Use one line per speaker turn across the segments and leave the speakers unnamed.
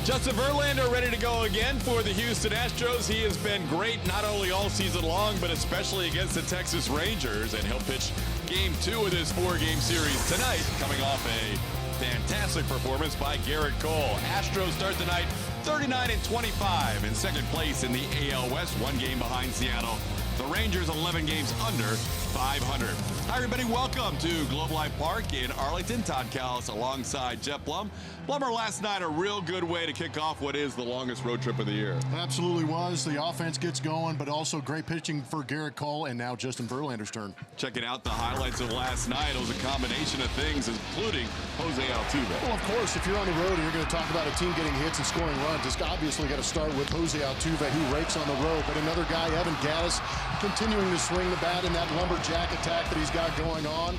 Justin Verlander ready to go again for the Houston Astros. He has been great not only all season long, but especially against the Texas Rangers. And he'll pitch Game 2 of this 4-game series tonight, coming off a fantastic performance by Gerrit Cole. Astros start the night 39-25 in second place in the AL West, 1 game behind Seattle. The Rangers 11 games under 500. Hi, everybody. Welcome to Globe Life Park in Arlington. Todd Callis alongside Jeff Blum. Blummer, last night a real good way to kick off what is the longest road trip of the year.
Absolutely was. The offense gets going, but also great pitching for Gerrit Cole, and now Justin Verlander's turn.
Checking out the highlights of last night, it was a combination of things, including Jose Altuve.
Well, of course, if you're on the road and you're going to talk about a team getting hits and scoring runs, it's obviously got to start with Jose Altuve, who rakes on the road. But another guy, Evan Gattis, continuing to swing the bat in that lumberjack attack that he's got going on.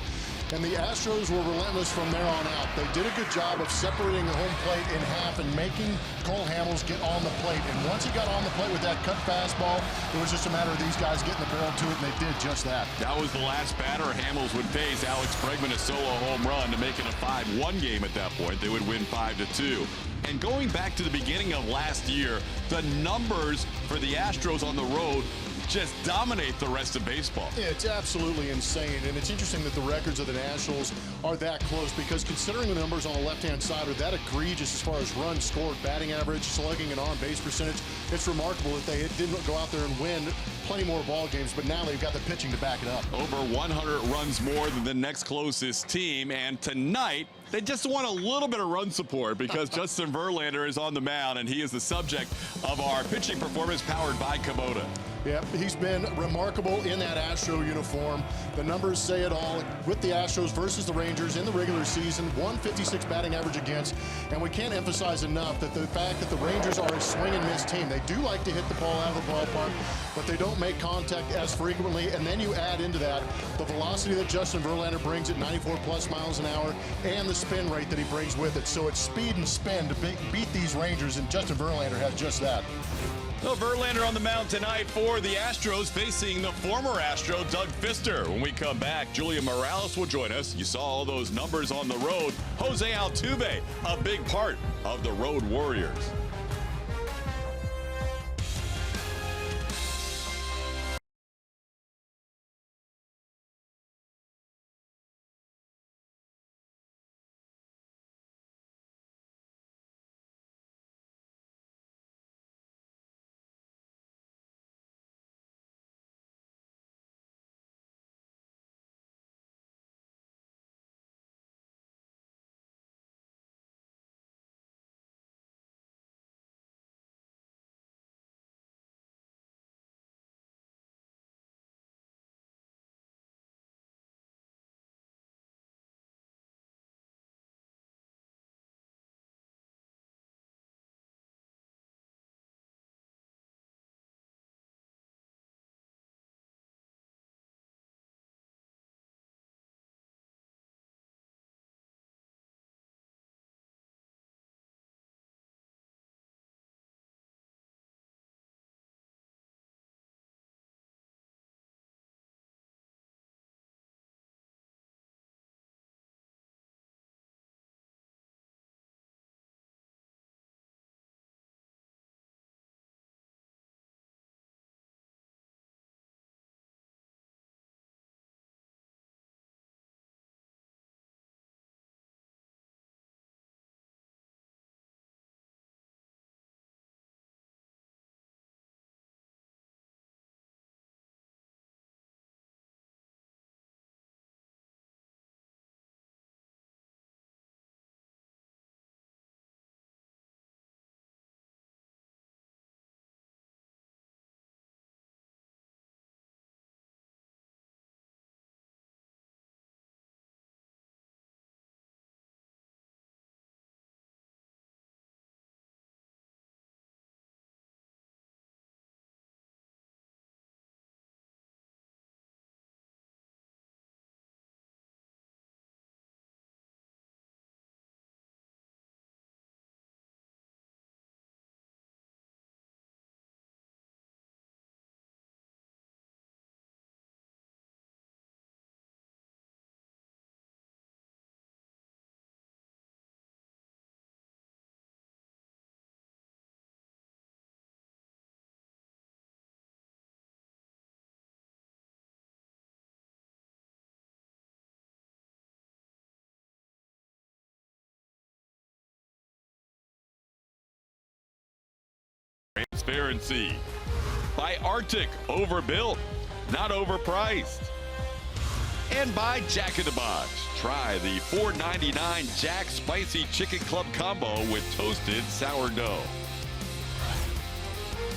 And the Astros were relentless from there on out. They did a good job of separating the home plate in half and making Cole Hamels get on the plate. And once he got on the plate with that cut fastball, it was just a matter of these guys getting the barrel to it, and they did just that.
That was the last batter Hamels would face. Alex Bregman a solo home run to make it a 5-1 game at that point. They would win 5-2. And going back to the beginning of last year, the numbers for the Astros on the road just dominate the rest of baseball.
Yeah, it's absolutely insane, and it's interesting that the records of the Nationals are that close, because considering the numbers on the left-hand side are that egregious as far as runs scored, batting average, slugging, and on-base percentage, it's remarkable that they didn't go out there and win plenty more ball games, but now they've got the pitching to back it up.
Over 100 runs more than the next closest team, and tonight they just want a little bit of run support because Justin Verlander is on the mound, and he is the subject of our pitching performance powered by Kubota.
Yeah, he's been remarkable in that Astro uniform. The numbers say it all. With the Astros versus the Rangers in the regular season, 156 batting average against, and we can't emphasize enough that the fact that the Rangers are a swing and miss team. They do like to hit the ball out of the ballpark, but they don't make contact as frequently, and then you add into that the velocity that Justin Verlander brings at 94+ miles an hour and the spin rate that he brings with it. So it's speed and spin to beat these Rangers, and Justin Verlander has just that.
So Verlander on the mound tonight for the Astros, facing the former Astro, Doug Fister. When we come back, Julia Morales will join us. You saw all those numbers on the road. Jose Altuve, a big part of the Road Warriors. Barron Sea. By Arctic, overbuilt, not overpriced. And by Jack in the Box. Try the $4.99 Jack Spicy Chicken Club Combo with toasted sourdough.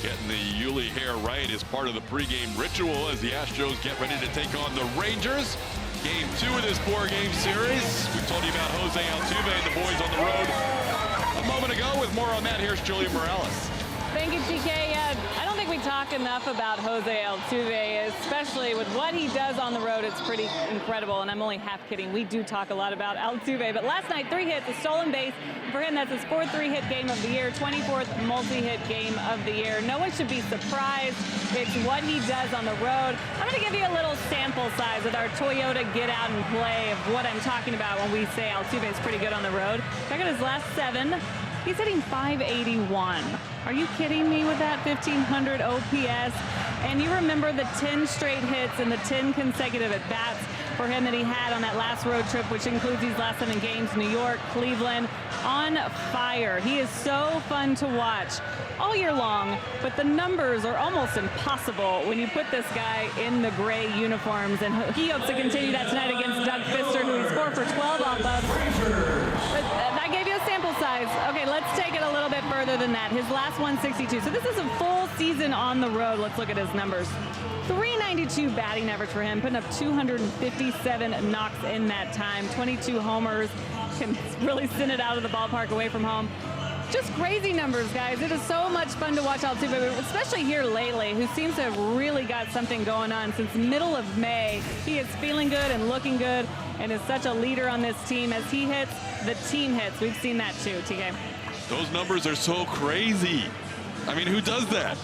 Getting the Yuli hair right is part of the pregame ritual as the Astros get ready to take on the Rangers. Game 2 of this 4-game series. We told you about Jose Altuve and the boys on the road a moment ago. With more on that, here's Julia Morales.
Thank you, TK. I don't think we talk enough about Jose Altuve, especially with what he does on the road. It's pretty incredible, and I'm only half kidding. We do talk a lot about Altuve, but last night, 3 hits, a stolen base. For him, that's his 4th 3-hit game of the year, 24th multi-hit game of the year. No one should be surprised. It's what he does on the road. I'm going to give you a little sample size with our Toyota Get Out and Play of what I'm talking about when we say Altuve is pretty good on the road. Check out his last 7. He's hitting .581. Are you kidding me with that 1,500 OPS? And you remember the 10 straight hits and the 10 consecutive at-bats for him that he had on that last road trip, which includes these last 7 games, New York, Cleveland, on fire. He is so fun to watch all year long, but the numbers are almost impossible when you put this guy in the gray uniforms, and he hopes to continue that tonight against Doug Fister, who he's 4 for 12 off of. But I gave you a sample size. Okay, let's take it a little bit further than that. His last 162. So this is a full season on the road. Let's look at his numbers. 392 batting average for him, putting up 257 knocks in that time, 22 homers, can really send it out of the ballpark away from home. Just crazy numbers, guys. It is so much fun to watch Altuve, especially here lately, who seems to have really got something going on since middle of May. He is feeling good and looking good and is such a leader on this team. As he hits, the team hits. We've seen that too, TK.
Those numbers are so crazy. I mean, who does that?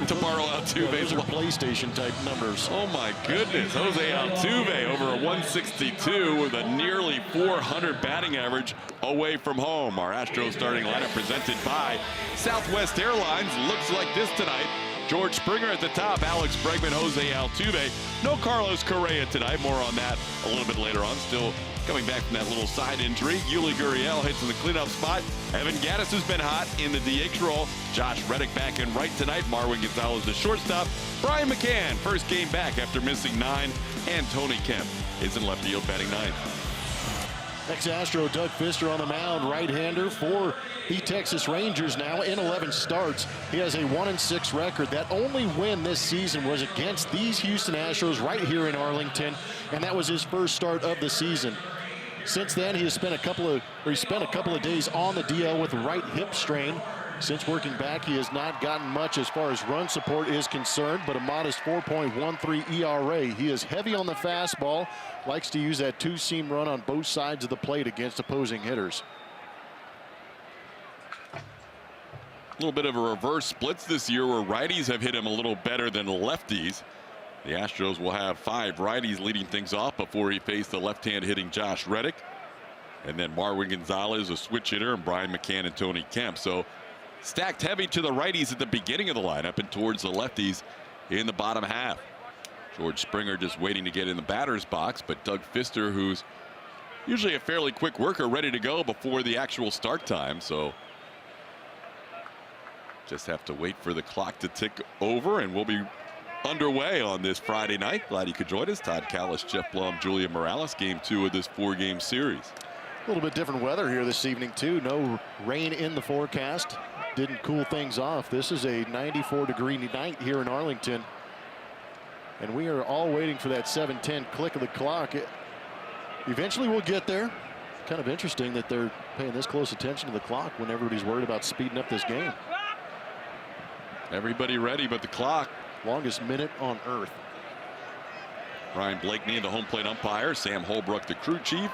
To borrow Altuve's
PlayStation type numbers.
Oh my goodness, Jose Altuve over a 162 with a nearly 400 batting average away from home. Our Astros starting lineup presented by Southwest Airlines looks like this tonight. George Springer at the top, Alex Bregman, Jose Altuve. No Carlos Correa tonight, more on that a little bit later on. Still coming back from that little side injury. Yuli Gurriel hits in the cleanup spot. Evan Gattis has been hot in the DH role. Josh Reddick back in right tonight. Marwin Gonzalez the shortstop. Brian McCann, first game back after missing 9. And Tony Kemp is in left field batting 9th.
Ex-Astro Doug Fister on the mound, right-hander for the Texas Rangers now in 11 starts. He has a 1-6 record. That only win this season was against these Houston Astros right here in Arlington, and that was his first start of the season. Since then, he spent a couple of days on the DL with a right hip strain. Since working back, he has not gotten much as far as run support is concerned, but a modest 4.13 ERA. He is heavy on the fastball, likes to use that 2-seam run on both sides of the plate against opposing hitters.
A little bit of a reverse splits this year where righties have hit him a little better than lefties. The Astros will have 5 righties leading things off before he faced the left-hand hitting Josh Reddick. And then Marwin Gonzalez, a switch hitter, and Brian McCann and Tony Kemp. So stacked heavy to the righties at the beginning of the lineup and towards the lefties in the bottom half. George Springer just waiting to get in the batter's box, but Doug Fister, who's usually a fairly quick worker, ready to go before the actual start time. So just have to wait for the clock to tick over, and we'll be underway on this Friday night. Glad you could join us. Todd Callis, Jeff Blum, Julia Morales. Game 2 of this 4-game series.
A little bit different weather here this evening too. No rain in the forecast. Didn't cool things off. This is a 94-degree night here in Arlington, and we are all waiting for that 7:10 click of the clock. Eventually we'll get there. Kind of interesting that they're paying this close attention to the clock when everybody's worried about speeding up this game.
Everybody ready but the clock.
Longest minute on earth.
Ryan Blakeney, the home plate umpire. Sam Holbrook, the crew chief.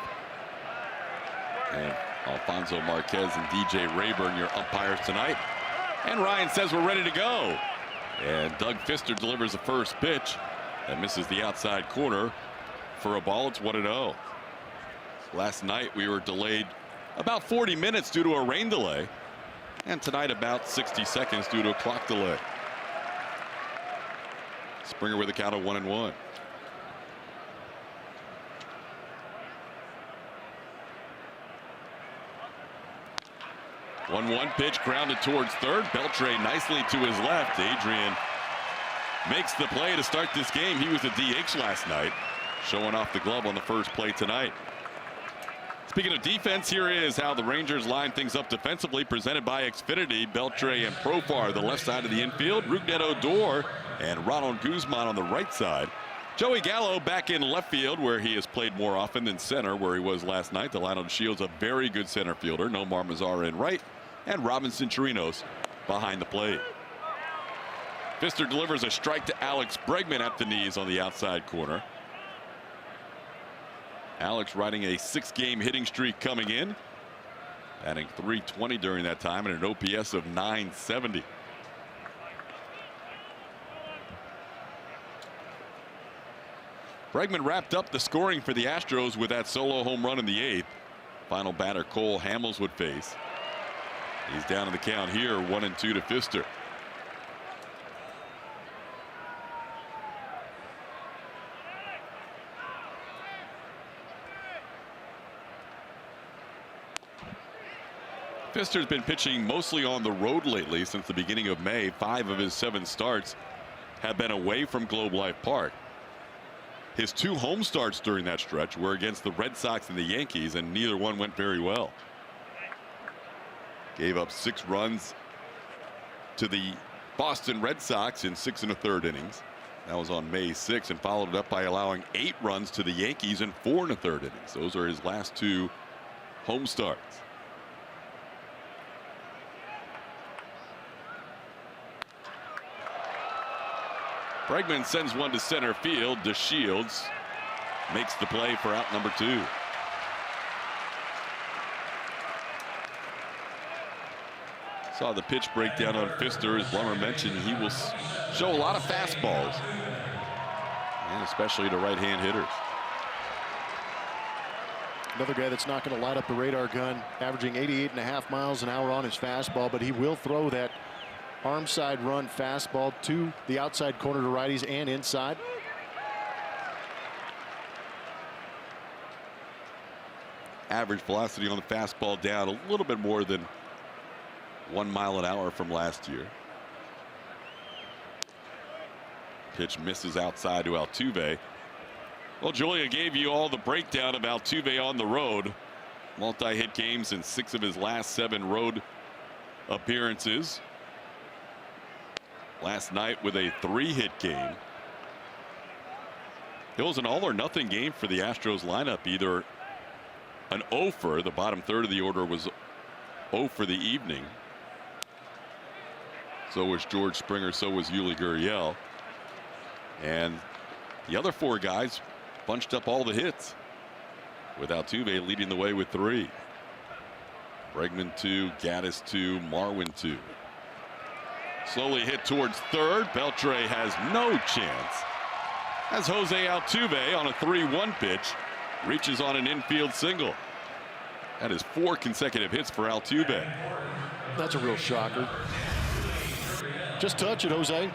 And Alfonso Marquez and DJ Rayburn, your umpires tonight. And Ryan says we're ready to go. And Doug Fister delivers the first pitch and misses the outside corner for a ball. It's 1-0. Last night we were delayed about 40 minutes due to a rain delay. And tonight about 60 seconds due to a clock delay. Springer with a count of 1-1. 1-1 pitch grounded towards third. Beltre nicely to his left. Adrian makes the play to start this game. He was a DH last night, showing off the glove on the first play tonight. Speaking of defense, here is how the Rangers line things up defensively, presented by Xfinity. Beltre and Profar the left side of the infield. Rougned Odor and Ronald Guzman on the right side. Joey Gallo back in left field, where he has played more often than center, where he was last night. Delano Shields, a very good center fielder. Nomar Mazara in right, and Robinson Chirinos behind the plate. Pfister delivers a strike to Alex Bregman at the knees on the outside corner. Alex riding a 6-game hitting streak coming in, adding .320 during that time and an OPS of .970. Bregman wrapped up the scoring for the Astros with that solo home run in the 8th. Final batter Cole Hamels would face. He's down in the count here, 1-2 to Pfister. Pfister's been pitching mostly on the road lately since the beginning of May. 5 of his 7 starts have been away from Globe Life Park. His 2 home starts during that stretch were against the Red Sox and the Yankees, and neither one went very well. Gave up 6 runs to the Boston Red Sox in 6 1/3 innings. That was on May 6th, and followed it up by allowing 8 runs to the Yankees in 4 1/3 innings. Those are his last 2 home starts. Bregman sends one to center field. DeShields makes the play for out number 2. Saw the pitch breakdown on Pfister. As Blummer mentioned, he will show a lot of fastballs, and especially to right-hand hitters.
Another guy that's not going to light up the radar gun, averaging 88.5 miles an hour on his fastball, but he will throw that arm side run fastball to the outside corner to righties and inside.
Average velocity on the fastball down a little bit more than 1 mile an hour from last year. Pitch misses outside to Altuve. Well, Julia gave you all the breakdown of Altuve on the road. Multi-hit games in 6 of his last 7 road appearances. Last night with a 3-hit game. It was an all or nothing game for the Astros lineup. Either an 0 for, the bottom third of the order was 0 for the evening. So was George Springer, so was Yuli Gurriel. And the other 4 guys bunched up all the hits, with Altuve leading the way with 3. Bregman 2, Gaddis 2, Marwin 2. Slowly hit towards third. Beltre has no chance, as Jose Altuve on a 3-1 pitch reaches on an infield single. That is 4 consecutive hits for Altuve.
That's a real shocker. Just touch it, Jose.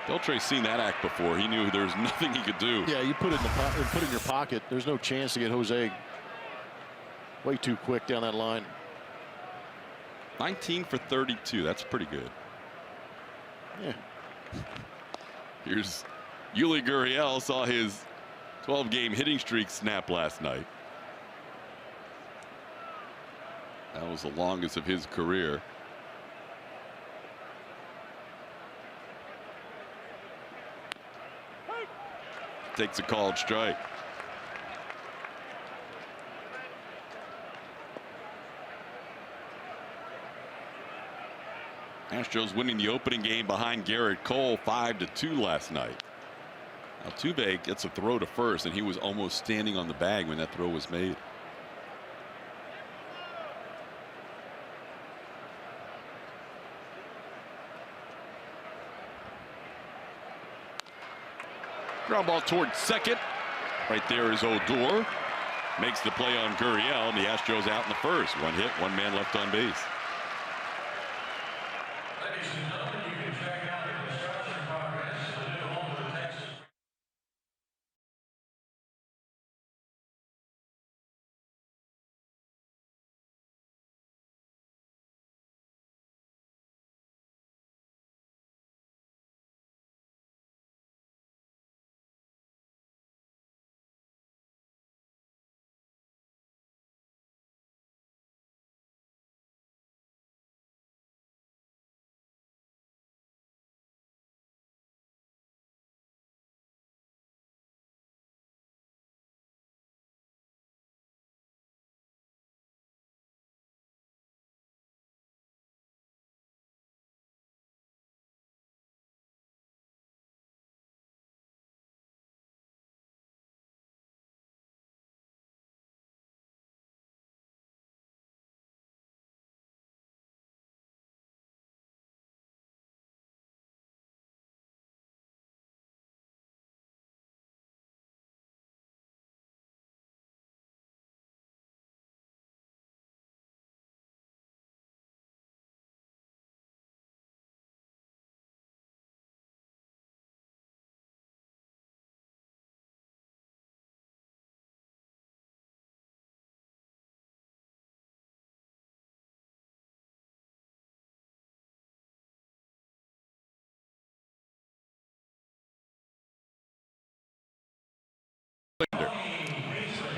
Beltre's seen that act before. He knew there was nothing he could do.
Yeah, you put it in your pocket. There's no chance to get Jose way too quick down that line.
19 for 32. That's pretty good.
Yeah.
Here's Yuli Gurriel. Saw his 12-game hitting streak snap last night. That was the longest of his career. Takes a called strike. Astros winning the opening game behind Garrett Cole 5-2 last night. Altuve gets a throw to first, and he was almost standing on the bag when that throw was made. Ground ball towards second. Right there is Odor. Makes the play on Gurriel, and the Astros out in the first. 1 hit, 1 man left on base.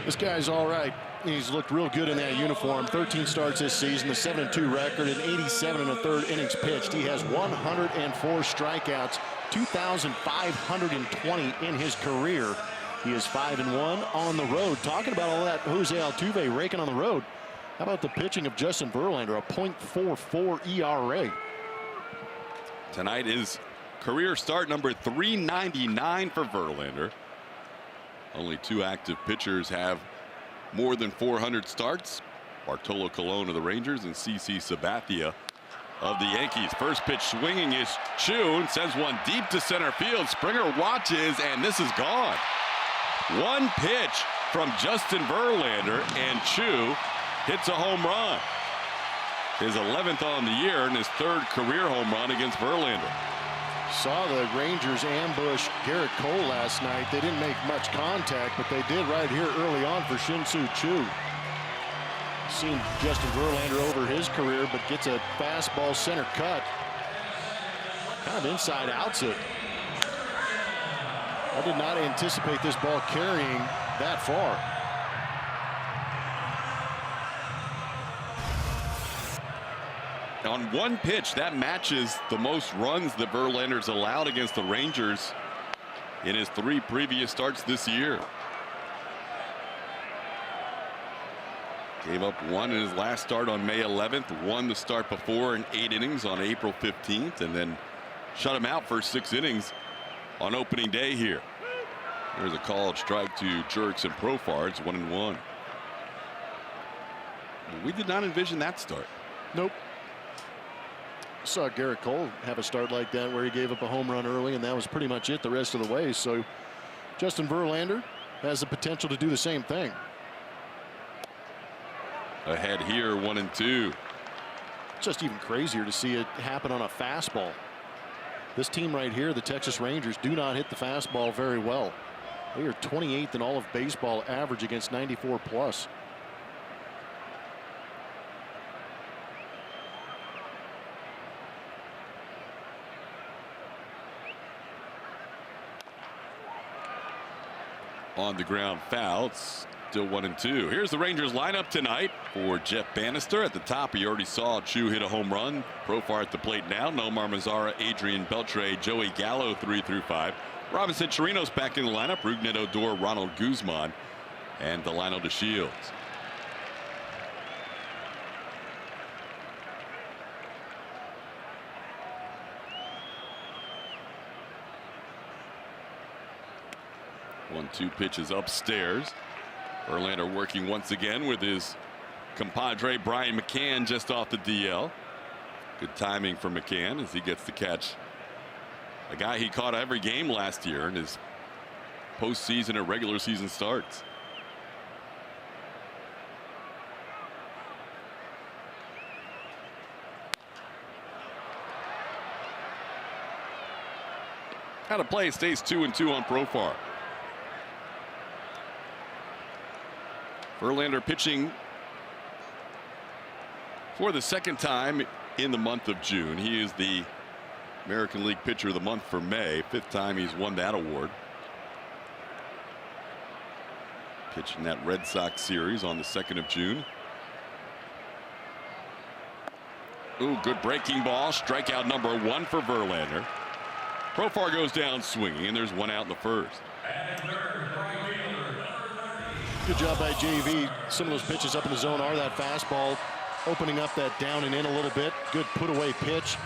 This guy's all right. He's looked real good in that uniform. 13 starts this season, the 7-2 record, and 87 1/3 innings pitched. He has 104 strikeouts, 2,520 in his career. He is 5-1 on the road. Talking about all that Jose Altuve raking on the road. How about the pitching of Justin Verlander, a .44 ERA?
Tonight is career start number 399 for Verlander. Only 2 active pitchers have more than 400 starts. Bartolo Colon of the Rangers and CC Sabathia of the Yankees. First pitch swinging is Chu and sends one deep to center field. Springer watches, and this is gone. One pitch from Justin Verlander, and Chu hits a home run. His 11th on the year and his 3rd career home run against Verlander.
Saw the Rangers ambush Garrett Cole last night. They didn't make much contact, but they did right here early on for Shin-Soo Choo. Seen Justin Verlander over his career, but gets a fastball center cut. Kind of inside outs it. I did not anticipate this ball carrying that far.
On one pitch, that matches the most runs that Verlander's allowed against the Rangers in his 3 previous starts this year. Gave up 1 in his last start on May 11th, 1 the start before in 8 innings on April 15th, and then shut him out for 6 innings on opening day here. There's a called strike to Jurickson Profar. It's 1-1. We did not envision that start.
Nope. Saw Garrett Cole have a start like that where he gave up a home run early, and that was pretty much it the rest of the way. So Justin Verlander has the potential to do the same thing.
Ahead here, 1-2.
Just even crazier to see it happen on a fastball. This team right here, the Texas Rangers, do not hit the fastball very well. They are 28th in all of baseball average against 94 plus.
On the ground foul. It's still 1-2. Here's the Rangers lineup tonight for Jeff Bannister. At the top, you already saw Chu hit a home run. Profar at the plate now. Nomar Mazara, Adrian Beltre, Joey Gallo 3 through 5. Robinson Chirinos back in the lineup. Rougned Odor, Ronald Guzman, and Delino DeShields. One-two pitches upstairs. Verlander working once again with his compadre Brian McCann just off the DL. Good timing for McCann as he gets to catch a guy he caught every game last year in his postseason and regular season starts. Out of play, stays 2-2 on Profar. Verlander pitching for the 2nd time in the month of June. He is the American League Pitcher of the Month for May. 5th time he's won that award. Pitching that Red Sox series on the 2nd of June. Ooh, good breaking ball. Strikeout number 1 for Verlander. Profar goes down swinging, and there's 1 out in the 1st.
Good job by JV. Some of those pitches up in the zone are that fastball, opening up that down and in a little bit. Good put away pitch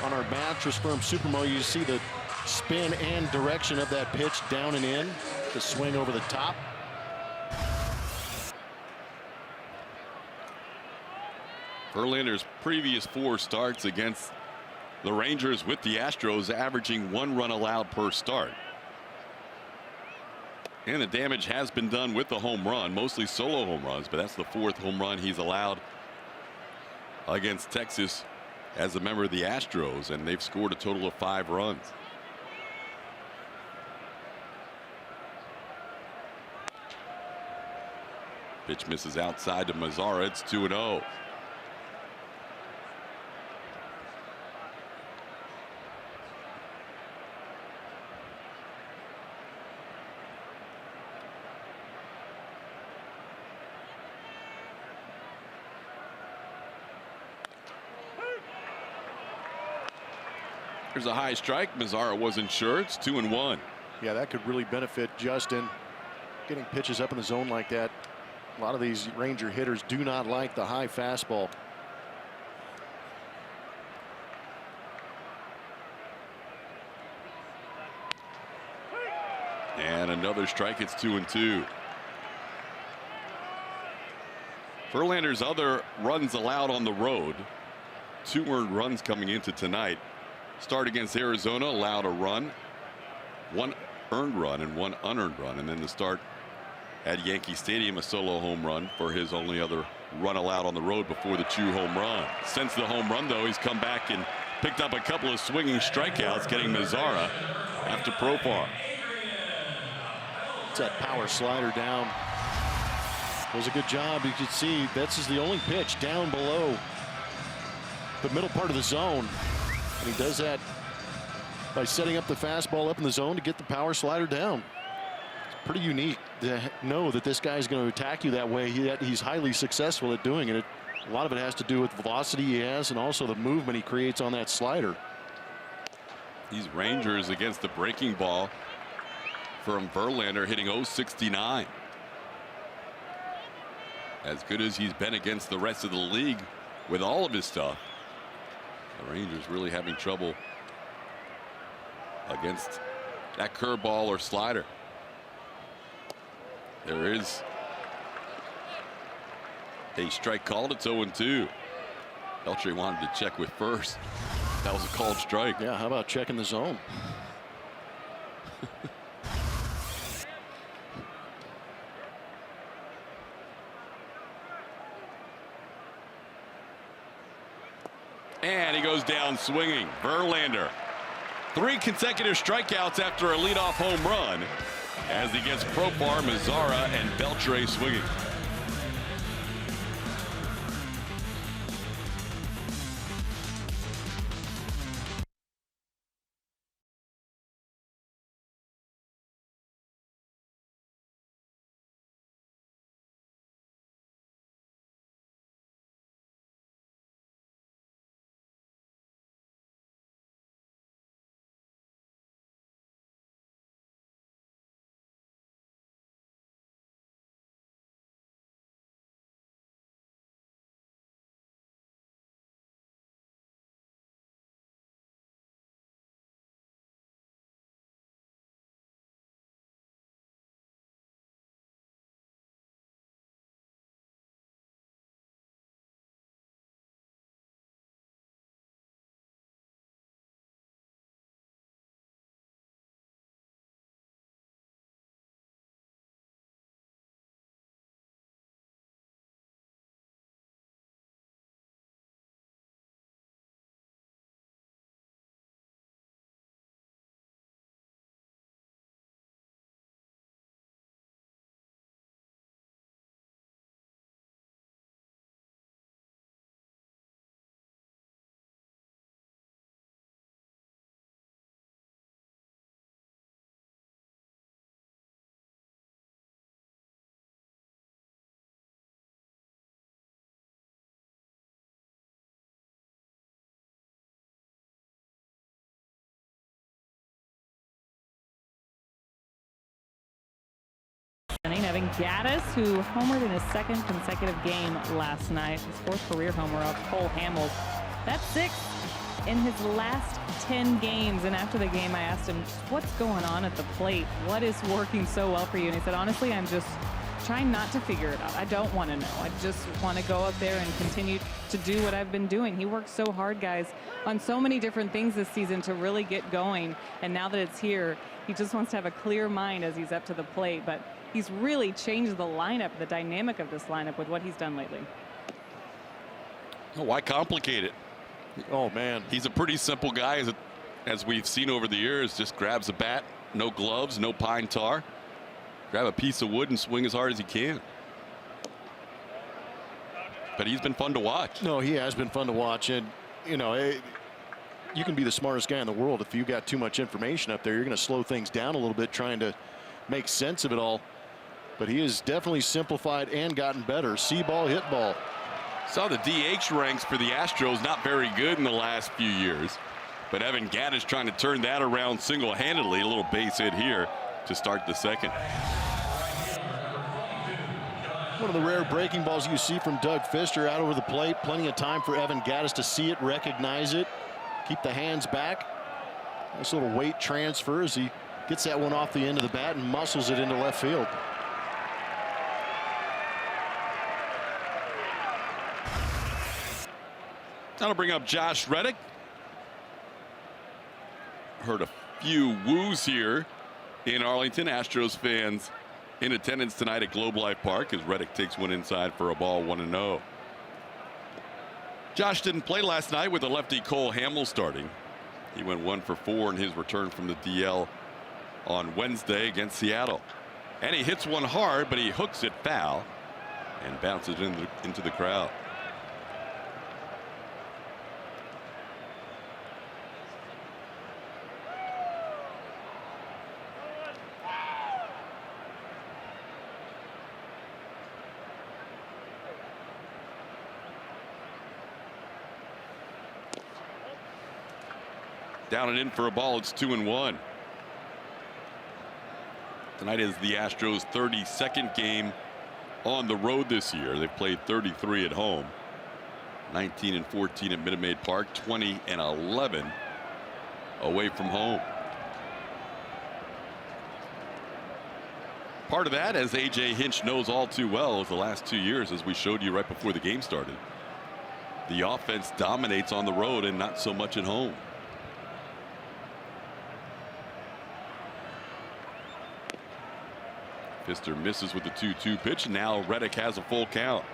on our Mattress Firm Supermo. You see the spin and direction of that pitch down and in. The swing over the top.
Verlander's previous 4 starts against the Rangers with the Astros averaging 1 run allowed per start. And the damage has been done with the home run, mostly solo home runs, but that's the 4th home run he's allowed against Texas as a member of the Astros, and they've scored a total of 5 runs. Pitch misses outside to Mazara. It's 2-0. There's a high strike. Mazzara wasn't sure. It's 2-1.
Yeah, that could really benefit Justin. Getting pitches up in the zone like that. A lot of these Ranger hitters do not like the high fastball.
And another strike. It's 2-2. Verlander's other runs allowed on the road. 2 earned runs coming into tonight. Start against Arizona, allowed a run, 1 earned run and 1 unearned run, and then the start at Yankee Stadium, a solo home run for his only other run allowed on the road before the Chu home run. Since the home run, though, he's come back and picked up a couple of swinging strikeouts, getting Mazzara after Profar.
It's that power slider down. Does a good job. You can see this is the only pitch down below the middle part of the zone. And he does that by setting up the fastball up in the zone to get the power slider down. It's pretty unique to know that this guy's going to attack you that way. He's highly successful at doing it. A lot of it has to do with the velocity he has and also the movement he creates on that slider.
These Rangers against the breaking ball from Verlander, hitting .069. As good as he's been against the rest of the league with all of his stuff, the Rangers really having trouble against that curveball or slider. There is a strike called. It's 0-2. Beltre wanted to check with first. That was a called strike.
Yeah, how about checking the zone?
And he goes down swinging. Verlander, 3 consecutive strikeouts after a leadoff home run as he gets Profar, Mazzara, and Beltre swinging.
Having Gaddis, who homered in his 2nd consecutive game last night, his 4th career homer off Cole Hamels. That's 6 in his last 10 games. And after the game, I asked him, what's going on at the plate? What is working so well for you? And he said, honestly, I'm just trying not to figure it out. I don't want to know. I just want to go up there and continue to do what I've been doing. He works so hard, guys, on so many different things this season to really get going. And now that it's here, he just wants to have a clear mind as he's up to the plate. But he's really changed the lineup, the dynamic of this lineup with what he's done lately.
Why complicate it?
Oh, man.
He's a pretty simple guy, as we've seen over the years. Just grabs a bat, no gloves, no pine tar. Grab a piece of wood and swing as hard as he can. But he's been fun to watch.
No, he has been fun to watch. And, you know, you can be the smartest guy in the world. If you got too much information up there, you're going to slow things down a little bit trying to make sense of it all. But he has definitely simplified and gotten better. See ball, hit ball.
Saw the DH ranks for the Astros not very good in the last few years. But Evan Gaddis trying to turn that around single-handedly. A little base hit here to start the second.
One of the rare breaking balls you see from Doug Fister out over the plate. Plenty of time for Evan Gaddis to see it, recognize it, keep the hands back. Nice little weight transfer as he gets that one off the end of the bat and muscles it into left field.
That'll bring up Josh Reddick. Heard a few woos here in Arlington. Astros fans in attendance tonight at Globe Life Park as Reddick takes one inside for a ball, 1-0. Josh didn't play last night with the lefty Cole Hamels starting. He went 1 for 4 in his return from the DL on Wednesday against Seattle. And he hits one hard, but he hooks it foul and bounces into the crowd. Down and in for a ball. It's 2-1. Tonight is the Astros' 32nd game on the road this year. They've played 33 at home, 19 and 14 at Minute Maid Park, 20 and 11 away from home. Part of that, as A.J. Hinch knows all too well, is the last 2 years, as we showed you right before the game started. The offense dominates on the road and not so much at home. Fister misses with the 2-2 pitch. Now Reddick has a full count.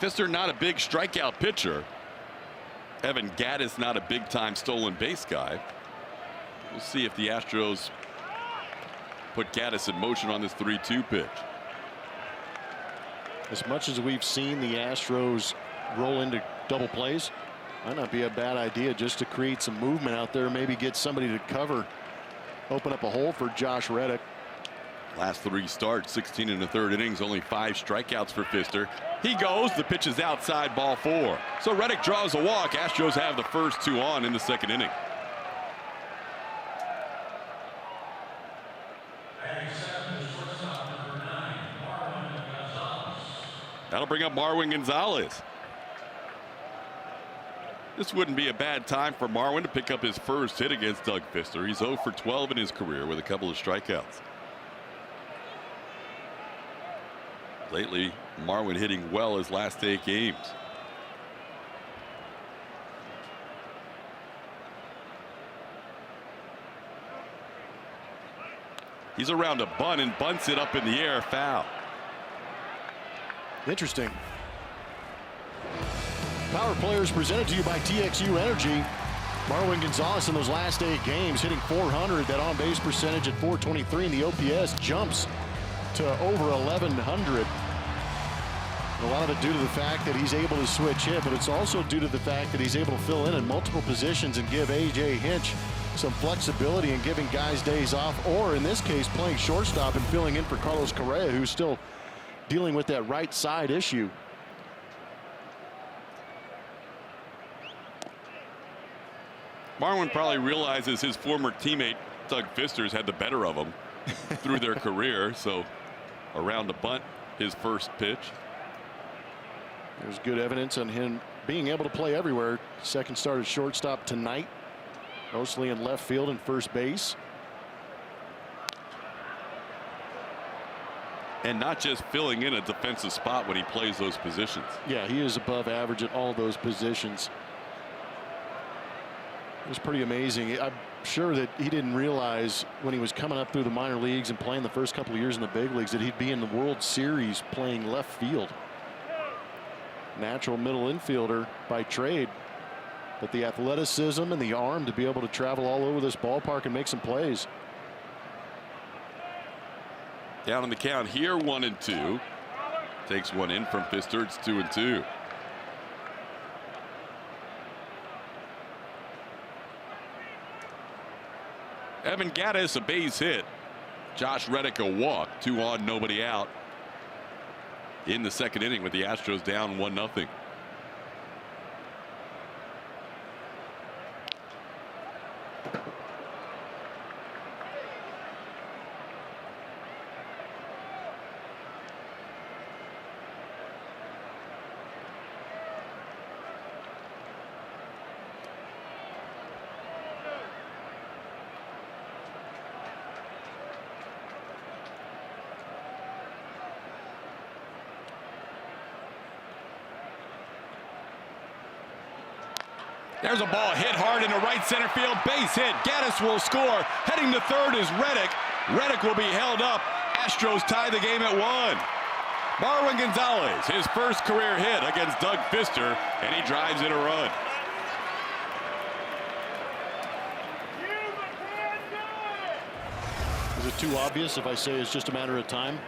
Fister not a big strikeout pitcher. Evan Gaddis not a big time stolen base guy. We'll see if the Astros put Gaddis in motion on this 3-2 pitch.
As much as we've seen the Astros roll into double plays, might not be a bad idea just to create some movement out there, maybe get somebody to cover, open up a hole for Josh Reddick.
Last 3 starts, 16 and a third innings, only 5 strikeouts for Fister. He goes, the pitch is outside, ball 4. So Reddick draws a walk. Astros have the first 2 on in the second inning. That'll bring up Marwin Gonzalez. This wouldn't be a bad time for Marwin to pick up his first hit against Doug Fister. He's 0 for 12 in his career with a couple of strikeouts. Lately, Marwin hitting well his last 8 games. He's around a bunt and bunts it up in the air, foul.
Interesting. Power Players presented to you by TXU Energy. Marwin Gonzalez in those last 8 games hitting .400. That on base percentage at .423, and the OPS jumps to over 1,100. A lot of it due to the fact that he's able to switch hit, but it's also due to the fact that he's able to fill in multiple positions and give A.J. Hinch some flexibility in giving guys days off, or in this case playing shortstop and filling in for Carlos Correa, who's still dealing with that right side issue.
Marwin probably realizes his former teammate Doug Fister's had the better of him through their career, so around a bunt, his first pitch.
There's good evidence on him being able to play everywhere. Second start at shortstop tonight, mostly in left field and first base.
And not just filling in a defensive spot when he plays those positions.
Yeah, he is above average at all those positions. It was pretty amazing. I'm sure that he didn't realize when he was coming up through the minor leagues and playing the first couple of years in the big leagues that he'd be in the World Series playing left field. Natural middle infielder by trade, but the athleticism and the arm to be able to travel all over this ballpark and make some plays.
Down in the count here, 1-2. Takes one in from Fister. It's 2-2. Evan Gaddis, a base hit. Josh Reddick a walk. 2 on, nobody out in the second inning with the Astros down 1-0. There's a ball hit hard into right center field. Base hit. Gaddis will score. Heading to third is Reddick. Reddick will be held up. Astros tie the game at 1. Marwin Gonzalez, his first career hit against Doug Fister, and he drives in a run.
Is it too obvious if I say it's just a matter of time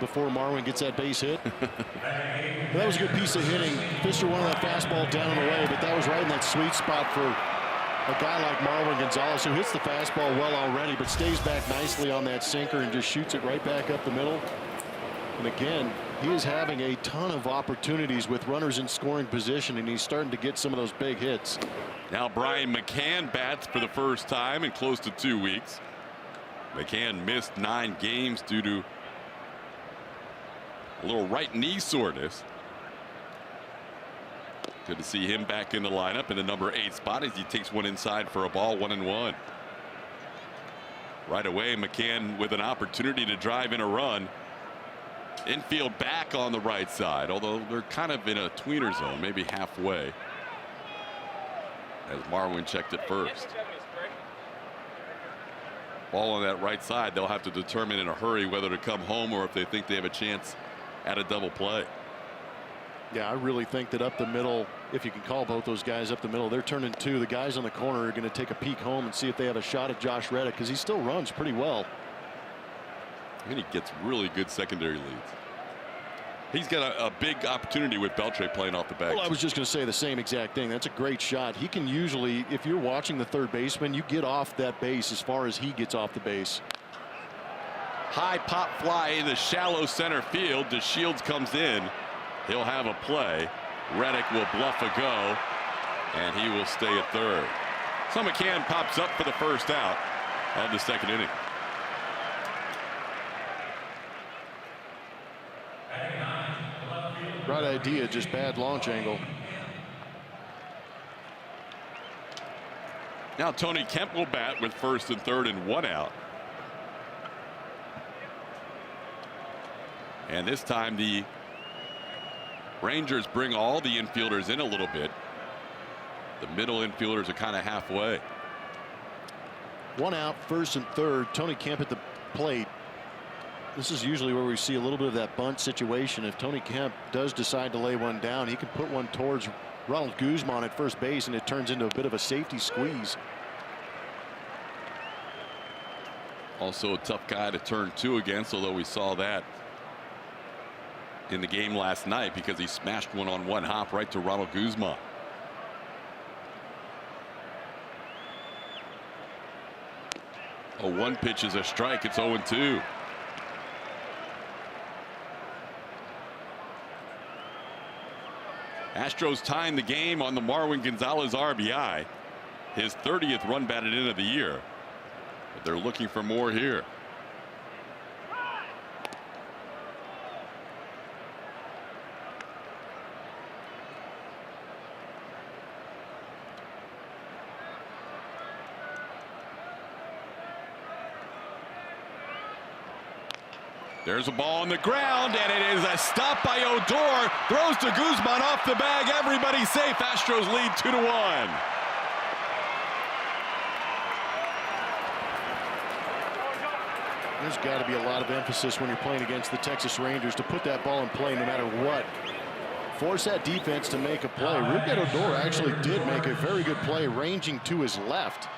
before Marwin gets that base hit? Well, that was a good piece of hitting. Fister wanted that fastball down and away, but that was right in that sweet spot for a guy like Marwin Gonzalez, who hits the fastball well already, but stays back nicely on that sinker and just shoots it right back up the middle. And again, he is having a ton of opportunities with runners in scoring position, and he's starting to get some of those big hits.
Now Brian McCann bats for the first time in close to 2 weeks. McCann missed 9 games due to a little right knee soreness. Good to see him back in the lineup in the number 8 spot as he takes one inside for a ball, 1-1. Right away, McCann with an opportunity to drive in a run. Infield back on the right side, although they're kind of in a tweener zone, maybe halfway, as Marwin checked it first. Ball on that right side, they'll have to determine in a hurry whether to come home or if they think they have a chance at a double play.
Yeah, I really think that up the middle, if you can call both those guys up the middle, they're turning 2. The guys on the corner are going to take a peek home and see if they have a shot at Josh Reddick, because he still runs pretty well.
And he gets really good secondary leads. He's got a big opportunity with Beltre playing off the bag.
Well, I was just going to say the same exact thing. That's a great shot. He can usually, if you're watching the third baseman, you get off that base as far as he gets off the base.
High pop fly in the shallow center field. DeShields comes in. He'll have a play. Reddick will bluff a go, and he will stay at third. So McCann pops up for the first out of the second inning.
Right idea, just bad launch angle.
Now Tony Kemp will bat with first and third and 1 out. And this time the Rangers bring all the infielders in a little bit. The middle infielders are kind of halfway.
1 out, first and third. Tony Kemp at the plate. This is usually where we see a little bit of that bunt situation. If Tony Kemp does decide to lay one down, he can put one towards Ronald Guzman at first base, and it turns into a bit of a safety squeeze.
Also a tough guy to turn 2 against, although we saw that in the game last night because he smashed one on one hop right to Ronald Guzman. A 1 pitch is a strike. It's 0-2. Astros tying the game on the Marwin Gonzalez RBI, his 30th run batted in of the year, but they're looking for more here. There's a ball on the ground, and it is a stop by Odor. Throws to Guzman off the bag. Everybody safe. Astros lead 2-1.
There's got to be a lot of emphasis when you're playing against the Texas Rangers to put that ball in play no matter what. Force that defense to make a play. Ruben Odor actually did make a very good play, ranging to his left.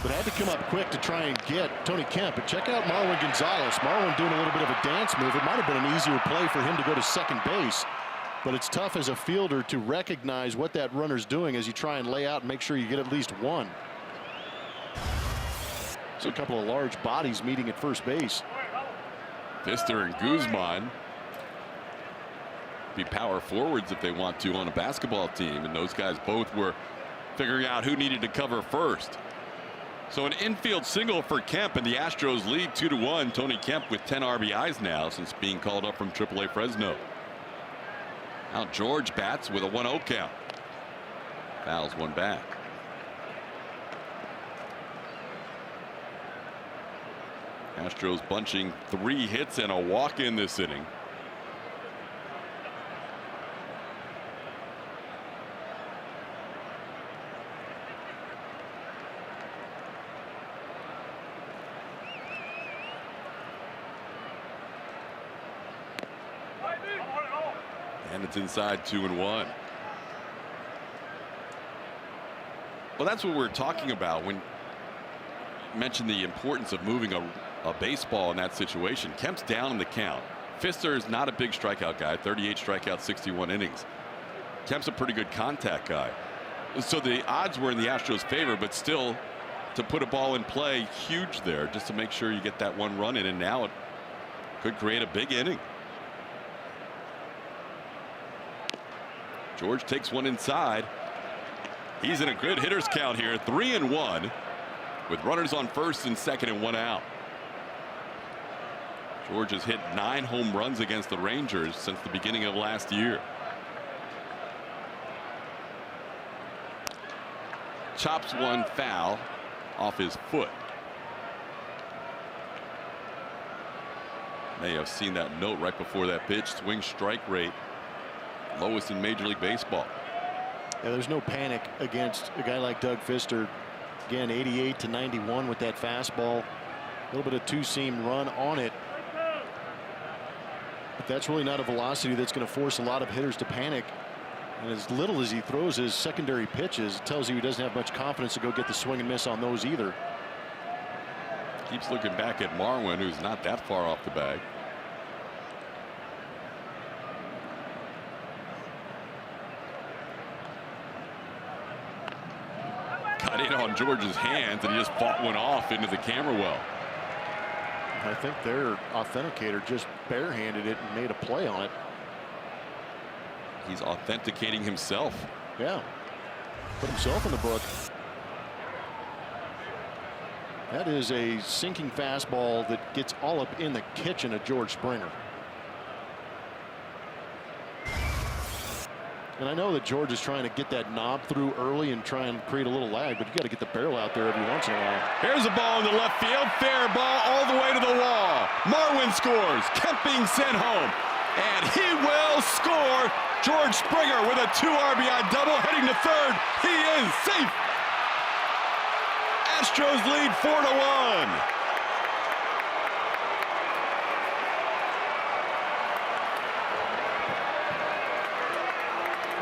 But had to come up quick to try and get Tony Kemp. But check out Marwin Gonzalez. Marwin doing a little bit of a dance move. It might have been an easier play for him to go to second base. But it's tough as a fielder to recognize what that runner's doing as you try and lay out and make sure you get at least one. It's a couple of large bodies meeting at first base.
Pfister and Guzman be power forwards if they want to on a basketball team, and those guys both were figuring out who needed to cover first. So an infield single for Kemp, and the Astros lead 2-1. Tony Kemp with 10 RBIs now since being called up from AAA Fresno. Now George bats with a 1-0 count. Fouls one back. Astros bunching 3 hits and a walk in this inning. And it's inside 2-1. Well, that's what we're talking about when you mentioned the importance of moving a baseball in that situation. Kemp's down in the count. Pfister is not a big strikeout guy, 38 strikeouts, 61 innings. Kemp's a pretty good contact guy. So the odds were in the Astros' favor, but still to put a ball in play, huge there just to make sure you get that 1 run in, and now it could create a big inning. George takes one inside. He's in a good hitter's count here, 3-1, with runners on first and second and 1 out. George has hit 9 home runs against the Rangers since the beginning of last year. Chops one foul off his foot. May have seen that note right before that pitch. Swing strike rate lowest in Major League Baseball.
Yeah, there's no panic against a guy like Doug Pfister. Again, 88 to 91 with that fastball. A little bit of two-seam run on it. But that's really not a velocity that's going to force a lot of hitters to panic. And as little as he throws his secondary pitches, it tells you he doesn't have much confidence to go get the swing and miss on those either.
Keeps looking back at Marwin, who's not that far off the bag. Got in on George's hands, and he just fought one off into the camera well.
I think their authenticator just barehanded it and made a play on it.
He's authenticating himself.
Yeah, put himself in the book. That is a sinking fastball that gets all up in the kitchen of George Springer. And I know that George is trying to get that knob through early and try and create a little lag, but you got to get the barrel out there every once in a while.
Here's a ball in the left field. Fair ball all the way to the wall. Marwin scores. Kemp being sent home. And he will score. George Springer with a 2 RBI double heading to third. He is safe. Astros lead 4-1.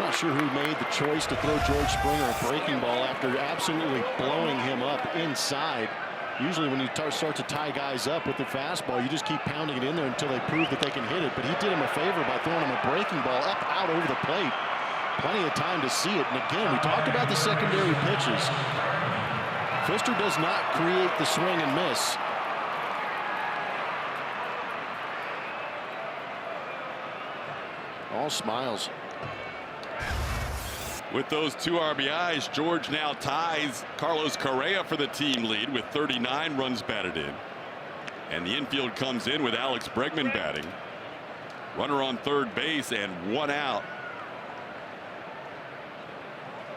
Not sure who made the choice to throw George Springer a breaking ball after absolutely blowing him up inside. Usually when you start to tie guys up with the fastball, you just keep pounding it in there until they prove that they can hit it. But he did him a favor by throwing him a breaking ball up out over the plate. Plenty of time to see it. And again, we talked about the secondary pitches. Pfister does not create the swing and miss. All smiles.
With those 2 RBIs, George now ties Carlos Correa for the team lead with 39 runs batted in. And the infield comes in with Alex Bregman batting. Runner on third base and 1 out.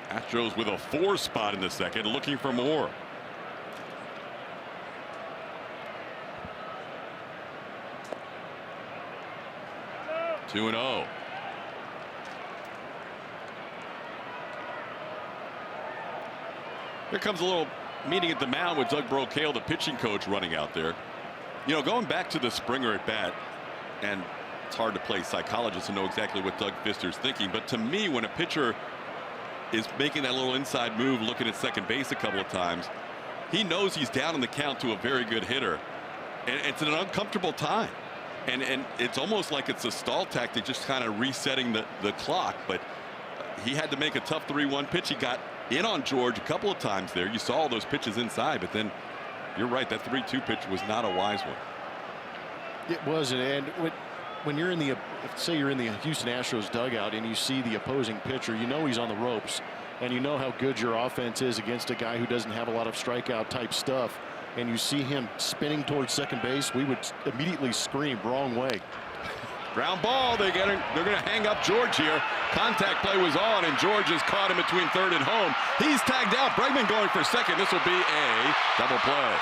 Astros with a 4 spot in the second, looking for more. Two and 0. Here comes a little meeting at the mound with Doug Brocail, the pitching coach, running out there. You know, going back to the Springer at bat, and it's hard to play psychologist and know exactly what Doug Pfister's thinking, but to me, when a pitcher is making that little inside move, looking at second base a couple of times, he knows he's down in the count to a very good hitter, and it's an uncomfortable time. And it's almost like it's a stall tactic, just kind of resetting the clock. But he had to make a tough 3-1 pitch. He got in on George a couple of times there. You saw all those pitches inside, but then You're right. That 3-2 pitch was not a wise one.
It wasn't. And when you're in the, say you're in the Houston Astros dugout and you see the opposing pitcher, you know he's on the ropes, and you know how good your offense is against a guy who doesn't have a lot of strikeout type stuff, and you see him spinning towards second base, we would immediately scream wrong way.
Ground ball. They're going to hang up George here. Contact play was on, and George is caught in between third and home. He's tagged out. Bregman going for second. This will be a double play.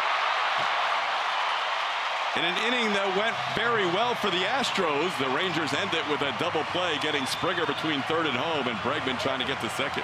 In an inning that went very well for the Astros, the Rangers end it with a double play, getting Springer between third and home, and Bregman trying to get to second.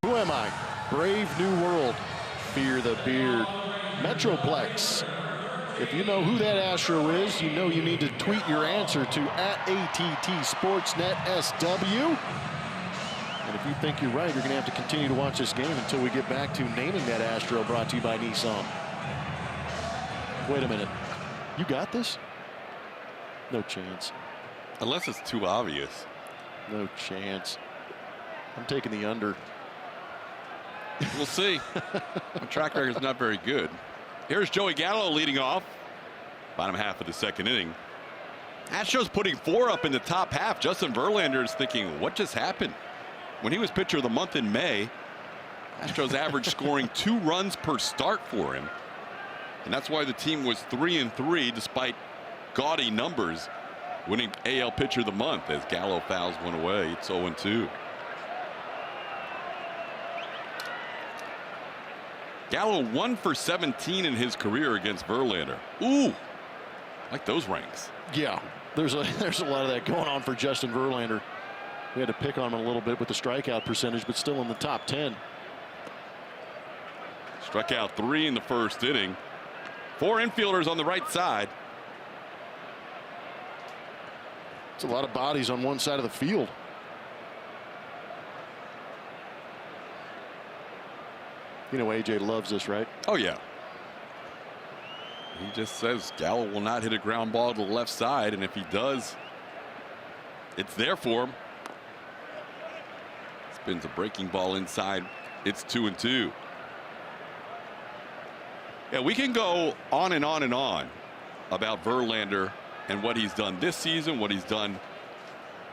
Who am I? Brave New World. Fear the beard. Metroplex. If you know who that Astro is, you know you need to tweet your answer to @ATTSportsNetSW. And if you think you're right, you're going to have to continue to watch this game until we get back to naming that Astro, brought to you by Nissan. Wait a minute. You got this? No chance.
Unless it's too obvious.
No chance. I'm taking the under.
We'll see. The track record is not very good. Here's Joey Gallo leading off. Bottom half of the second inning. Astros putting 4 up in the top half. Justin Verlander is thinking, what just happened? When he was pitcher of the month in May, Astros average scoring 2 runs per start for him. And that's why the team was 3-3 despite gaudy numbers, winning AL pitcher of the month as Gallo fouls one away. It's 0-2. Gallo 1 for 17 in his career against Verlander. Ooh, like those ranks.
Yeah, there's a lot of that going on for Justin Verlander. We had to pick on him a little bit with the strikeout percentage, but still in the top 10.
Struck out 3 in the first inning. 4 infielders on the right side.
It's a lot of bodies on one side of the field. You know AJ loves this, right?
Oh, yeah. He just says Gallo will not hit a ground ball to the left side, and if he does, it's there for him. Spins a breaking ball inside. It's 2-2. Yeah, we can go on and on and on about Verlander and what he's done this season, what he's done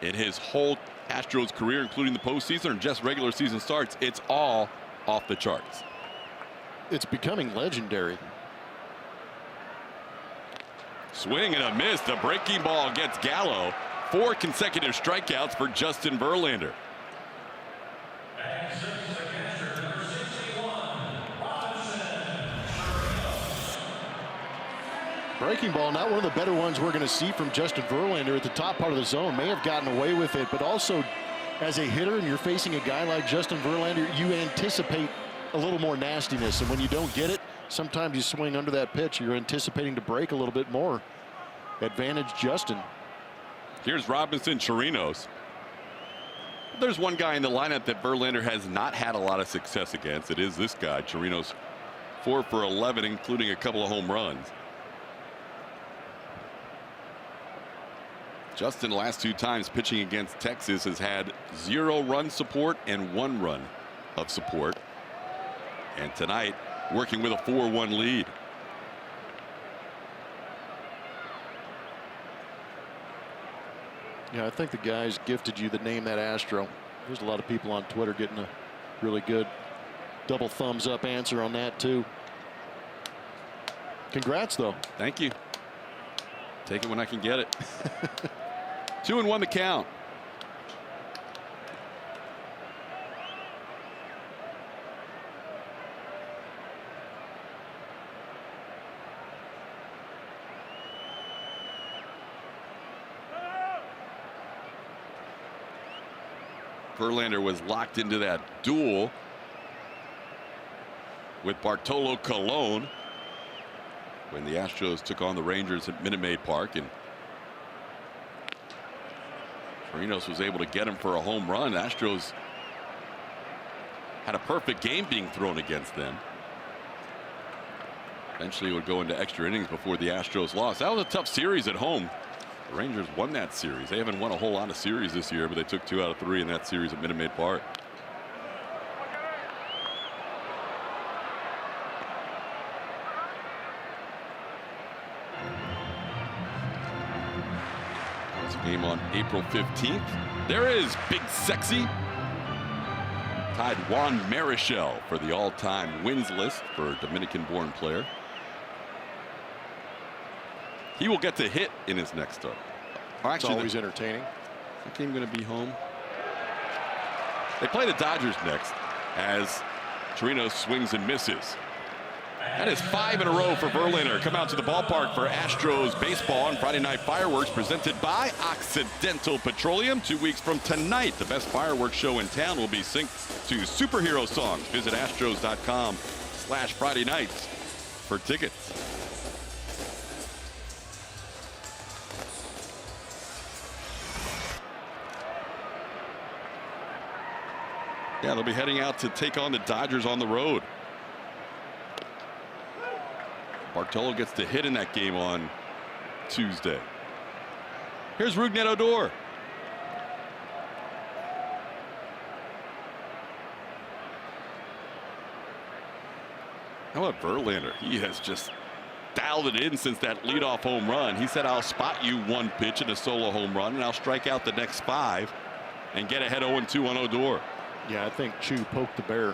in his whole Astros career, including the postseason or just regular season starts. It's all off the charts.
It's becoming legendary.
Swing and a miss. The breaking ball gets Gallo. 4 consecutive strikeouts for Justin Verlander.
breaking ball, not one of the better ones we're going to see from Justin Verlander at the top part of the zone. May have gotten away with it, but also as a hitter and you're facing a guy like Justin Verlander, you anticipate a little more nastiness. And when you don't get it, sometimes you swing under that pitch. You're anticipating to break a little bit more. Advantage Justin.
Here's Robinson Chirinos. There's one guy in the lineup that Verlander has not had a lot of success against. It is this guy, Chirinos. 4 for 11, including a couple of home runs. Justin, last 2 times pitching against Texas, has had 0 run support and 1 run of support. And tonight, working with a 4-1 lead.
Yeah, I think the guys gifted you the name that Astro. There's a lot of people on Twitter getting a really good double thumbs up answer on that too. Congrats though.
Thank you. Take it when I can get it. 2-1 the count. Verlander was locked into that duel with Bartolo Colon when the Astros took on the Rangers at Minute Maid Park, and Chirinos was able to get him for a home run. The Astros had a perfect game being thrown against them. Eventually it would go into extra innings before the Astros lost. That was a tough series at home. The Rangers won that series. They haven't won a whole lot of series this year, but they took 2 out of 3 in that series at Minute Maid Park. This game on April 15th. There is Big Sexy. Tied Juan Marichal for the all-time wins list for a Dominican-born player. He will get to hit in his next start.
It's always entertaining.
Is the game going to be home? They play the Dodgers next as Chirinos swings and misses. That is 5 in a row for Verlander. Come out to the ballpark for Astros baseball on Friday Night Fireworks, presented by Occidental Petroleum. 2 weeks from tonight, the best fireworks show in town will be synced to superhero songs. Visit Astros.com/Friday nights for tickets. Yeah, they'll be heading out to take on the Dodgers on the road. Bartolo gets to hit in that game on Tuesday. Here's Rougned Odor. How about Verlander? He has just dialed it in since that leadoff home run. He said, I'll spot you 1 pitch in a solo home run, and I'll strike out the next 5 and get ahead 0-2 on Odor.
Yeah, I think Chu poked the bear.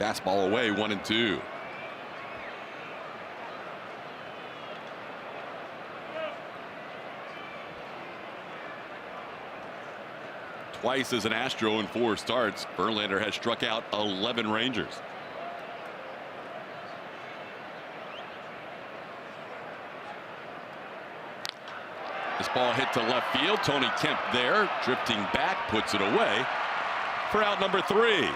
Fastball away, 1-2. Twice as an Astro in 4 starts, Verlander has struck out 11 Rangers. This ball hit to left field. Tony Kemp there, drifting back, puts it away for out number 3.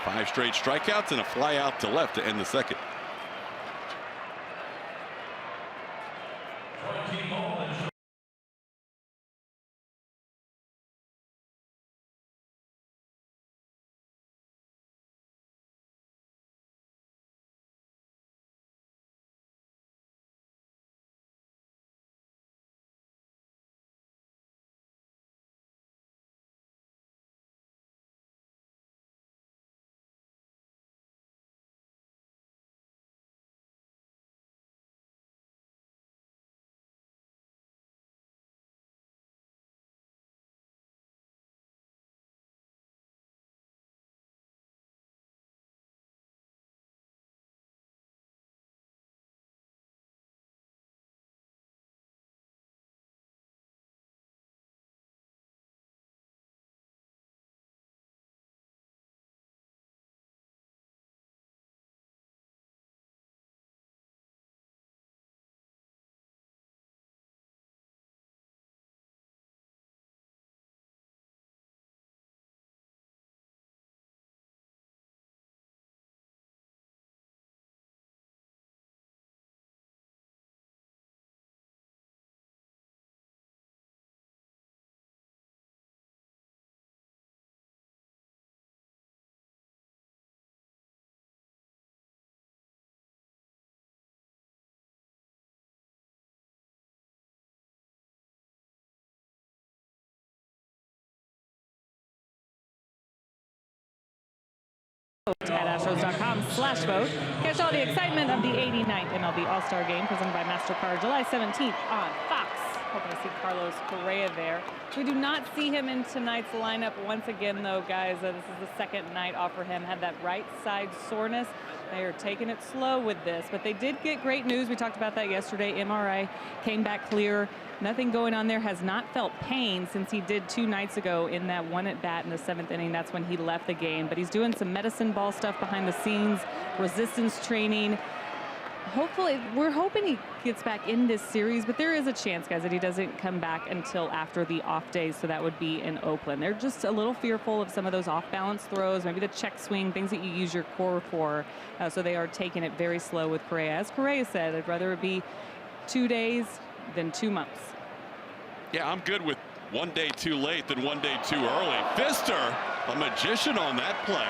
5 straight strikeouts and a fly out to left to end the second.
Vote at Astros.com/vote. Catch all the excitement of the 89th MLB All-Star Game presented by MasterCard July 17th on Fox. Hoping to see Carlos Correa there. We do not see him in tonight's lineup once again, though, guys. This is the second night off for him. Had that right side soreness. They are taking it slow with this, but they did get great news. We talked about that yesterday. MRI came back clear. Nothing going on there. Has not felt pain since he did 2 nights ago in that one at bat in the 7th inning. That's when he left the game. But he's doing some medicine ball stuff behind the scenes, resistance training. Hopefully, we're hoping he gets back in this series, but there is a chance, guys, that he doesn't come back until after the off days, so that would be in Oakland. They're just a little fearful of some of those off-balance throws, maybe the check swing, things that you use your core for, so they are taking it very slow with Correa. As Correa said, I'd rather it be 2 days than 2 months.
Yeah, I'm good with 1 day too late than 1 day too early. Pfister, a magician on that play.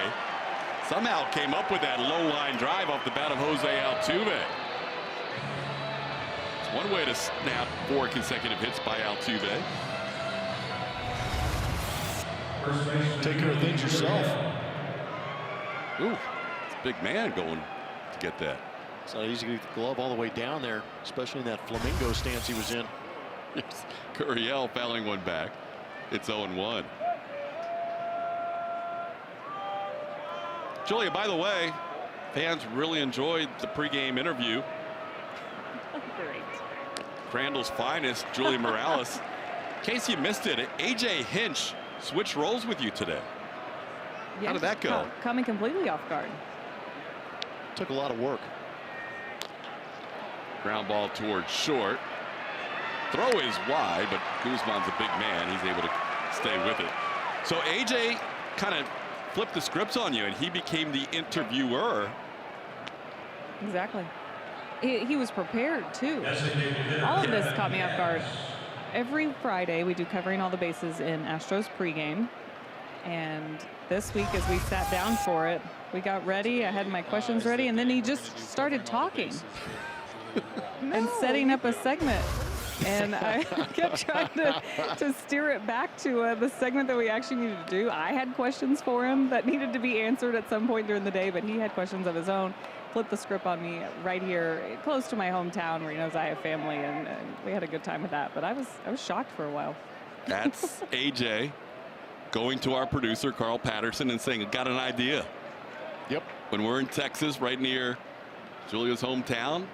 Somehow came up with that low line drive off the bat of Jose Altuve. It's one way to snap 4 consecutive hits by Altuve.
Take care of things yourself.
Ooh, it's a big man going to get that.
It's not easy to get the glove all the way down there, especially in that flamingo stance he was in.
Gurriel fouling one back. It's 0-1. Julia, by the way, fans really enjoyed the pregame interview.
Great.
Crandall's finest, Julia Morales. In case you missed it, AJ Hinch switched roles with you today.
Yeah,
how did that go?
Coming completely off guard.
Took a lot of work.
Ground ball towards short. Throw is wide, but Guzman's a big man. He's able to stay with it. So AJ kind of flipped the scripts on you, and he became the interviewer.
Exactly. He was prepared, too. All of this caught me off guard. Every Friday, we do covering all the bases in Astros pregame. And this week, as we sat down for it, we got ready. I had my questions ready, and then he just started talking and setting up a segment. And I kept trying to steer it back to the segment that we actually needed to do. I had questions for him that needed to be answered at some point during the day, but he had questions of his own. Flipped the script on me right here, close to my hometown, where he knows I have family, and we had a good time with that. But I was shocked for a while.
That's AJ going to our producer, Carl Patterson, and saying, got an idea.
Yep.
When we're in Texas, right near Julia's hometown.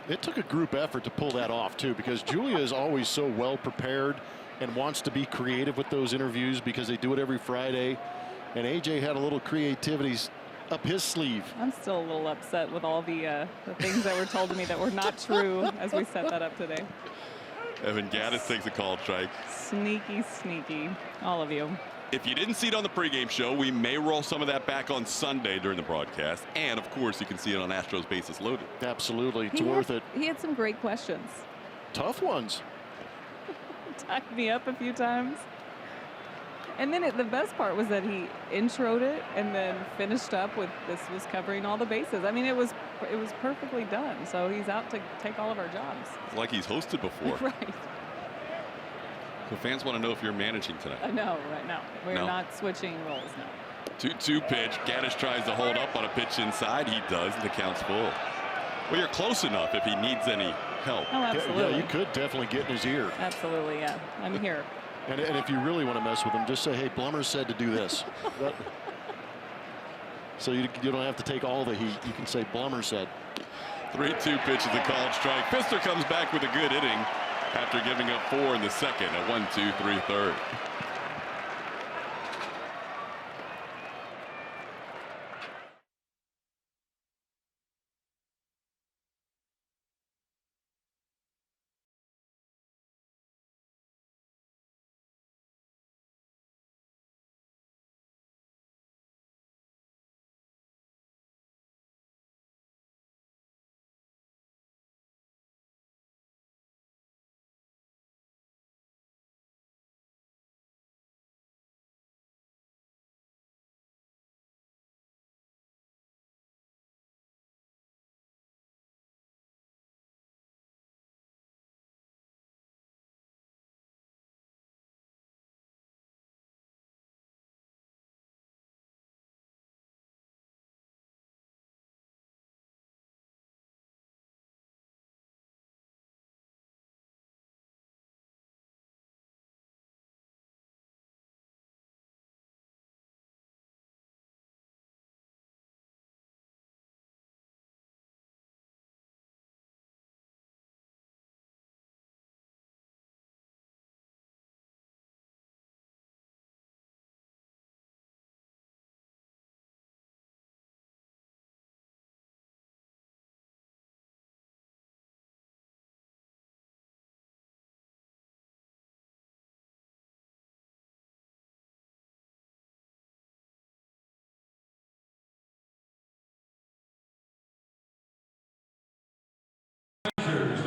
It took a group effort to pull that off, too, because Julia is always so well prepared and wants to be creative with those interviews because they do it every Friday. And AJ had a little creativity up his sleeve.
I'm still a little upset with all the things that were told to me that were not true as we set that up today.
Evan Gaddis takes a call strike.
Sneaky, sneaky, all of you.
If you didn't see it on the pregame show, we may roll some of that back on Sunday during the broadcast. And, of course, you can see it on Astros Bases Loaded.
Absolutely. It's worth it.
He had some great questions.
Tough ones.
Tied me up a few times. And then the best part was that he introed it and then finished up with this was covering all the bases. I mean, it was perfectly done. So he's out to take all of our jobs.
It's like he's hosted before.
Right.
So fans want to know if you're managing tonight.
No, right now. We're not switching roles now.
2-2 pitch. Gaddis tries to hold up on a pitch inside. He does, and the count's full. Well, you're close enough if he needs any help.
Oh, absolutely.
Yeah, you could definitely get in his ear.
Absolutely, yeah. I'm here.
And if you really want to mess with him, just say, hey, Blummer said to do this. So you don't have to take all the heat. You can say Blummer said.
3-2 pitch is a called strike. Pfister comes back with a good inning after giving up 4 in the second. A 1-2-3 third.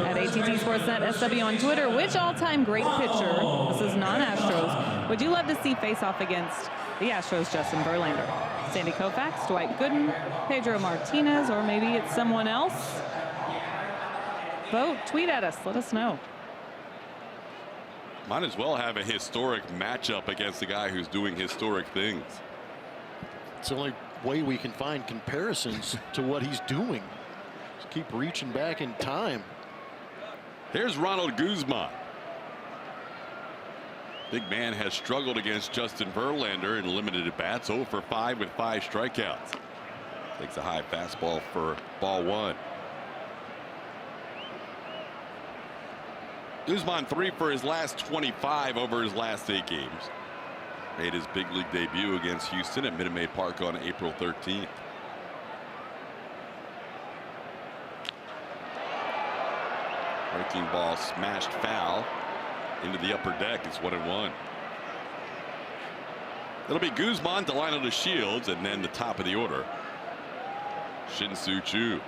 At ATT Sportsnet SW on Twitter, which all-time great pitcher, this is non-Astros, would you love to see face off against the Astros' Justin Verlander? Sandy Koufax, Dwight Gooden, Pedro Martinez, or maybe it's someone else? Vote, tweet at us, let us know.
Might as well have a historic matchup against the guy who's doing historic things.
It's the only way we can find comparisons to what he's doing. Just keep reaching back in time.
Here's Ronald Guzman. Big man has struggled against Justin Verlander in limited at bats, 0 for 5 with 5 strikeouts. Takes a high fastball for ball 1. Guzman 3 for his last 25 over his last 8 games. Made his big league debut against Houston at Minute Maid Park on April 13th. Breaking ball smashed foul into the upper deck. It's 1-1. It'll be Guzman, Delino to Shields, and then the top of the order, Shin-Soo Choo.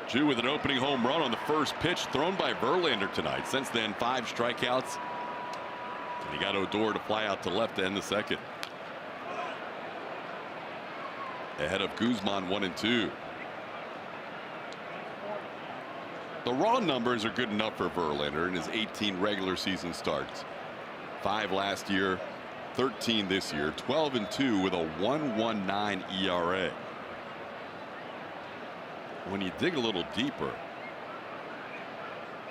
Choo with an opening home run on the first pitch thrown by Verlander tonight. Since then, 5 strikeouts. And he got Odor to fly out to left to end the second. Ahead of Guzman 1-2. The raw numbers are good enough for Verlander in his 18 regular season starts. 5 last year, 13 this year, 12-2 with a 1.19 ERA. When you dig a little deeper,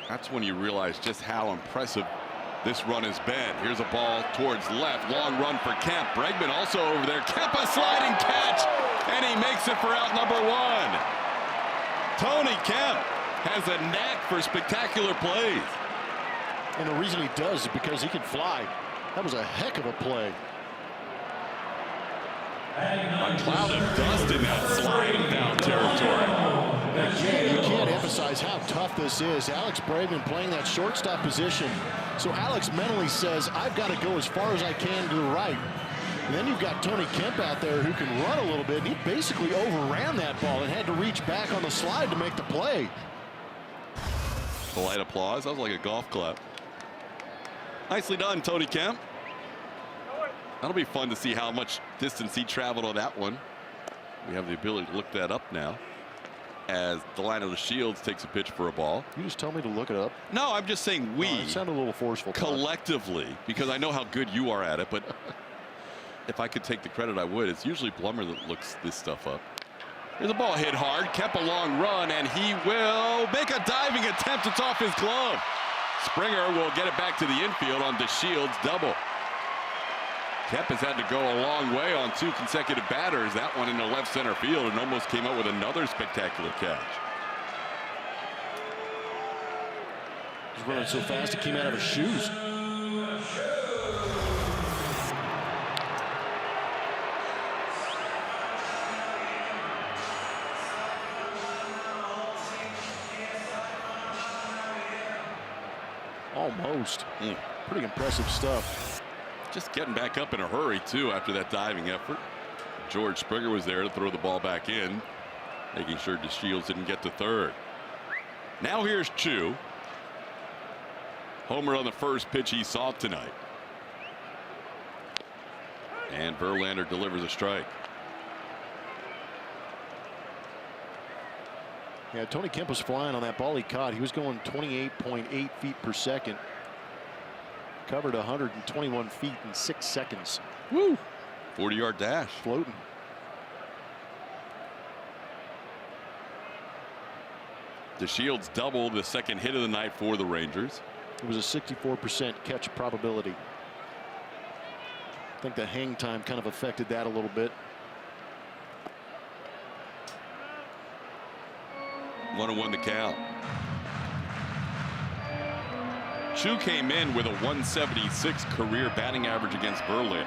that's when you realize just how impressive this run has been. Here's a ball towards left, long run for Kemp. Bregman also over there. Kemp a sliding catch, and he makes it for out number 1. Tony Kemp has a knack for spectacular plays.
And the reason he does is because he can fly. That was a heck of a play.
A cloud of dust in that sliding down territory.
Again, you can't emphasize how tough this is. Alex Bregman playing that shortstop position. So Alex mentally says, I've got to go as far as I can to the right. And then you've got Tony Kemp out there who can run a little bit. And he basically overran that ball and had to reach back on the slide to make the play.
Polite applause. That was like a golf clap. Nicely done, Tony Kemp. That'll be fun to see how much distance he traveled on that one. We have the ability to look that up now, as Delino to Shields takes a pitch for a ball.
You just tell me to look it up?
No, I'm just saying we.
It sounded a little forceful.
Collectively, because I know how good you are at it, but if I could take the credit, I would. It's usually Blummer that looks this stuff up. There's a ball hit hard. Kemp a long run, and he will make a diving attempt. It's off his glove. Springer will get it back to the infield on DeShields' double. Kemp has had to go a long way on 2 consecutive batters. That one into left center field, and almost came up with another spectacular catch.
He's running so fast, he came out of his shoes. Almost. Pretty impressive stuff.
Just getting back up in a hurry, too, after that diving effort. George Springer was there to throw the ball back in, making sure DeShields didn't get to third. Now here's Choo. Homer on the first pitch he saw tonight. And Verlander delivers a strike.
Yeah, Tony Kemp was flying on that ball he caught. He was going 28.8 feet per second. Covered 121 feet in 6 seconds.
Woo! 40-yard dash.
Floating.
DeShields doubled the second hit of the night for the Rangers.
It was a 64% catch probability. I think the hang time kind of affected that a little bit.
1-1 the count. Choo came in with a 176 career batting average against Verlander.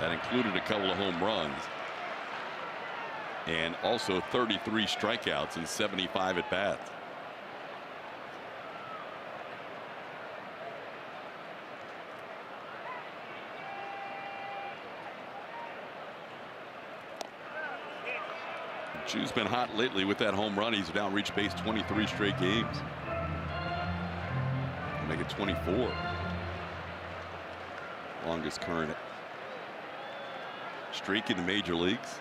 That included a couple of home runs and also 33 strikeouts and 75 at bats. Hou's been hot lately with that home run. He's now reached base 23 straight games. Make it 24. Longest current streak in the major leagues.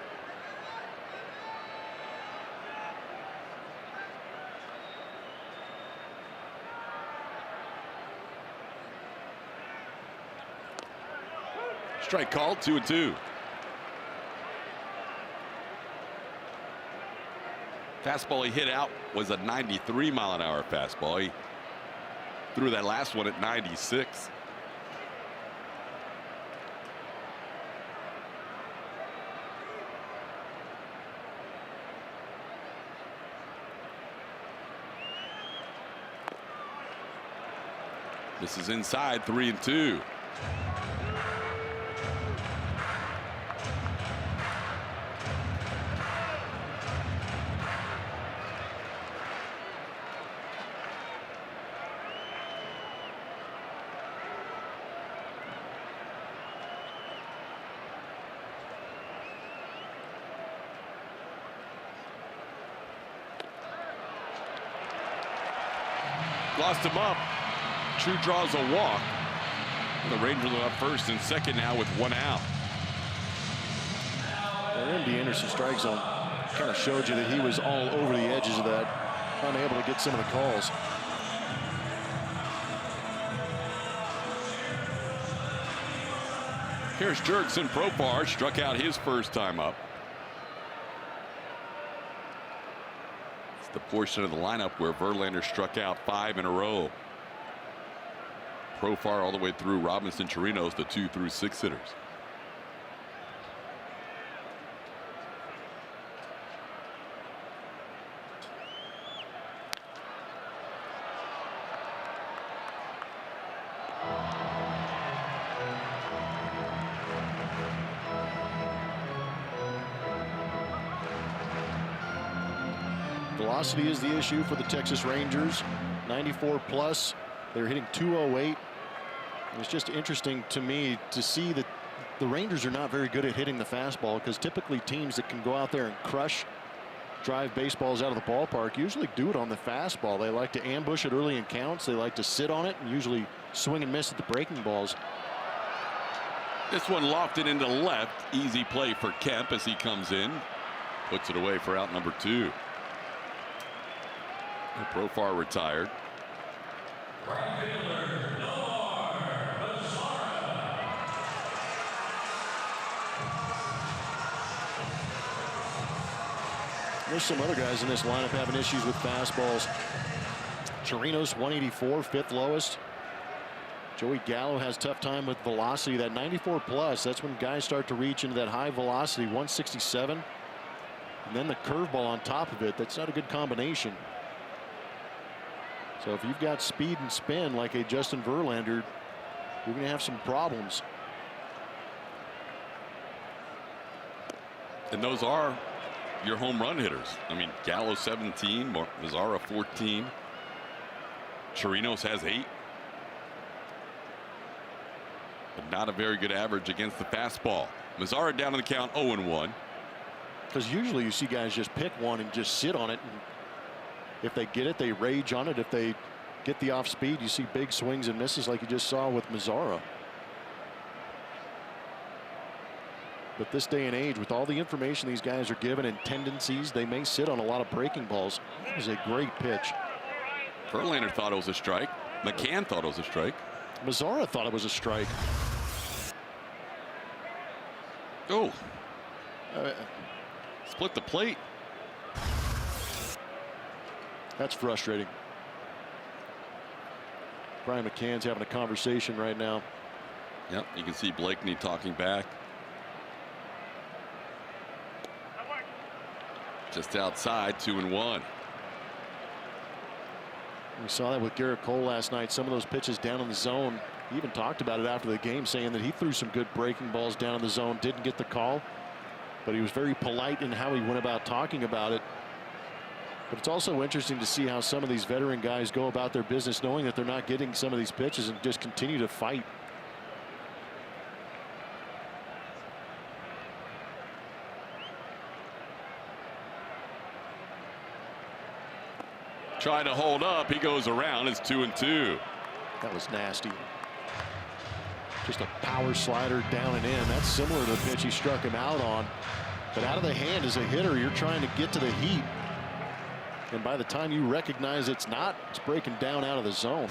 Strike called, 2-2. Fastball he hit out was a 93-mile-an-hour fastball. He threw that last one at 96. This is inside, 3-2. Lost him up. True draws a walk. The Rangers are up first and second now with 1 out.
In the Anderson strike zone kind of showed you that he was all over the edges of that, unable to get some of the calls.
Here's Jurickson Profar, struck out his first time up. It's the portion of the lineup where Verlander struck out 5 in a row. Profar all the way through Robinson, Chirinos, the 2 through 6 hitters.
Velocity is the issue for the Texas Rangers. 94 plus. They're hitting 208. It's just interesting to me to see that the Rangers are not very good at hitting the fastball, because typically teams that can go out there and crush drive baseballs out of the ballpark usually do it on the fastball. They like to ambush it early in counts. They like to sit on it and usually swing and miss at the breaking balls.
This one lofted into left. Easy play for Kemp as he comes in. Puts it away for out number 2. Profar retired.
There's some other guys in this lineup having issues with fastballs. Chirinos 184, 5th lowest. Joey Gallo has tough time with velocity. That 94 plus, that's when guys start to reach into that high velocity, 167. And then the curveball on top of it. That's not a good combination. So if you've got speed and spin like a Justin Verlander, you're going to have some problems.
And those are your home run hitters. I mean, Gallo 17, Mazzara 14. Chirinos has 8. But not a very good average against the fastball. Mazzara down to the count 0-1.
Because usually you see guys just pick one and just sit on it. And if they get it, they rage on it. If they get the off speed, you see big swings and misses like you just saw with Mazzara. But this day and age, with all the information these guys are given and tendencies, they may sit on a lot of breaking balls. It was a great pitch.
Verlander thought it was a strike. McCann thought it was a strike.
Mazzara thought it was a strike.
Oh. Split the plate.
That's frustrating. Brian McCann's having a conversation right now.
Yep, you can see Blakeney talking back. Just outside, 2-1.
We saw that with Garrett Cole last night. Some of those pitches down in the zone. He even talked about it after the game, saying that he threw some good breaking balls down in the zone, didn't get the call, but he was very polite in how he went about talking about it. But it's also interesting to see how some of these veteran guys go about their business, knowing that they're not getting some of these pitches, and just continue to fight.
trying to hold up. He goes around. It's 2-2.
That was nasty. Just a power slider down and in. That's similar to the pitch he struck him out on. But out of the hand as a hitter, you're trying to get to the heat. And by the time you recognize it's not, it's breaking down out of the zone.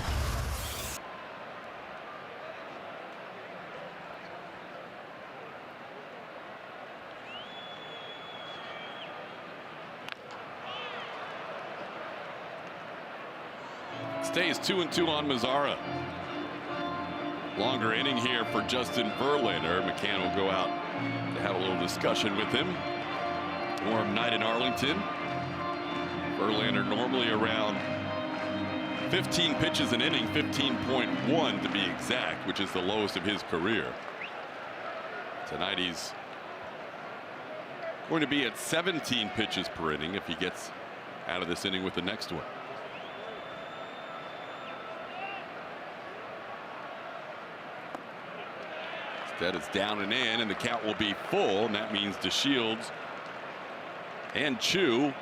Stays 2-2 on Mazzara. Longer inning here for Justin Verlander. McCann will go out to have a little discussion with him. Warm night in Arlington. Verlander normally around 15 pitches an inning, 15.1 to be exact, which is the lowest of his career. Tonight he's going to be at 17 pitches per inning if he gets out of this inning with the next one. Instead, it's down and in, and the count will be full, and that means DeShields and Chu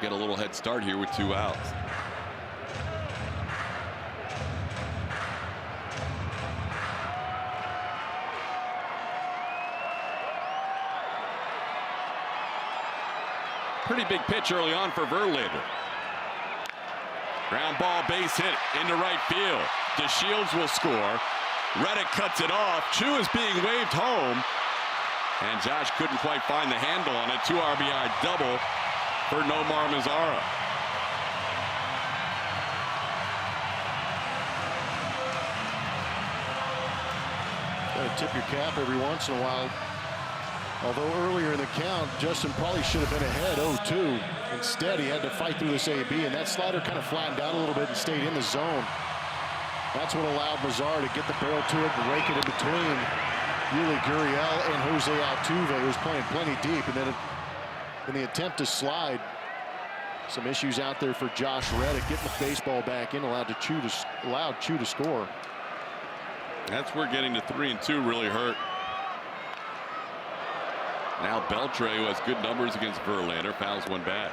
get a little head start here with 2 outs. Pretty big pitch early on for Verlander. Ground ball, base hit into right field. DeShields will score. Reddick cuts it off. Chu is being waved home. And Josh couldn't quite find the handle on it. 2 RBI double for Nomar Mazzara.
Got to tip your cap every once in a while. Although earlier in the count, Justin probably should have been ahead 0-2. Instead, he had to fight through this AB, and that slider kind of flattened out a little bit and stayed in the zone. That's what allowed Mazzara to get the barrel to it and rake it in between Yuli Gurriel and Jose Altuve, who was playing plenty deep. And then in the attempt to slide, some issues out there for Josh Reddick, getting the baseball back in, allowed Chu to score.
That's where getting to 3-2 really hurt. Now Beltre, who has good numbers against Verlander, fouls one back.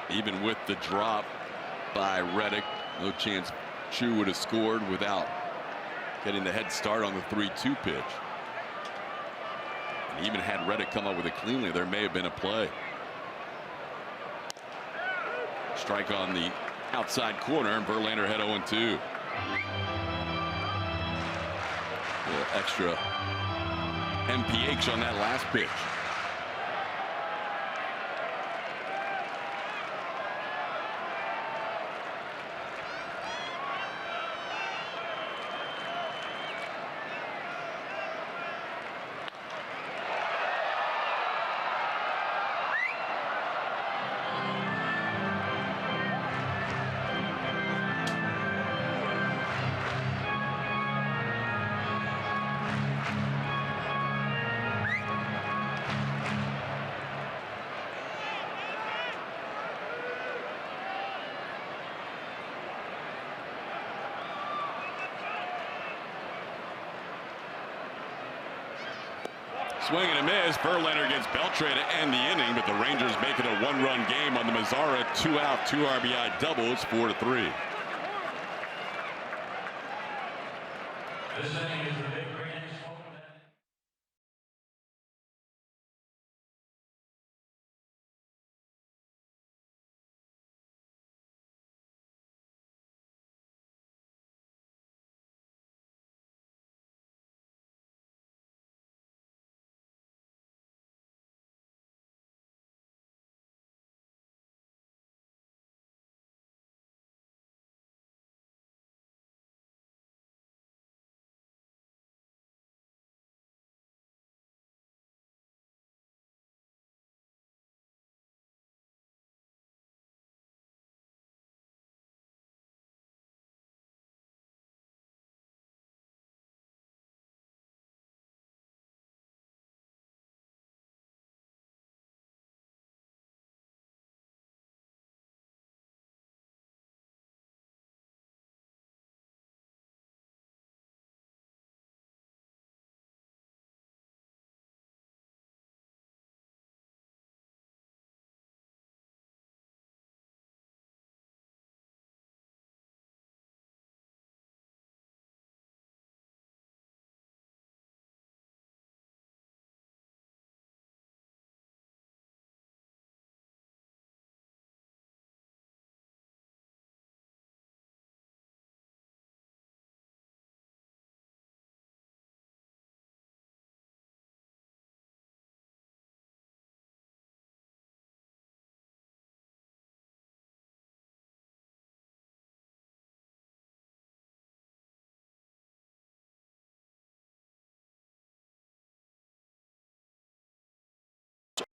Even with the drop by Reddick, no chance Chu would have scored without getting the head start on the 3-2 pitch. And even had Reddick come up with it cleanly, there may have been a play. Strike on the outside corner, and Verlander had 0-2. The extra MPH on that last pitch. Swing and a miss. Verlander gets Beltre to end the inning, but the Rangers make it a 1-run game on the Mazzara 2-out, 2 RBI doubles, 4-3.
This inning is the big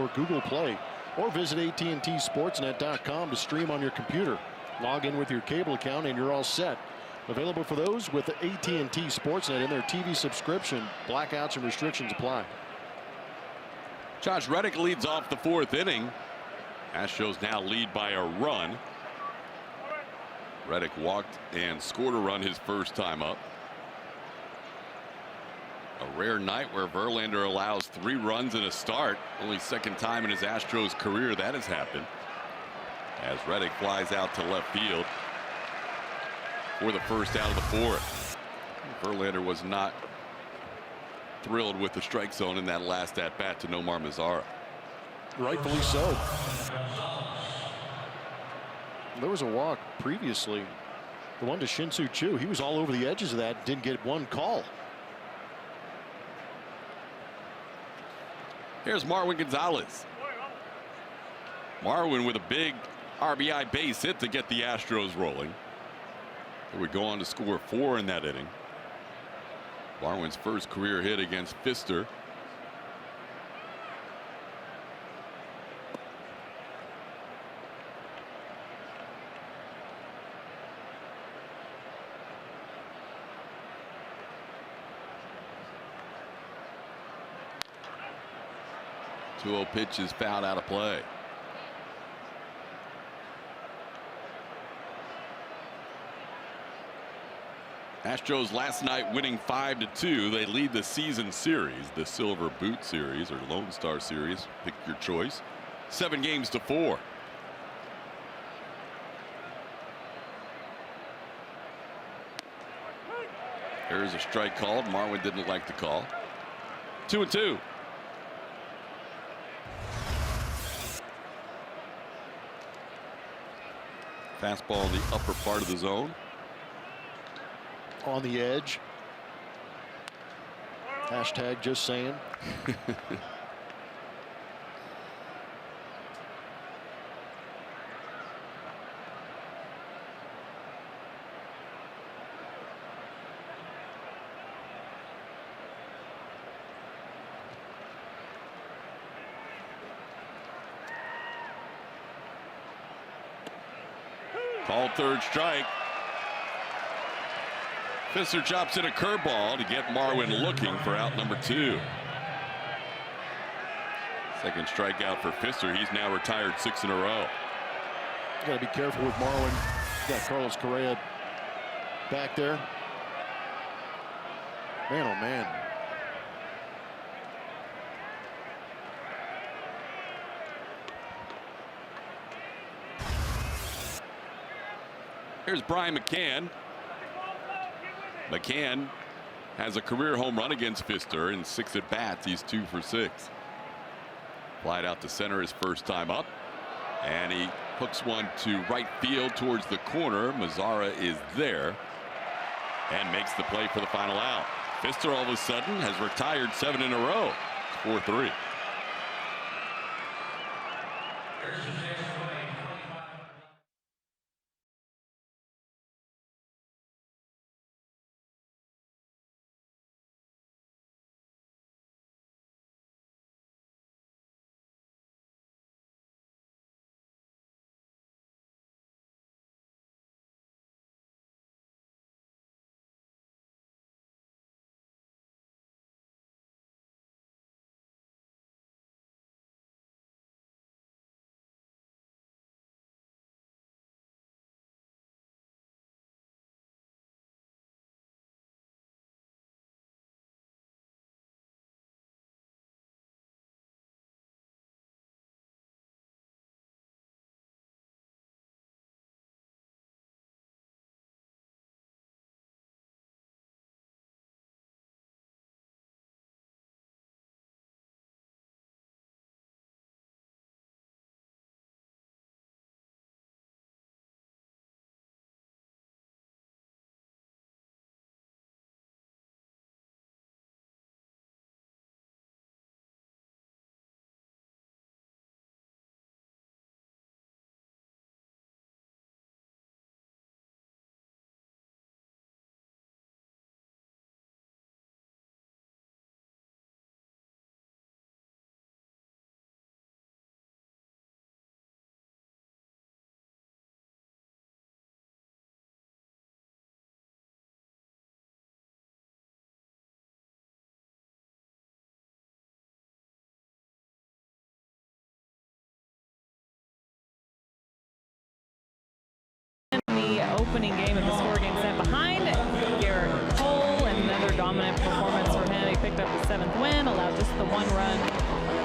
or Google Play, or visit AT&TSportsnet.com to stream on your computer. Log in with your cable account and you're all set. Available for those with the AT&T Sportsnet in their TV subscription. Blackouts and restrictions apply.
Josh Reddick leads off the 4th inning. Astros now lead by a run. Reddick walked and scored a run his first time up. A rare night where Verlander allows 3 runs in a start. Only second time in his Astros career that has happened. As Reddick flies out to left field for the first out of the 4th. Verlander was not thrilled with the strike zone in that last at bat to Nomar Mazara.
Rightfully so. There was a walk previously, the one to Shin-Soo Choo. He was all over the edges of that, didn't get one call.
Here's Marwin Gonzalez. Marwin with a big RBI base hit to get the Astros rolling. They would go on to score 4 in that inning. Marwin's first career hit against Pfister. Two-0 pitch is fouled out of play. Astros last night winning 5-2. They lead the season series, the Silver Boot Series or Lone Star Series, pick your choice, 7-4. There's a strike called. Marwin didn't like the call. 2-2. Fastball in the upper part of the zone.
On the edge. Hashtag just saying.
Called 3rd strike. Pfister chops in a curveball to get Marwin looking for out number 2. Second strikeout for Pfister. He's now retired 6 in a row.
You got to be careful with Marwin. You got Carlos Correa back there. Man, oh man.
Here's Brian McCann. McCann has a career home run against Pfister in 6 at bats. He's 2 for 6. Flied out to center his first time up, and he hooks one to right field towards the corner. Mazara is there and makes the play for the final out. Pfister all of a sudden has retired 7 in a row. 4-3.
opening game of the 4-game set behind Garrett Cole, and another dominant performance for him. He picked up his 7th win, allowed just the 1 run,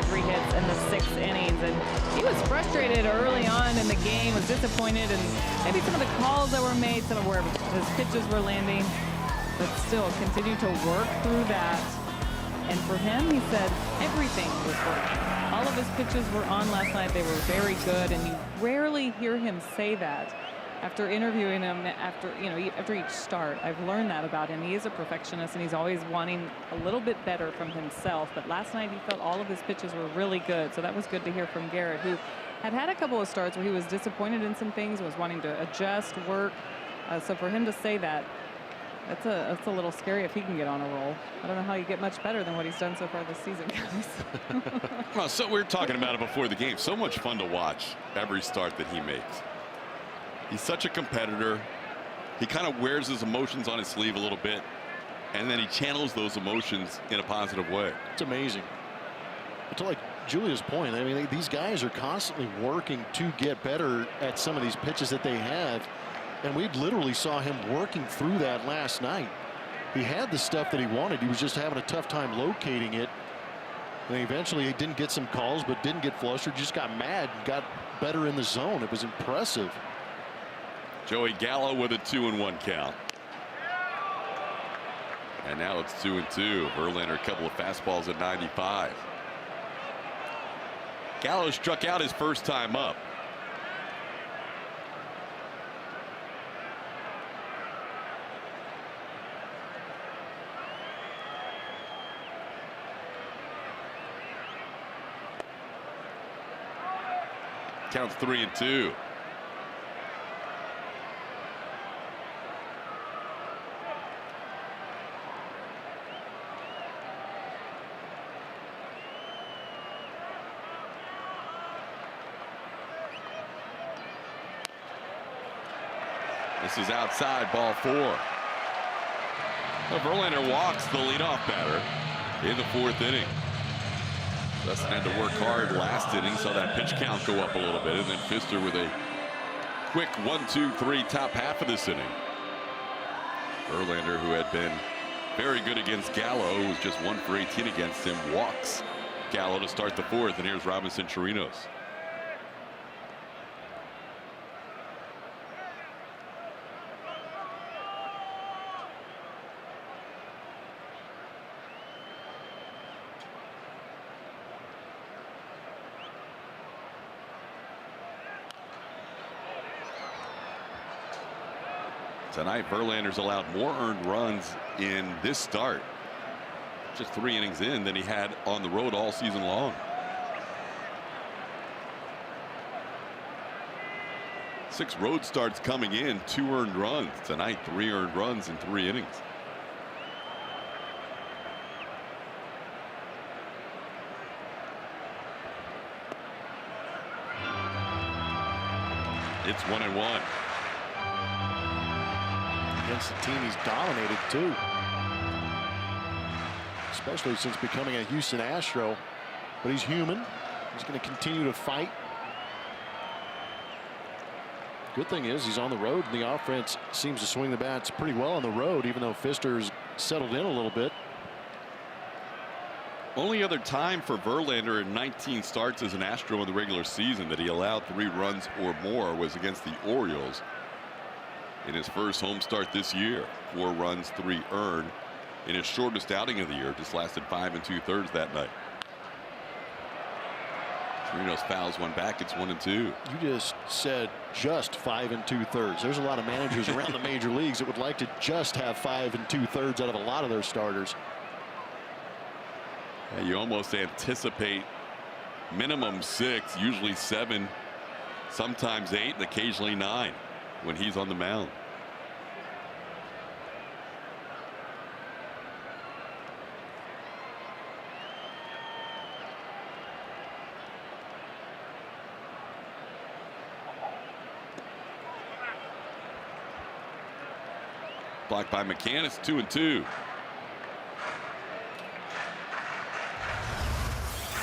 3 hits in the 6 innings, and he was frustrated early on in the game, was disappointed, and maybe some of the calls that were made, some of where his pitches were landing, but still continued to work through that. And for him, he said everything was working. All of his pitches were on last night. They were very good, and you rarely hear him say that. After interviewing him after each start, I've learned that about him. He is a perfectionist, and he's always wanting a little bit better from himself. But last night, he felt all of his pitches were really good. So that was good to hear from Garrett, who had a couple of starts where he was disappointed in some things, was wanting to adjust, work. So for him to say that, that's a little scary if he can get on a roll. I don't know how you get much better than what he's done so far this season, guys.
Well, so we were talking about it before the game. So much fun to watch every start that he makes. He's such a competitor. He kind of wears his emotions on his sleeve a little bit, and then he channels those emotions in a positive way.
It's amazing. To like Julia's point, I mean, these guys are constantly working to get better at some of these pitches that they have. And we literally saw him working through that last night. He had the stuff that he wanted. He was just having a tough time locating it. And eventually he didn't get some calls, but didn't get flustered. Just got mad and got better in the zone. It was impressive.
Joey Gallo with a 2-1 count. And now it's 2-2. Verlander a couple of fastballs at 95. Gallo struck out his first time up. Counts 3-2. This is outside, ball 4. Well, Verlander walks the leadoff batter in the 4th inning. Dustin had to work hard last inning, saw that pitch count go up a little bit, and then Pfister with a quick 1-2-3 top half of this inning. Verlander, who had been very good against Gallo, who was just 1 for 18 against him, walks Gallo to start the 4th, and here's Robinson Chirinos. Tonight, Verlander's allowed more earned runs in this start, just 3 innings in, than he had on the road all season long. 6 road starts coming in, 2 earned runs. Tonight, 3 earned runs in 3 innings. It's 1-1.
Against the team he's dominated too, especially since becoming a Houston Astro. But he's human. He's going to continue to fight. Good thing is he's on the road, and the offense seems to swing the bats pretty well on the road, even though Pfister's settled in a little bit.
Only other time for Verlander in 19 starts as an Astro in the regular season that he allowed 3 runs or more was against the Orioles in his first home start this year. 4 runs, 3 earned in his shortest outing of the year. Just lasted 5 2/3 that night. Chirinos fouls one back. It's 1-2.
You just said just 5 2/3. There's a lot of managers around the major leagues that would like to just have 5 2/3 out of a lot of their starters.
Yeah, you almost anticipate minimum 6, usually 7, sometimes 8, and occasionally 9 when he's on the mound. Blocked by McCann. It's 2-2.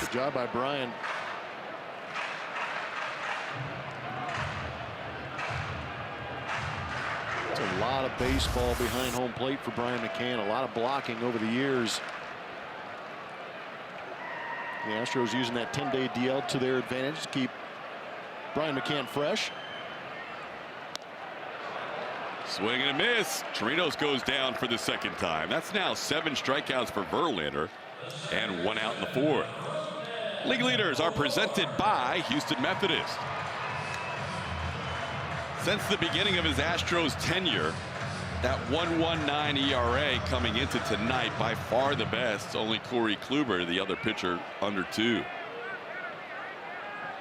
Good job by Brian. A lot of baseball behind home plate for Brian McCann. A lot of blocking over the years. The Astros using that 10-day DL to their advantage to keep Brian McCann fresh.
Swing and a miss. Chirinos goes down for the second time. That's now 7 strikeouts for Verlander and 1 out in the 4th. League leaders are presented by Houston Methodist. Since the beginning of his Astros tenure, that 1.19 ERA coming into tonight, by far the best. Only Corey Kluber, the other pitcher, under 2.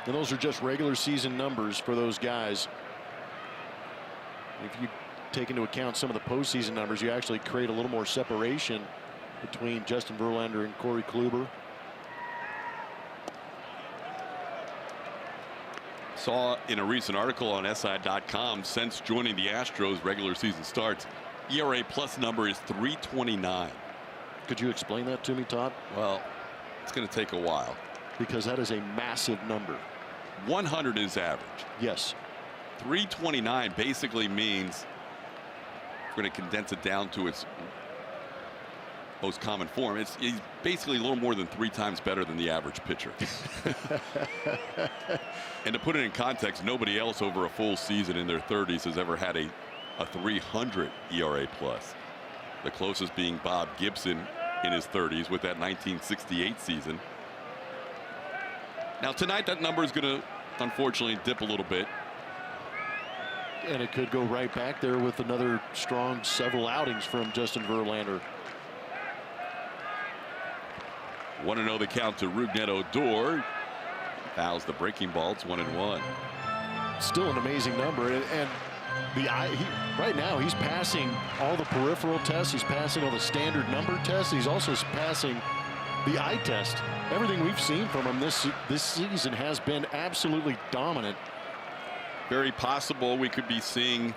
And those are just regular season numbers for those guys. If you take into account some of the postseason numbers, you actually create a little more separation between Justin Verlander and Corey Kluber.
Saw in a recent article on SI.com, since joining the Astros, regular season starts, ERA plus number is 3.29.
Could you explain that to me, Todd?
Well, it's going to take a while.
Because that is a massive number.
100 is average.
Yes.
3.29 basically means, we're going to condense it down to its most common form. He's basically a little more than 3 times better than the average pitcher. And to put it in context, nobody else over a full season in their 30s has ever had a 300 ERA plus. The closest being Bob Gibson in his 30s with that 1968 season. Now tonight that number is going to unfortunately dip a little bit.
And it could go right back there with another strong several outings from Justin Verlander.
1-0 the count to Rougned Odor. Fouls the breaking ball. It's 1-1.
Still an amazing number. And right now he's passing all the peripheral tests. He's passing all the standard number tests. He's also passing the eye test. Everything we've seen from him this season has been absolutely dominant.
Very possible we could be seeing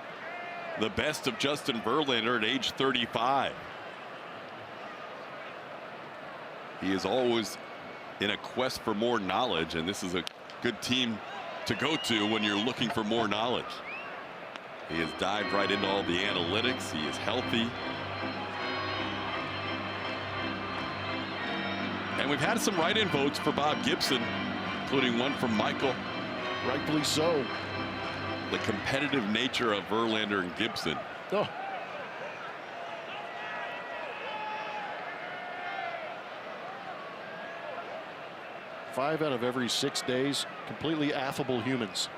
the best of Justin Verlander at age 35. He is always in a quest for more knowledge, and this is a good team to go to when you're looking for more knowledge. He has dived right into all the analytics. He is healthy. And we've had some write-in votes for Bob Gibson, including one from Michael.
Rightfully so.
The competitive nature of Verlander and Gibson.
Oh. Five out of every 6 days, completely affable humans.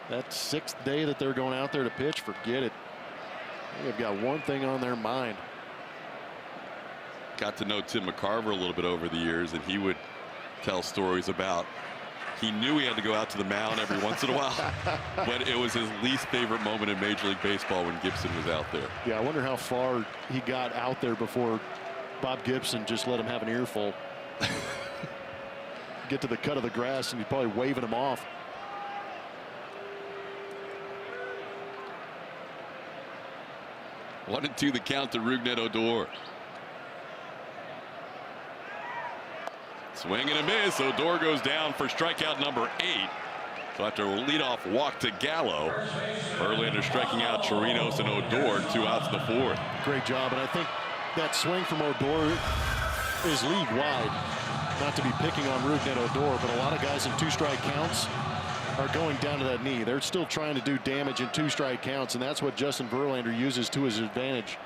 That 6th day that they're going out there to pitch, forget it. They've got one thing on their mind.
Got to know Tim McCarver a little bit over the years, and he would tell stories about he knew he had to go out to the mound every once in a while, but it was his least favorite moment in Major League Baseball when Gibson was out there.
Yeah, I wonder how far he got out there before Bob Gibson just let him have an earful. Get to the cut of the grass and he's probably waving him off.
One and 2 the count to Rougned Odor. Swing and a miss. Odor goes down for strikeout number 8. So after a leadoff walk to Gallo, Verlander striking out Chirinos and Odor, 2 outs in the 4th.
Great job, and I think that swing from Odor is league wide. Not to be picking on Rougned Odor, but a lot of guys in 2-strike counts are going down to that knee. They're still trying to do damage in 2-strike counts, and that's what Justin Verlander uses to his advantage.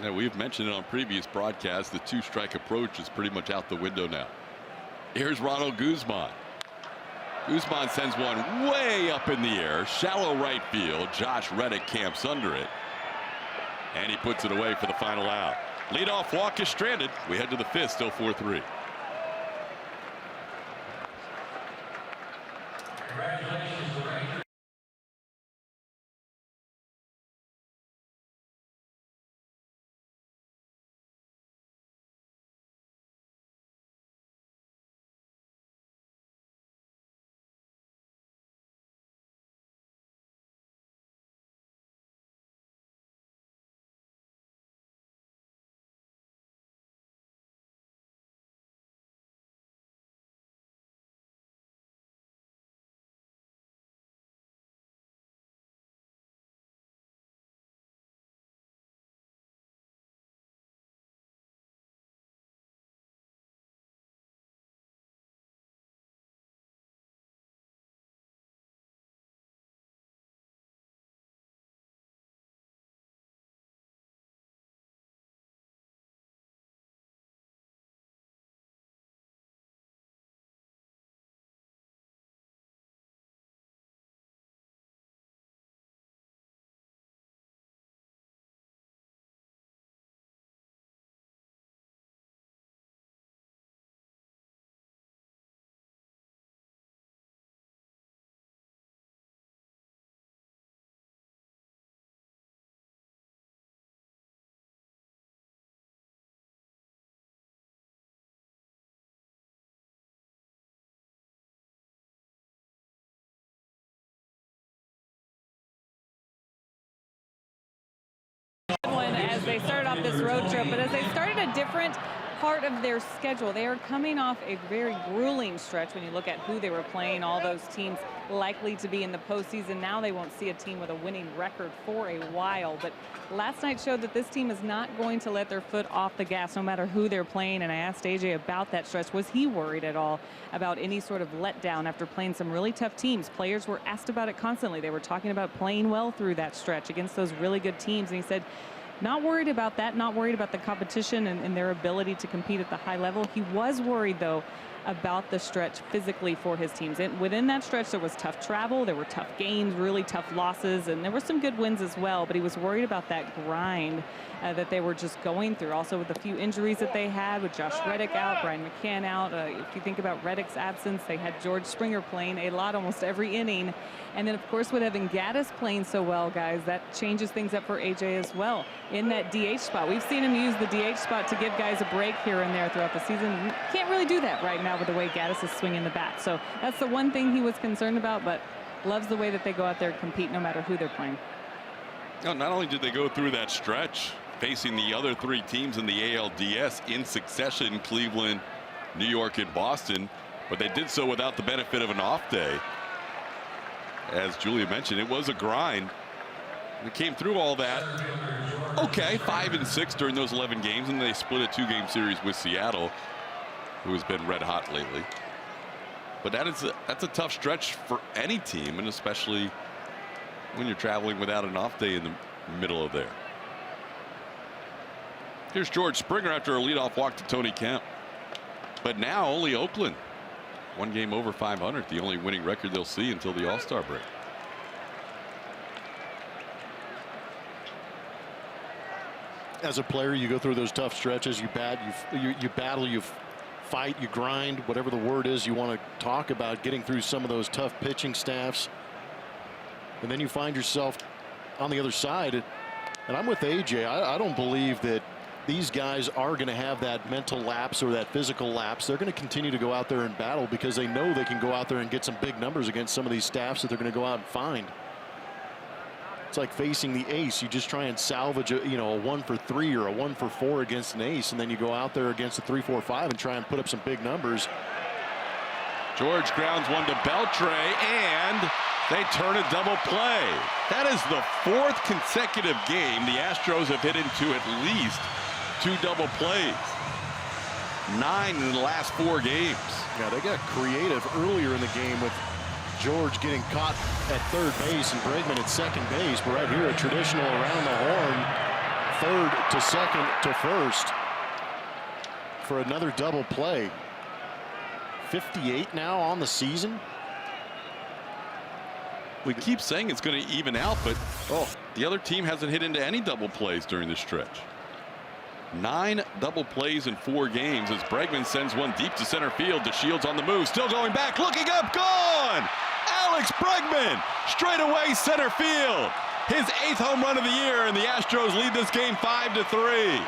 Yeah, we've mentioned it on previous broadcasts. The 2-strike approach is pretty much out the window now. Here's Ronald Guzman. Guzman sends one way up in the air, shallow right field. Josh Reddick camps under it, and he puts it away for the final out. Leadoff walk is stranded. We head to the 5th, still 4-3.
road trip, but as they started a different part of their schedule, they are coming off a very grueling stretch when you look at who they were playing, all those teams likely to be in the postseason. Now they won't see a team with a winning record for a while, but last night showed that this team is not going to let their foot off the gas no matter who they're playing. And I asked AJ about that stretch. Was he worried at all about any sort of letdown after playing some really tough teams? Players were asked about it constantly. They were talking about playing well through that stretch against those really good teams, and he said not worried about that, not worried about the competition and their ability to compete at the high level. He was worried, though, about the stretch physically for his teams. And within that stretch, there was tough travel, there were tough games, really tough losses, and there were some good wins as well. But he was worried about that grind that they were just going through. Also with a few injuries that they had, with Josh Reddick out, Brian McCann out. If you think about Reddick's absence, they had George Springer playing a lot, almost every inning. And then, of course, with Evan Gattis playing so well, guys, that changes things up for AJ as well in that DH spot. We've seen him use the DH spot to give guys a break here and there throughout the season. Can't really do that right now with the way Gattis is swinging the bat. So that's the one thing he was concerned about, but loves the way that they go out there and compete no matter who they're playing.
No, not only did they go through that stretch facing the other three teams in the ALDS in succession, Cleveland, New York, and Boston, but they did so without the benefit of an off day. As Julia mentioned, it was a grind. They came through all that. Okay, 5-6 during those 11 games, and they split a 2-game series with Seattle, who has been red hot lately. But that's a tough stretch for any team, and especially when you're traveling without an off day in the middle of there. Here's George Springer after a leadoff walk to Tony Kemp. But now only Oakland, one game over 500, the only winning record they'll see until the All-Star break.
As a player, you go through those tough stretches. You battle, you fight, you grind, whatever the word is you want to talk about, getting through some of those tough pitching staffs. And then you find yourself on the other side. And I'm with AJ. I don't believe that these guys are going to have that mental lapse or that physical lapse. They're going to continue to go out there and battle because they know they can go out there and get some big numbers against some of these staffs that they're going to go out and find. It's like facing the ace. You just try and salvage a 1-for-3 or a 1-for-4 against an ace, and then you go out there against a 3-4-5 and try and put up some big numbers.
George grounds one to Beltre, and they turn a double play. That is the 4th consecutive game the Astros have hit into at least 2 double plays. 9 in the last 4 games.
Yeah, they got creative earlier in the game with George getting caught at third base and Bregman at second base. But right here, a traditional around the horn, third to second to first for another double play. 58 now on the season.
We keep saying it's going to even out, but the other team hasn't hit into any double plays during this stretch. 9 double plays in 4 games as Bregman sends one deep to center field. DeShields on the move, still going back, looking up, gone! Alex Bregman, straight away center field. His 8th home run of the year, and the Astros lead this game 5-3.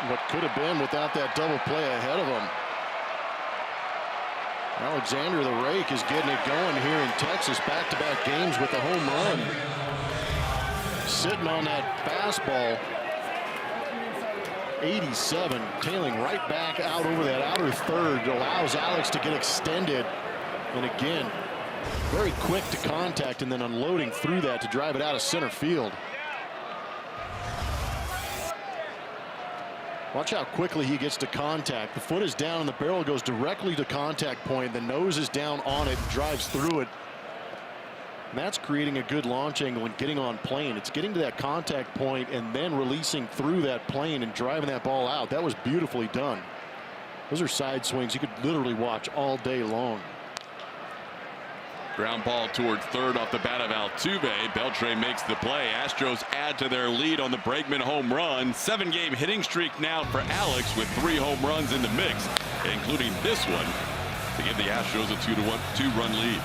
What could have been without that double play ahead of him. Alexander the Rake is getting it going here in Texas. Back-to-back games with the home run. Sitting on that fastball. 87, tailing right back out over that outer third. Allows Alex to get extended. And again, very quick to contact and then unloading through that to drive it out of center field. Watch how quickly he gets to contact. The foot is down and the barrel goes directly to contact point. The nose is down on it and drives through it. And that's creating a good launch angle and getting on plane. It's getting to that contact point and then releasing through that plane and driving that ball out. That was beautifully done. Those are side swings you could literally watch all day long.
Ground ball toward third off the bat of Altuve. Beltre makes the play. Astros add to their lead on the Bregman home run. 7-game hitting streak now for Alex with 3 home runs in the mix, including this one to give the Astros a 2-run lead.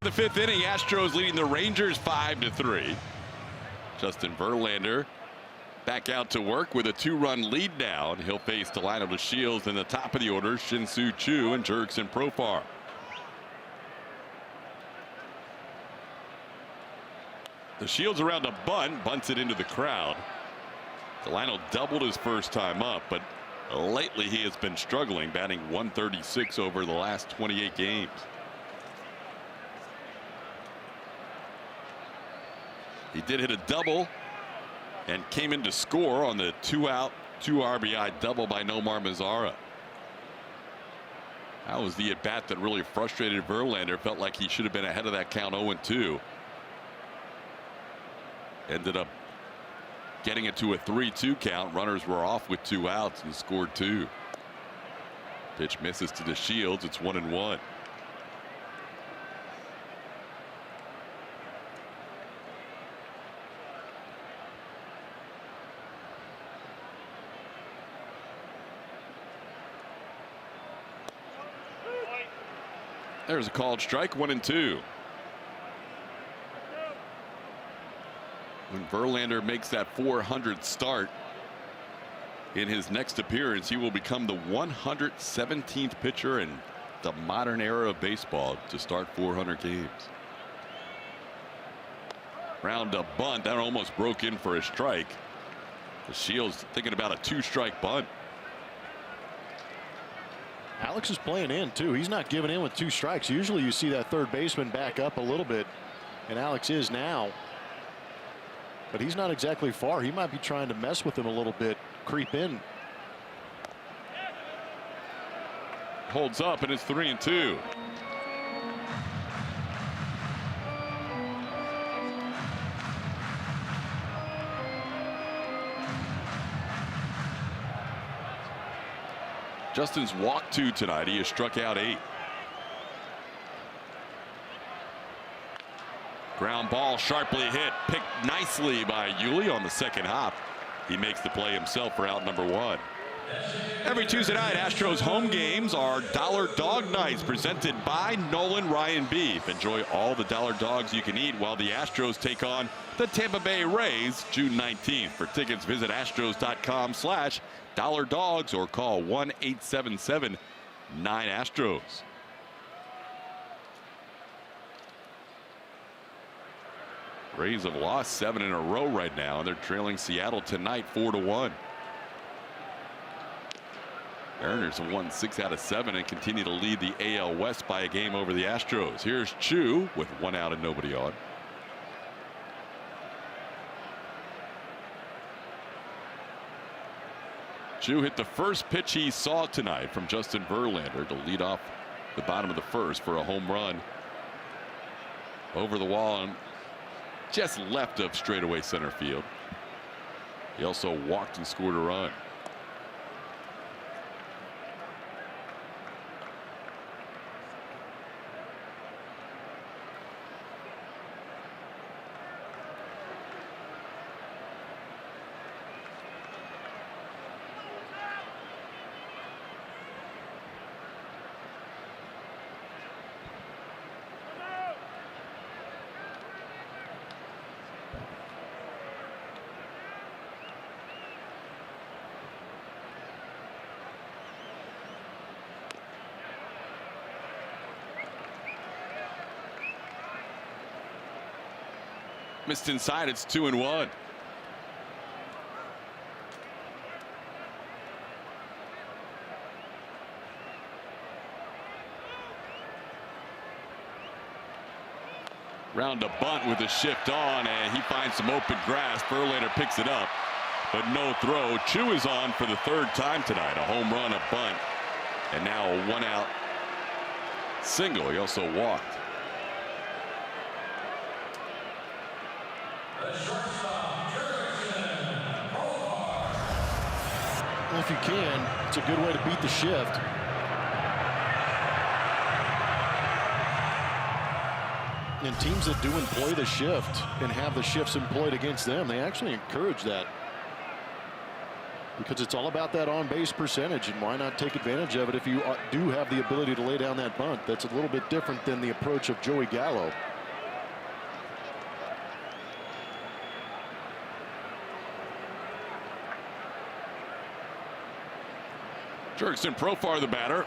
The fifth inning, Astros leading the Rangers 5-3. Justin Verlander back out to work with a 2-run lead now. And he'll face Delino DeShields in the top of the order, Shin-Soo Choo and Jurickson Profar. DeShields around a bunt, bunts it into the crowd. Delino doubled his first time up, but lately he has been struggling, batting .136 over the last 28 games. He did hit a double and came in to score on the 2-out, 2 RBI double by Nomar Mazara. That was the at-bat that really frustrated Verlander. Felt like he should have been ahead of that count 0-2. Ended up getting it to a 3-2 count. Runners were off with 2 outs and scored 2. Pitch misses to DeShields. It's 1-1. There's a called strike, 1-2. When Verlander makes that 400 start in his next appearance, he will become the 117th pitcher in the modern era of baseball to start 400 games. Round a bunt that almost broke in for a strike. DeShields thinking about a 2-strike bunt.
Alex is playing in too. He's not giving in with 2 strikes. Usually you see that third baseman back up a little bit, and Alex is now. But he's not exactly far. He might be trying to mess with him a little bit, creep in.
Holds up, and it's 3-2. Justin's walked 2 tonight. He has struck out 8. Ground ball sharply hit, picked nicely by Yuli on the second hop. He makes the play himself for out number 1. Every Tuesday night, Astros home games are Dollar Dog Nights presented by Nolan Ryan Beef. Enjoy all the dollar dogs you can eat while the Astros take on the Tampa Bay Rays June 19th. For tickets, visit astros.com/dollardogs or call 1-877-9-ASTROS. Rays have lost 7 in a row right now, and they're trailing Seattle tonight 4-1. Mariners have won 6 out of 7 and continue to lead the AL West by a game over the Astros. Here's Choo with 1 out and nobody on. Choo hit the first pitch he saw tonight from Justin Verlander to lead off the bottom of the first for a home run over the wall and just left of straightaway center field. He also walked and scored a run. Missed inside. It's 2-1. Round a bunt with a shift on, and he finds some open grass. Verlander picks it up, but no throw. Choo is on for the 3rd time tonight. A home run, a bunt, and now a 1-out single. He also walked.
Well, if you can, it's a good way to beat the shift. And teams that do employ the shift and have the shifts employed against them, they actually encourage that. because it's all about that on-base percentage, and why not take advantage of it if you do have the ability to lay down that bunt. That's a little bit different than the approach of Joey Gallo.
Jurickson Profar, the batter.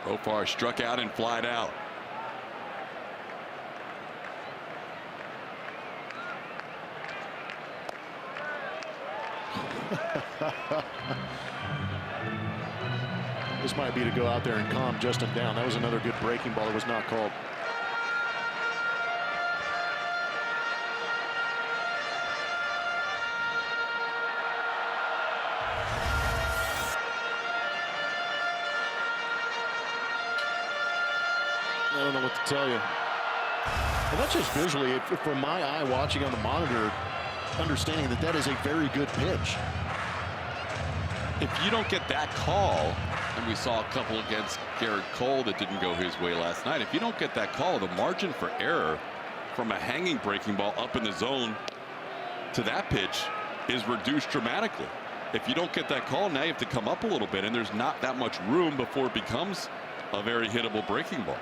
Profar struck out and flied out.
This might be to go out there and calm Justin down. That was another good breaking ball that was not called. I don't know what to tell you. And that's just visually, from my eye watching on the monitor, understanding that that is a very good pitch.
If you don't get that call, and we saw a couple against Garrett Cole that didn't go his way last night, if you don't get that call, the margin for error from a hanging breaking ball up in the zone to that pitch is reduced dramatically. If you don't get that call, now you have to come up a little bit, and there's not that much room before it becomes a very hittable breaking ball.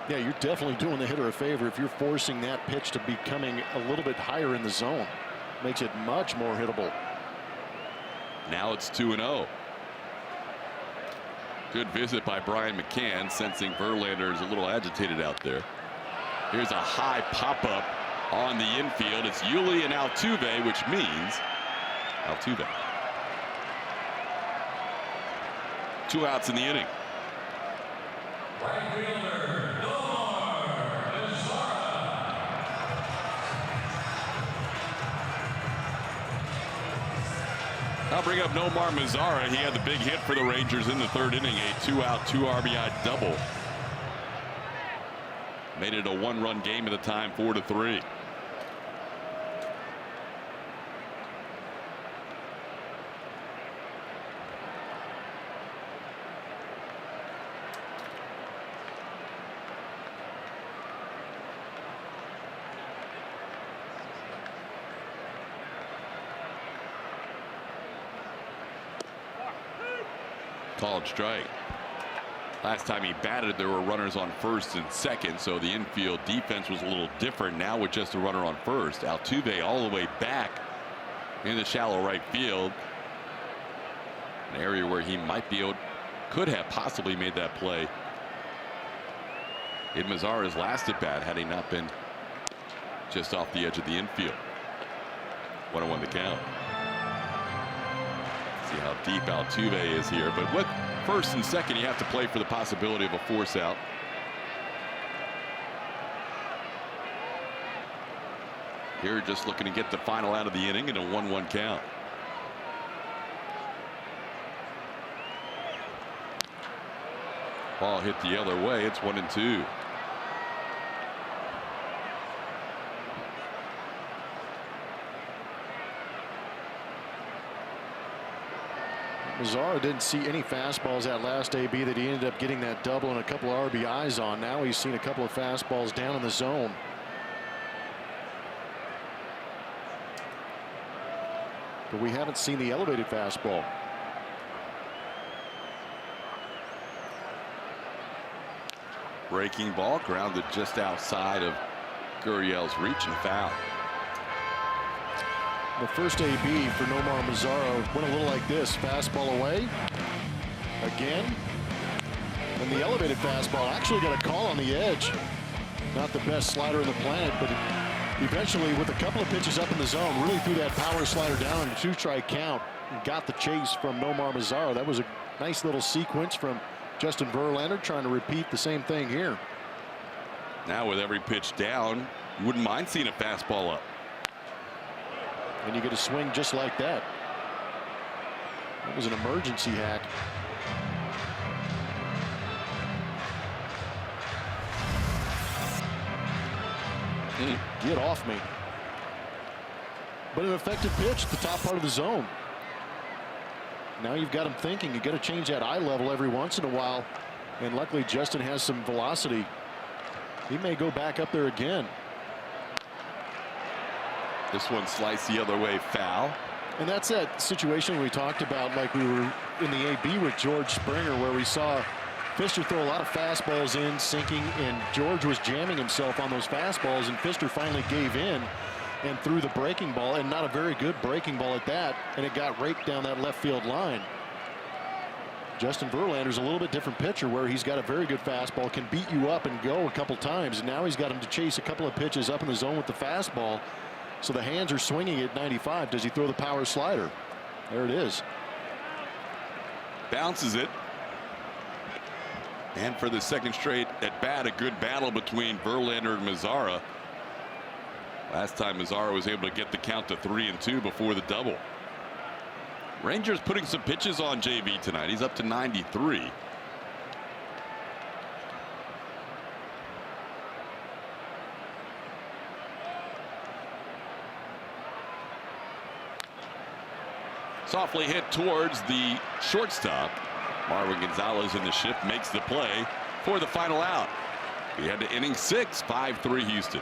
Yeah, you're definitely doing the hitter a favor if you're forcing that pitch to be coming a little bit higher in the zone. Makes it much more hittable.
Now it's 2-0. Good visit by Brian McCann, sensing Verlander is a little agitated out there. Here's a high pop-up on the infield. It's Yuli and Altuve, which means Altuve. 2 outs in the inning.
Right fielder,
I'll bring up Nomar Mazara. He had the big hit for the Rangers in the 3rd inning, a 2-out, 2 RBI double. Made it a 1-run game at the time, 4-3. Called strike. Last time he batted, there were runners on 1st and 2nd, so the infield defense was a little different now with just a runner on 1st. Altuve all the way back in the shallow right field, an area where he might be able, could have possibly made that play in Mazara's last at bat had he not been just off the edge of the infield. 1-1 the count. See how deep Altuve is here, but with 1st and 2nd, you have to play for the possibility of a force out. Here just looking to get the final out of the inning in a 1-1 count. Ball hit the other way. It's 1-2.
Mazara didn't see any fastballs that last AB that he ended up getting that double and a couple of RBIs on. Now he's seen a couple of fastballs down in the zone. But we haven't seen the elevated fastball.
Breaking ball grounded just outside of Gurriel's reach and foul.
The first AB for Nomar Mazara went a little like this. Fastball away. Again. And the elevated fastball actually got a call on the edge. Not the best slider in the planet, but eventually with a couple of pitches up in the zone, really threw that power slider down in a 2-strike count and got the chase from Nomar Mazara. That was a nice little sequence from Justin Verlander, trying to repeat the same thing here.
Now with every pitch down, you wouldn't mind seeing a fastball up.
And you get a swing just like that. That was an emergency hack. Get off me. But an effective pitch at the top part of the zone. Now you've got him thinking. You got to change that eye level every once in a while. And luckily Justin has some velocity He may go back up there again.
This one sliced the other way, foul.
And that's that situation we talked about, like we were in the AB with George Springer, where we saw Pfister throw a lot of fastballs in, sinking, and George was jamming himself on those fastballs, and Pfister finally gave in and threw the breaking ball, and not a very good breaking ball at that, and it got raked down that left field line. Justin Verlander's a little bit different pitcher, where he's got a very good fastball, can beat you up and go a couple times, and now he's got him to chase a couple of pitches up in the zone with the fastball. So the hands are swinging at 95. Does he throw the power slider? There it is.
Bounces it. And for the second straight at bat, a good battle between Verlander and Mazzara. Last time Mazzara was able to get the count to 3-2 before the double. Rangers putting some pitches on JV tonight. He's up to 93. Softly hit towards the shortstop. Marwin Gonzalez in the shift makes the play for the final out. We had to inning 6, 5-3 Houston.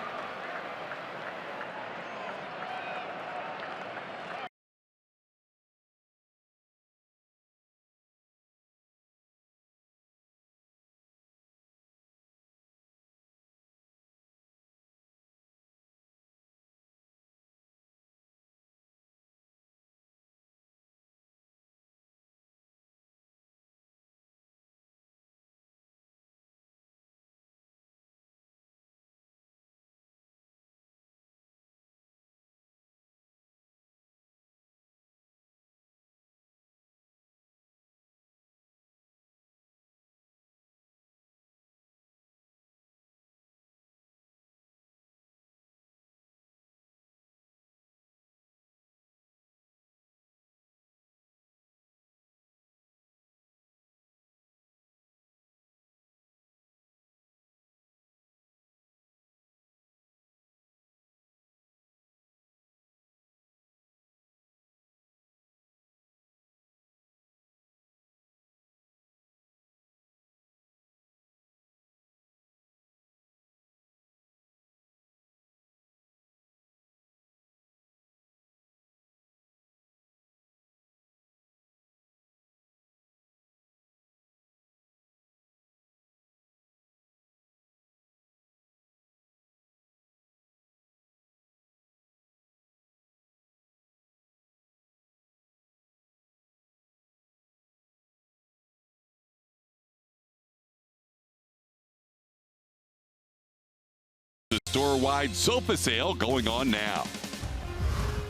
The store-wide sofa sale going on now.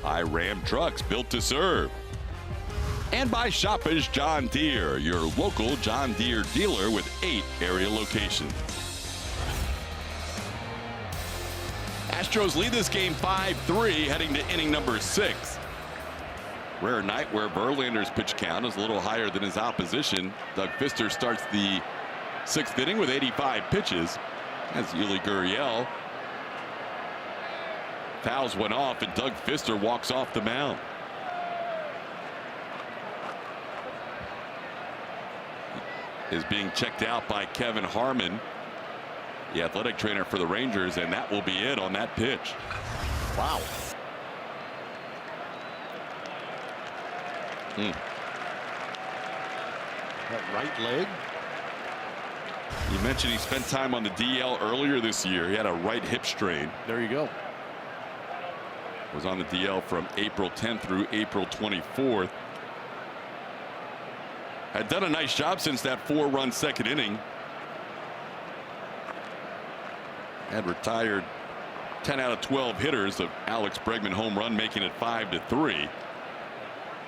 By Ram Trucks, built to serve. And by Shoppers John Deere, your local John Deere dealer with 8 area locations. Astros lead this game 5-3, heading to inning number 6. Rare night where Verlander's pitch count is a little higher than his opposition. Doug Pfister starts the 6th inning with 85 pitches as Yuli Gurriel fouls one off, and Doug Pfister walks off the mound. Is being checked out by Kevin Harmon, the athletic trainer for the Rangers, and that will be it on that pitch.
Wow. That right leg.
You mentioned he spent time on the DL earlier this year. He had a right hip strain.
There you go.
Was on the DL from April 10th through April 24th. Had done a nice job since that 4-run second inning. Had retired 10 out of 12 hitters of Alex Bregman home run, making it 5-3.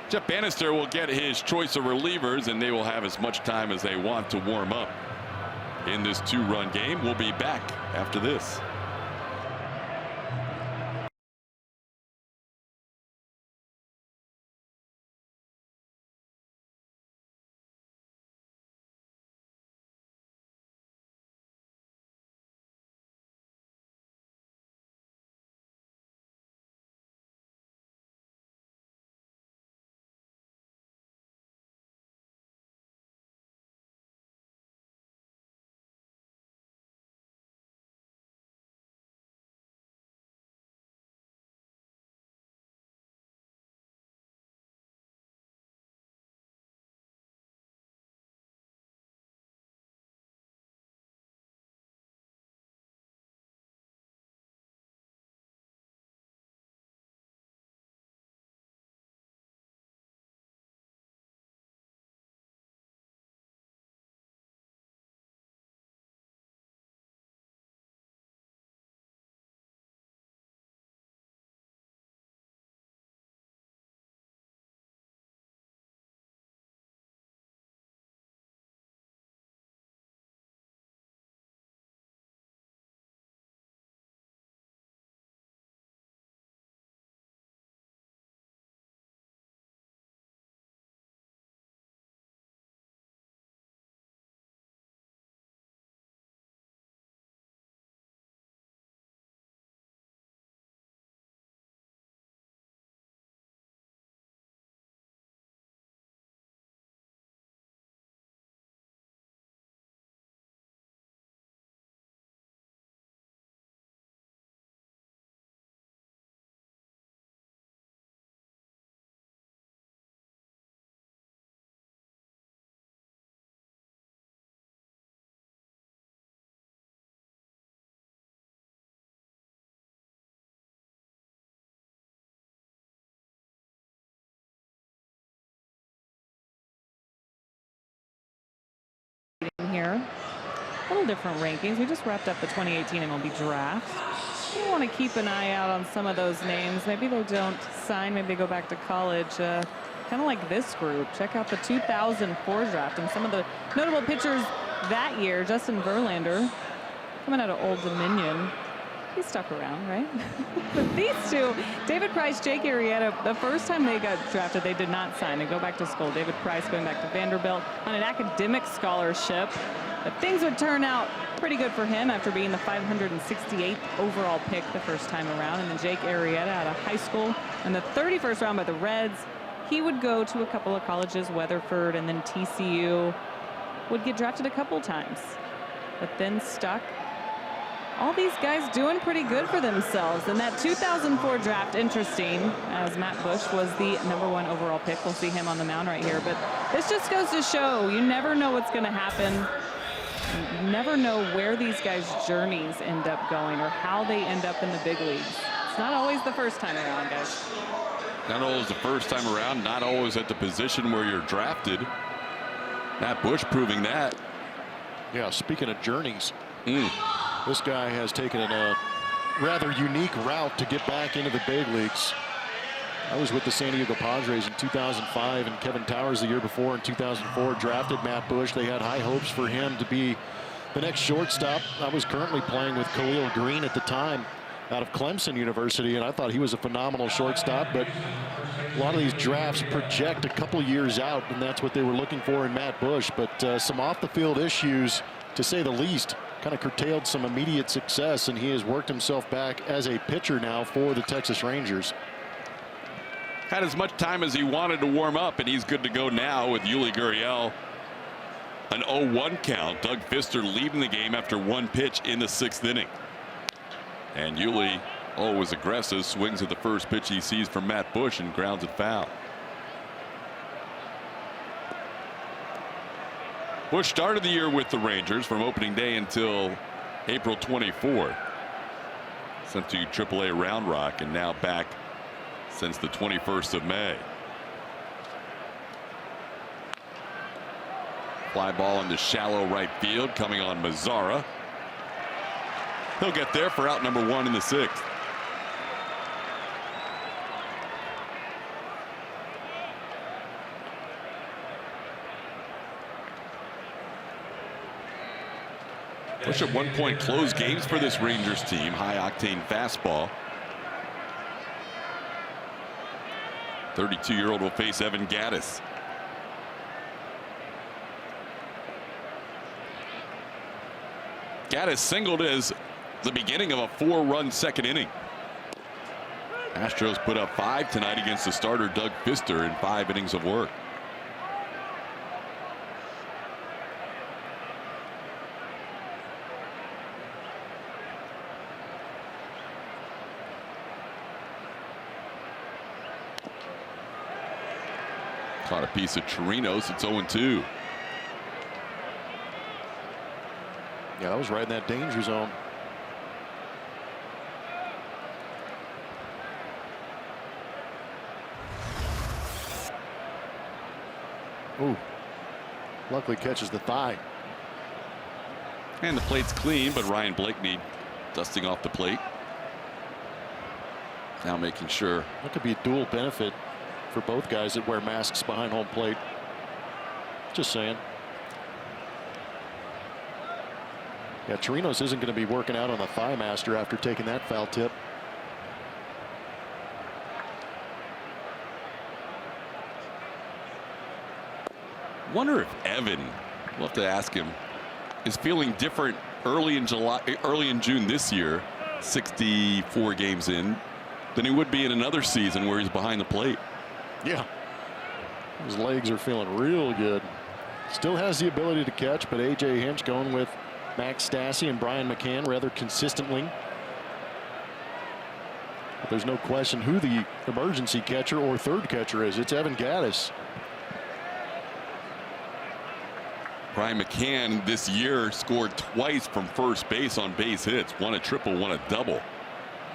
Jeff Bannister will get his choice of relievers, and they will have as much time as they want to warm up in this 2-run game. We'll be back after this.
here. A little different rankings. We just wrapped up the 2018 MLB draft. You want to keep an eye out on some of those names. Maybe they don't sign. Maybe they go back to college. Kind of like this group. Check out the 2004 draft and some of the notable pitchers that year. Justin Verlander, coming out of Old Dominion. He stuck around, right? But these two, David Price, Jake Arrieta, the first time they got drafted, they did not sign and go back to school. David Price going back to Vanderbilt on an academic scholarship. But things would turn out pretty good for him after being the 568th overall pick the first time around. And then Jake Arrieta out of high school in the 31st round by the Reds. He would go to a couple of colleges, Weatherford and then TCU. Would get drafted a couple times, but then stuck. All these guys doing pretty good for themselves. And that 2004 draft, interesting, as Matt Bush was the #1 overall pick. We'll see him on the mound right here. But this just goes to show you never know what's going to happen. You never know where these guys' journeys end up going or how they end up in the big leagues. It's not always the first time around, guys.
Not always the first time around, not always at the position where you're drafted. Matt Bush proving that.
Yeah, speaking of journeys, this guy has taken a rather unique route to get back into the big leagues. I was with the San Diego Padres in 2005, and Kevin Towers the year before in 2004 drafted Matt Bush. They had high hopes for him to be the next shortstop. I was currently playing with Khalil Green at the time out of Clemson University, and I thought he was a phenomenal shortstop. But a lot of these drafts project a couple years out, and that's what they were looking for in Matt Bush. But some off-the-field issues, to say the least, kind of curtailed some immediate success, and he has worked himself back as a pitcher now for the Texas Rangers.
Had as much time as he wanted to warm up, and he's good to go now with Yuli Gurriel. An 0-1 count. Doug Fister leaving the game after one pitch in the 6th inning. And Yuli always aggressive, swings at the first pitch he sees from Matt Bush and grounds it foul. Bush started the year with the Rangers from opening day until April 24th. Sent to AAA Round Rock and now back since the 21st of May. Fly ball into shallow right field coming on Mazzara. He'll get there for out number 1 in the 6th. Bush at one point closed games for this Rangers team. High octane fastball. 32-year-old will face Evan Gattis. Gattis singled as the beginning of a 4-run second inning. Astros put up 5 tonight against the starter Doug Fister in 5 innings of work. Caught a piece of Chirinos. It's 0-2.
Yeah, that was right in that danger zone. Ooh. Luckily catches the thigh.
And the plate's clean, but Ryan Blakeney dusting off the plate. Now making sure.
That could be a dual benefit for both guys that wear masks behind home plate. Just saying. Yeah, Chirinos isn't going to be working out on the thigh master after taking that foul tip.
Wonder if Evan, we'll have to ask him, is feeling different early in June this year, 64 games in, than he would be in another season where he's behind the plate.
Yeah. His legs are feeling real good. Still has the ability to catch, but A.J. Hinch going with Max Stassi and Brian McCann rather consistently. But there's no question who the emergency catcher or third catcher is. It's Evan Gattis.
Brian McCann this year scored twice from first base on base hits. One a triple, one a double.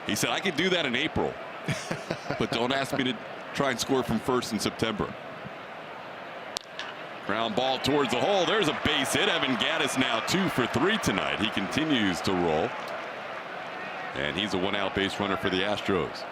He said, I could do that in April, but don't ask me to try and score from first in September. Ground ball towards the hole. There's a base hit. Evan Gattis now 2 for 3 tonight. He continues to roll. And he's a 1-out base runner for the Astros.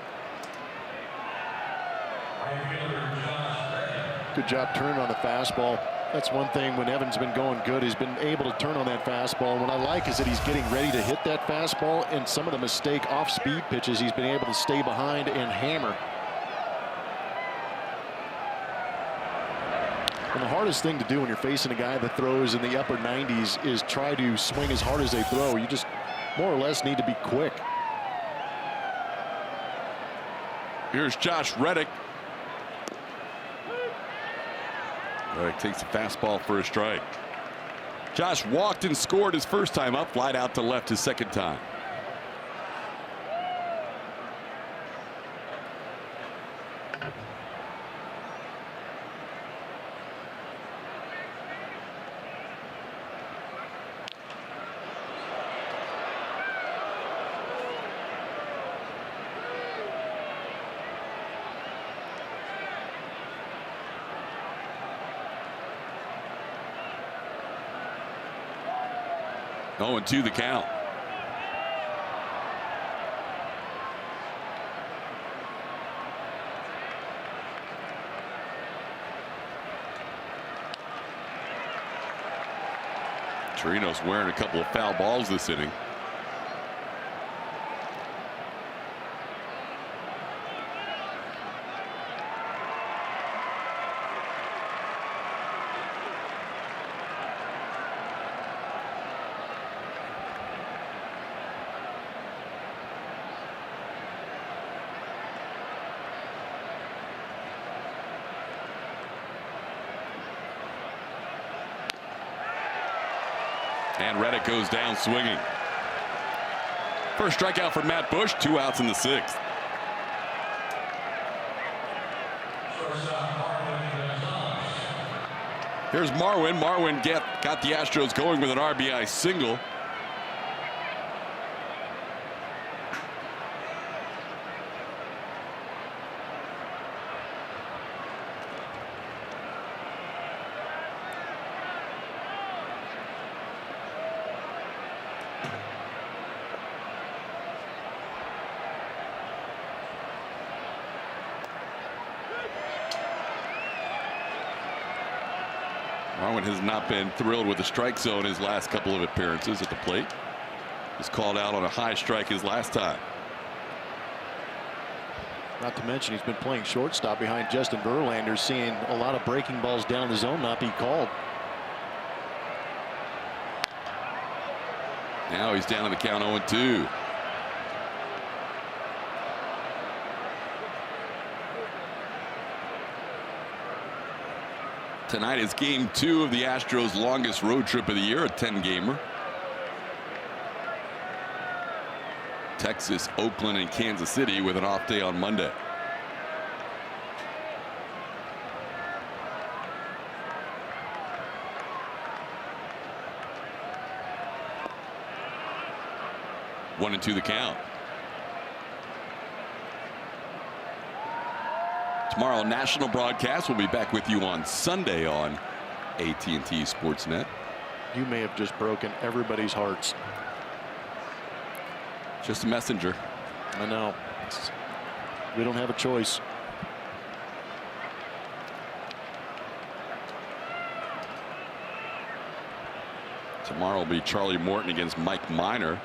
Good job turning on the fastball. That's one thing when Evan's been going good. He's been able to turn on that fastball. And what I like is that he's getting ready to hit that fastball. And some of the mistake off-speed pitches, he's been able to stay behind and hammer. And the hardest thing to do when you're facing a guy that throws in the upper 90s is try to swing as hard as they throw. You just more or less need to be quick.
Here's Josh Reddick. Reddick takes a fastball for a strike. Josh walked and scored his first time up, flied out to left his second time. Oh, and 2 the count. Torino's wearing a couple of foul balls this inning. And Reddick goes down swinging. First strikeout for Matt Bush, 2 outs in the 6th. Here's Marwin. Marwin got the Astros going with an RBI single. Marwin has not been thrilled with the strike zone his last couple of appearances at the plate. Was called out on a high strike his last time.
Not to mention he's been playing shortstop behind Justin Verlander, seeing a lot of breaking balls down the zone not be called.
Now he's down to the count 0-2. Tonight is game 2 of the Astros' longest road trip of the year, a 10-gamer. Texas, Oakland, and Kansas City with an off day on Monday. One and 2 the count. Tomorrow, national broadcast. We'll be back with you on Sunday on AT&T Sportsnet.
You may have just broken everybody's hearts.
Just a messenger.
I know. We don't have a choice.
Tomorrow will be Charlie Morton against Mike Minor.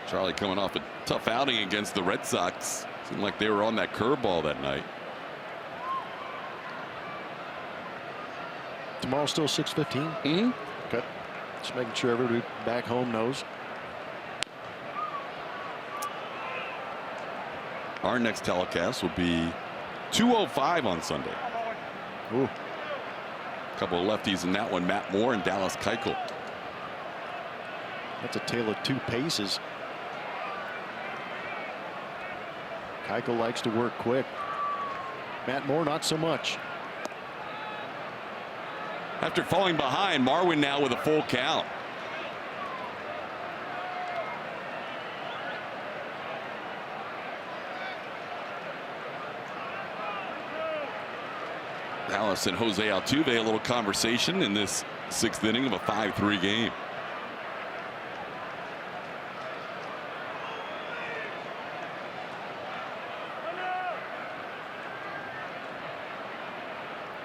Charlie coming off a tough outing against the Red Sox. Seemed like they were on that curveball that night.
Tomorrow still 6:15. Okay. Just making sure everybody back home knows.
Our next telecast will be 2:05 on Sunday.
Ooh.
A couple of lefties in that one. Matt Moore and Dallas Keuchel.
That's a tale of 2 paces. Keuchel likes to work quick. Matt Moore not so much.
After falling behind, Marwin now with a full count. Dallas and Jose Altuve, a little conversation in this 6th inning of a 5-3 game.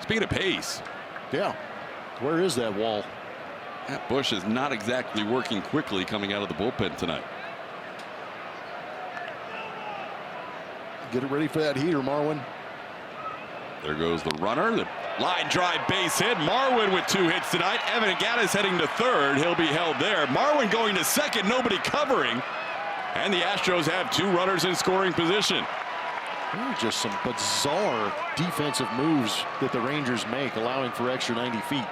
Speaking of pace.
Yeah. Where is that wall?
That Bush is not exactly working quickly coming out of the bullpen tonight.
Get it ready for that heater, Marwin.
There goes the runner. The line drive base hit. Marwin with 2 hits tonight. Evan Gattis heading to 3rd. He'll be held there. Marwin going to 2nd. Nobody covering. And the Astros have 2 runners in scoring position.
Just some bizarre defensive moves that the Rangers make, allowing for extra 90 feet.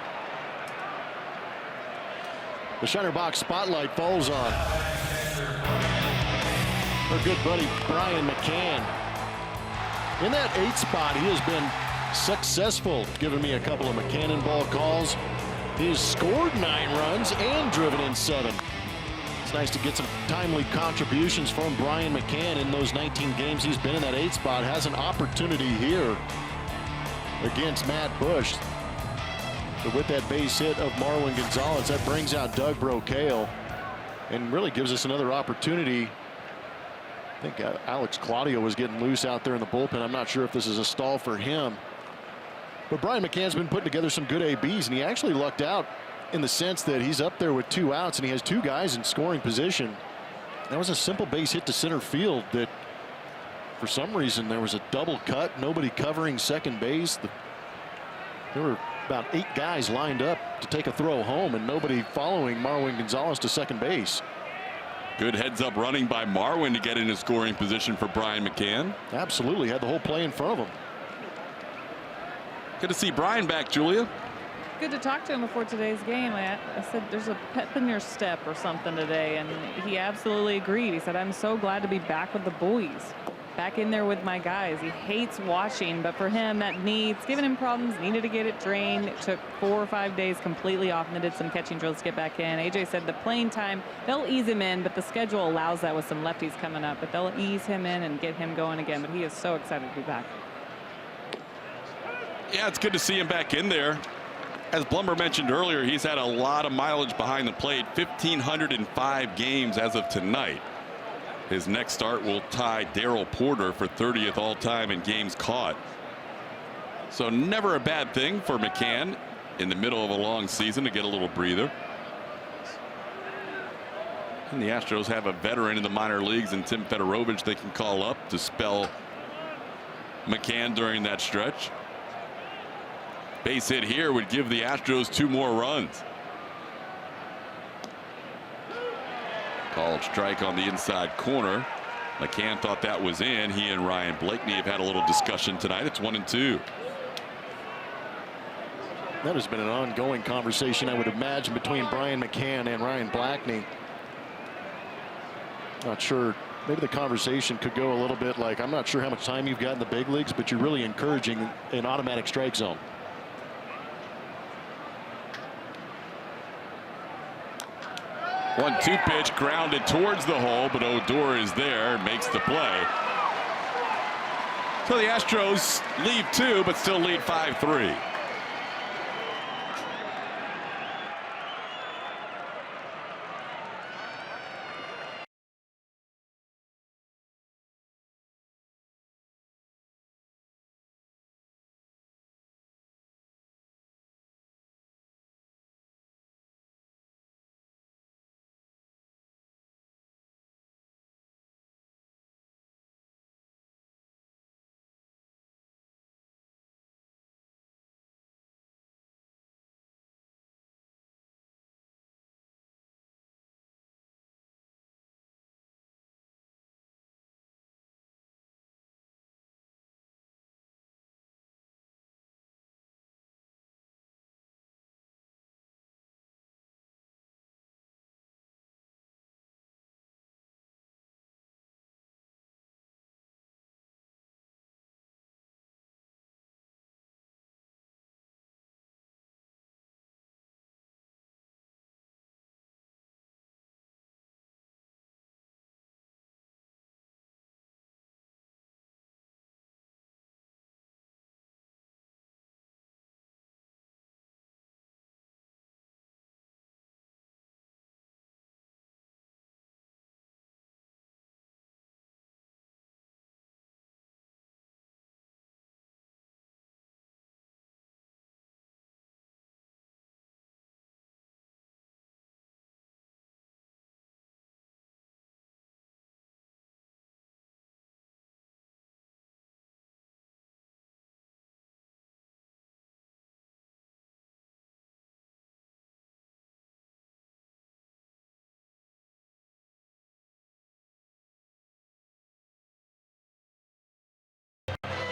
The Shiner Box spotlight falls on our good buddy Brian McCann. In that 8th spot, he has been successful, giving me a couple of McCann ball calls. He's scored 9 runs and driven in 7. It's nice to get some timely contributions from Brian McCann in those 19 games he's been in that 8th spot. Has an opportunity here against Matt Bush. But with that base hit of Marwin Gonzalez, that brings out Doug Brocail and really gives us another opportunity. I think Alex Claudio was getting loose out there in the bullpen. I'm not sure if this is a stall for him. But Brian McCann's been putting together some good ABs, and he actually lucked out in the sense that he's up there with 2 outs and he has 2 guys in scoring position. That was a simple base hit to center field that for some reason there was a double cut, nobody covering second base. There were about 8 guys lined up to take a throw home and nobody following Marwin Gonzalez to second base.
Good heads up running by Marwin to get into scoring position for Brian McCann.
Absolutely had the whole play in front of him.
Good to see Brian back, Julia.
Good to talk to him before today's game. I said there's a pep in your step or something today, and he absolutely agreed. He said, I'm so glad to be back with the boys, back in there with my guys. He hates watching, but for him, that knee, it's giving him problems, needed to get it drained. It took 4 or 5 days completely off, and then did some catching drills to get back in. AJ said the playing time, they'll ease him in, but the schedule allows that with some lefties coming up, but they'll ease him in and get him going again, but he is so excited to be back.
Yeah, it's good to see him back in there. As Blumber mentioned earlier, he's had a lot of mileage behind the plate, 1,505 games as of tonight. His next start will tie Darrell Porter for 30th all-time in games caught. So never a bad thing for McCann in the middle of a long season to get a little breather. And the Astros have a veteran in the minor leagues in Tim Fedorovich they can call up to spell McCann during that stretch. Base hit here would give the Astros 2 more runs. Called strike on the inside corner. McCann thought that was in. He and Ryan Blakeney have had a little discussion tonight. It's 1-2.
That has been an ongoing conversation, I would imagine, between Brian McCann and Ryan Blakeney. Not sure. Maybe the conversation could go a little bit like, I'm not sure how much time you've got in the big leagues, but you're really encouraging an automatic strike zone.
1-2 pitch grounded towards the hole, but Odor is there, makes the play. So the Astros lead 2, but still lead 5-3.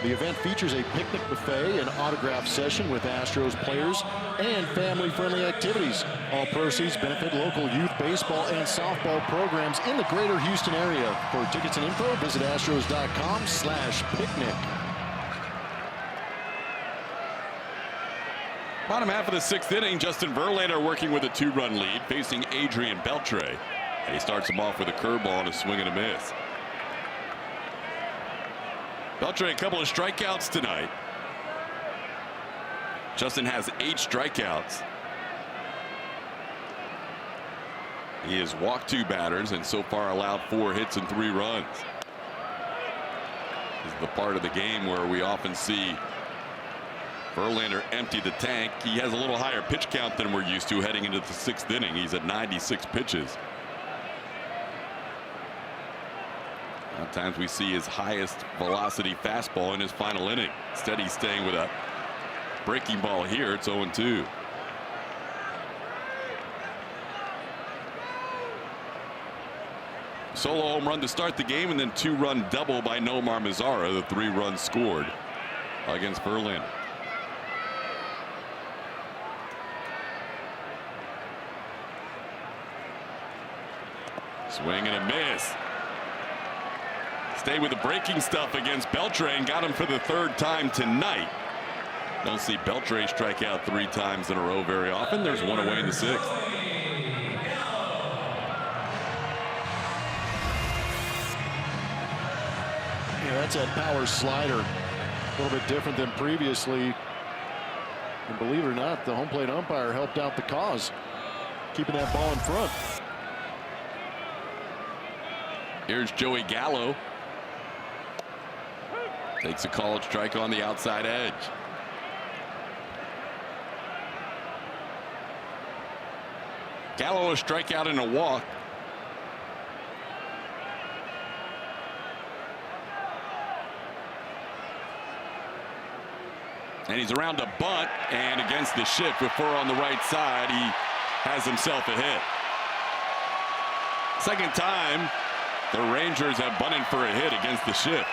The event features a picnic buffet, an autograph session with Astros players, and family-friendly activities. All proceeds benefit local youth baseball and softball programs in the greater Houston area. For tickets and info, visit astros.com/picnic.
Bottom half of the 6th inning, Justin Verlander working with a 2-run lead, facing Adrian Beltre. And he starts him off with a curveball and a swing and a miss. Beltre, a couple of strikeouts tonight. Justin has 8 strikeouts. He has walked 2 batters and so far allowed 4 hits and 3 runs. This is the part of the game where we often see Verlander empty the tank. He has a little higher pitch count than we're used to heading into the 6th inning. He's at 96 pitches. Sometimes we see his highest velocity fastball in his final inning. Instead, he's staying with a breaking ball here. It's 0-2. Solo home run to start the game, and then 2-run double by Nomar Mazara, the 3 runs scored against Verlander. Swing and a miss. Stay with the breaking stuff against Beltre and got him for the 3rd time tonight. Don't see Beltre strike out 3 times in a row very often. There's 1 away in the 6th.
Yeah, that's that power slider. A little bit different than previously. And believe it or not, the home plate umpire helped out the cause, keeping that ball in front.
Here's Joey Gallo. Takes a called strike on the outside edge. Gallo a strikeout and a walk. And he's around a bunt, and against the shift with 4 on the right side, he has himself a hit. Second time the Rangers have bunted for a hit against the shift.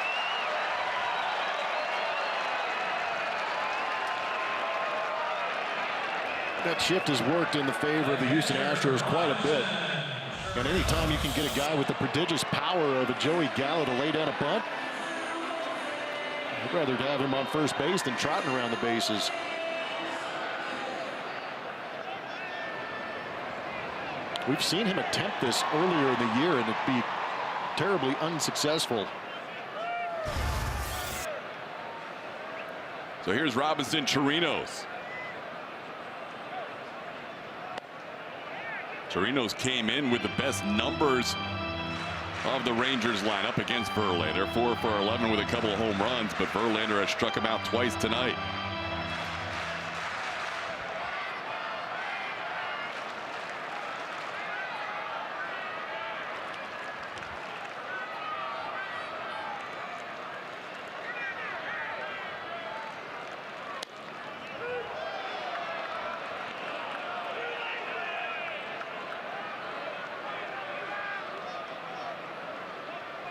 That shift has worked in the favor of the Houston Astros quite a bit. And anytime you can get a guy with the prodigious power of a Joey Gallo to lay down a bunt, I'd rather have him on first base than trotting around the bases. We've seen him attempt this earlier in the year and it'd be terribly unsuccessful.
So here's Robinson Chirinos. Chirinos came in with the best numbers of the Rangers lineup against Verlander. 4 for 11 with a couple of home runs, but Verlander has struck him out twice tonight.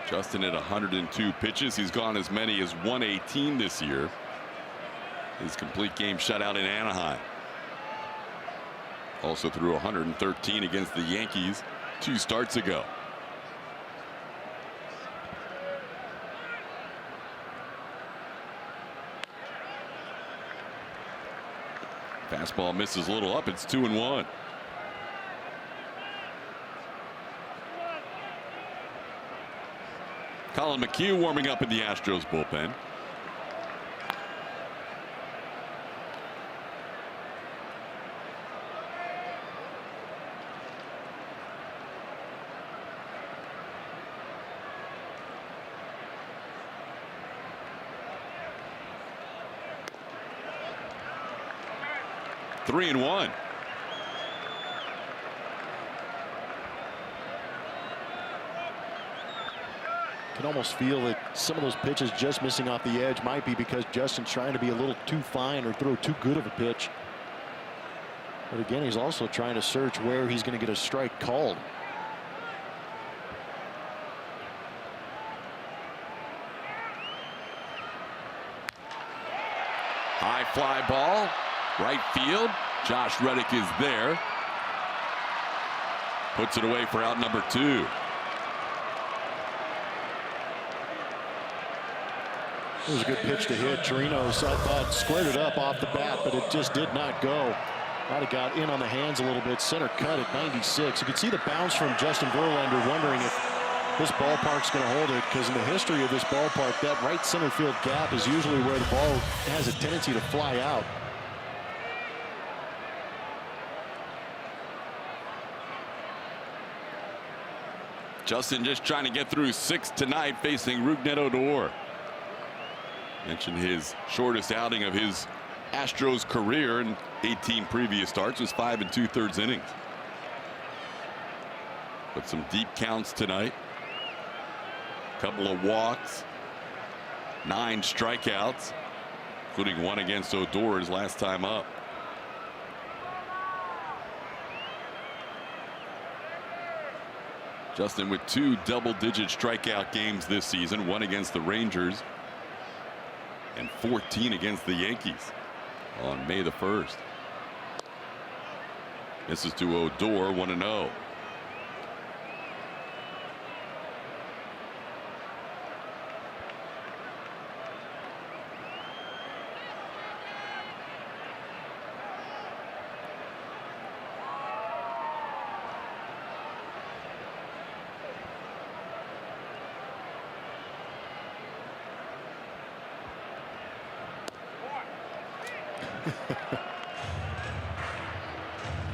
Justin at 102 pitches. He's gone as many as 118 this year. His complete game shutout in Anaheim. Also threw 113 against the Yankees 2 starts ago. Fastball misses a little up. It's 2-1. Colin McHugh warming up in the Astros bullpen. Three and one.
Can almost feel that some of those pitches just missing off the edge might be because Justin's trying to be a little too fine or throw too good of a pitch. But again, he's also trying to search where he's going to get a strike called.
High fly ball, right field. Josh Reddick is there. Puts it away for out number 2.
It was a good pitch to hit. Chirinos, I thought, squared it up off the bat, but it just did not go. Might have got in on the hands a little bit. Center cut at 96. You could see the bounce from Justin Verlander, wondering if this ballpark's going to hold it, because in the history of this ballpark, that right center field gap is usually where the ball has a tendency to fly out.
Justin just trying to get through 6 tonight, facing Rougned Odor. Mentioned his shortest outing of his Astros career in 18 previous starts was 5 2/3 innings. But some deep counts tonight. Couple of walks, 9 strikeouts, including 1 against Odor his last time up. Justin with 2 double-digit strikeout games this season, 1 against the Rangers and 14 against the Yankees on May the 1st. This is to Odor, 1-0.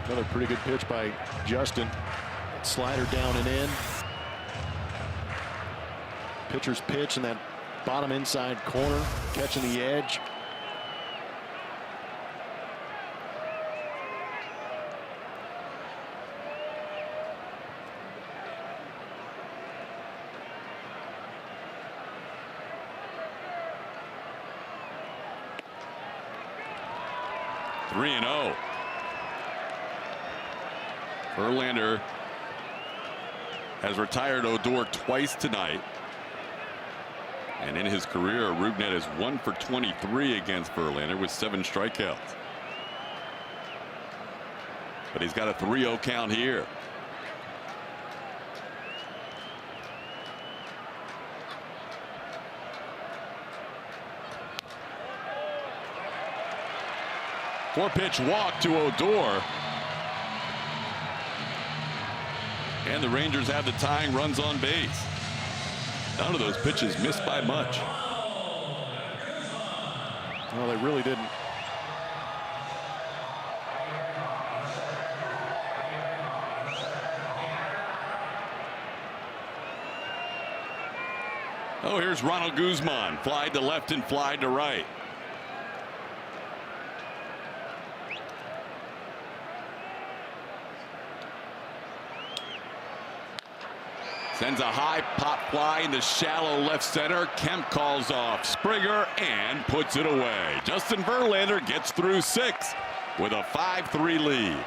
Another pretty good pitch by Justin. Slider down and in. Pitcher's pitch in that bottom inside corner, catching the edge.
Three and 0. Verlander has retired Odor twice tonight. And in his career, Rougned is 1 for 23 against Verlander with 7 strikeouts. But he's got a 3-0 count here. Four-pitch walk to Odor. And the Rangers have the tying runs on base. None of those pitches missed by much.
Well, they really didn't.
Oh, here's Ronald Guzman. Fly to left and fly to right. Sends a high pop fly in the shallow left center. Kemp calls off Springer and puts it away. Justin Verlander gets through 6 with a 5-3 lead.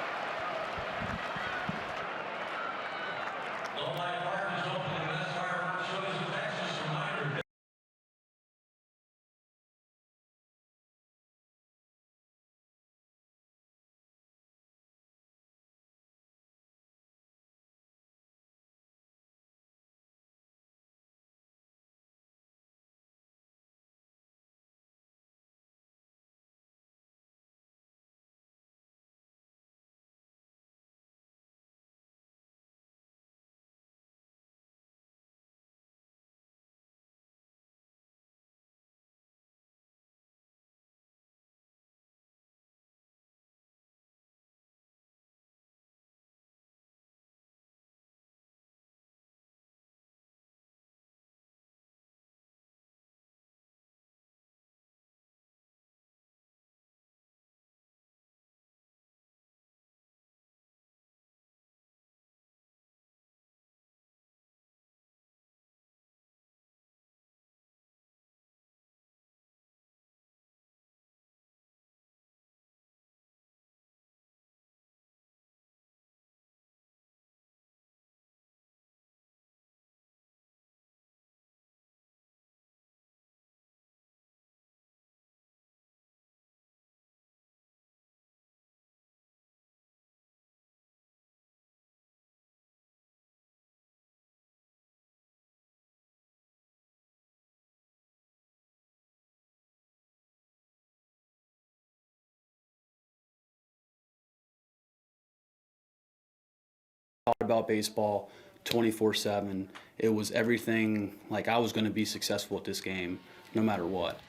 thought about baseball 24/7. It was everything, like I was going to be successful at this game no matter what.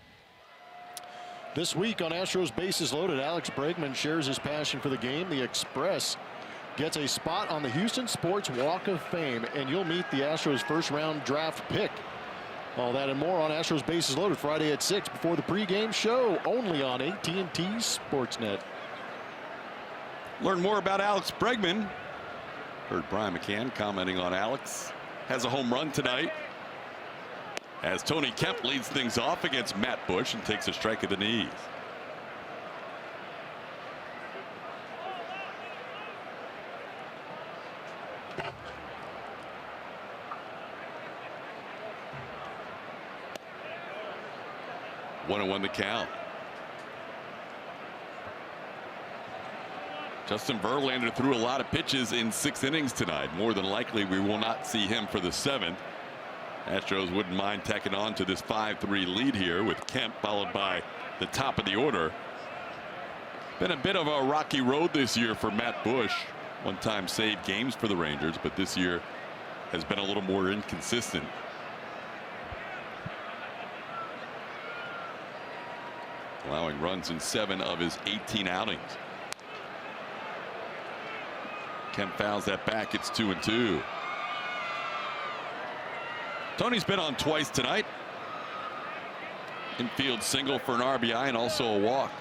This week on Astros Bases Loaded, Alex Bregman shares his passion for the game. The Express gets a spot on the Houston Sports Walk of Fame, and you'll meet the Astros first-round draft pick. All that and more on Astros Bases Loaded Friday at 6 before the pregame show, only on AT&T Sportsnet.
Learn more about Alex Bregman. Heard Brian McCann commenting on Alex. Has a home run tonight, as Tony Kemp leads things off against Matt Bush and takes a strike at the knees. One and one the count. Justin Verlander threw a lot of pitches in 6 innings tonight. More than likely we will not see him for the 7th. Astros wouldn't mind tacking on to this 5-3 lead here, with Kemp followed by the top of the order. Been a bit of a rocky road this year for Matt Bush. One time saved games for the Rangers, but this year has been a little more inconsistent. Allowing runs in 7 of his 18 outings. Kemp fouls that back. It's 2-2. Tony's been on twice tonight. Infield single for an RBI and also a walk.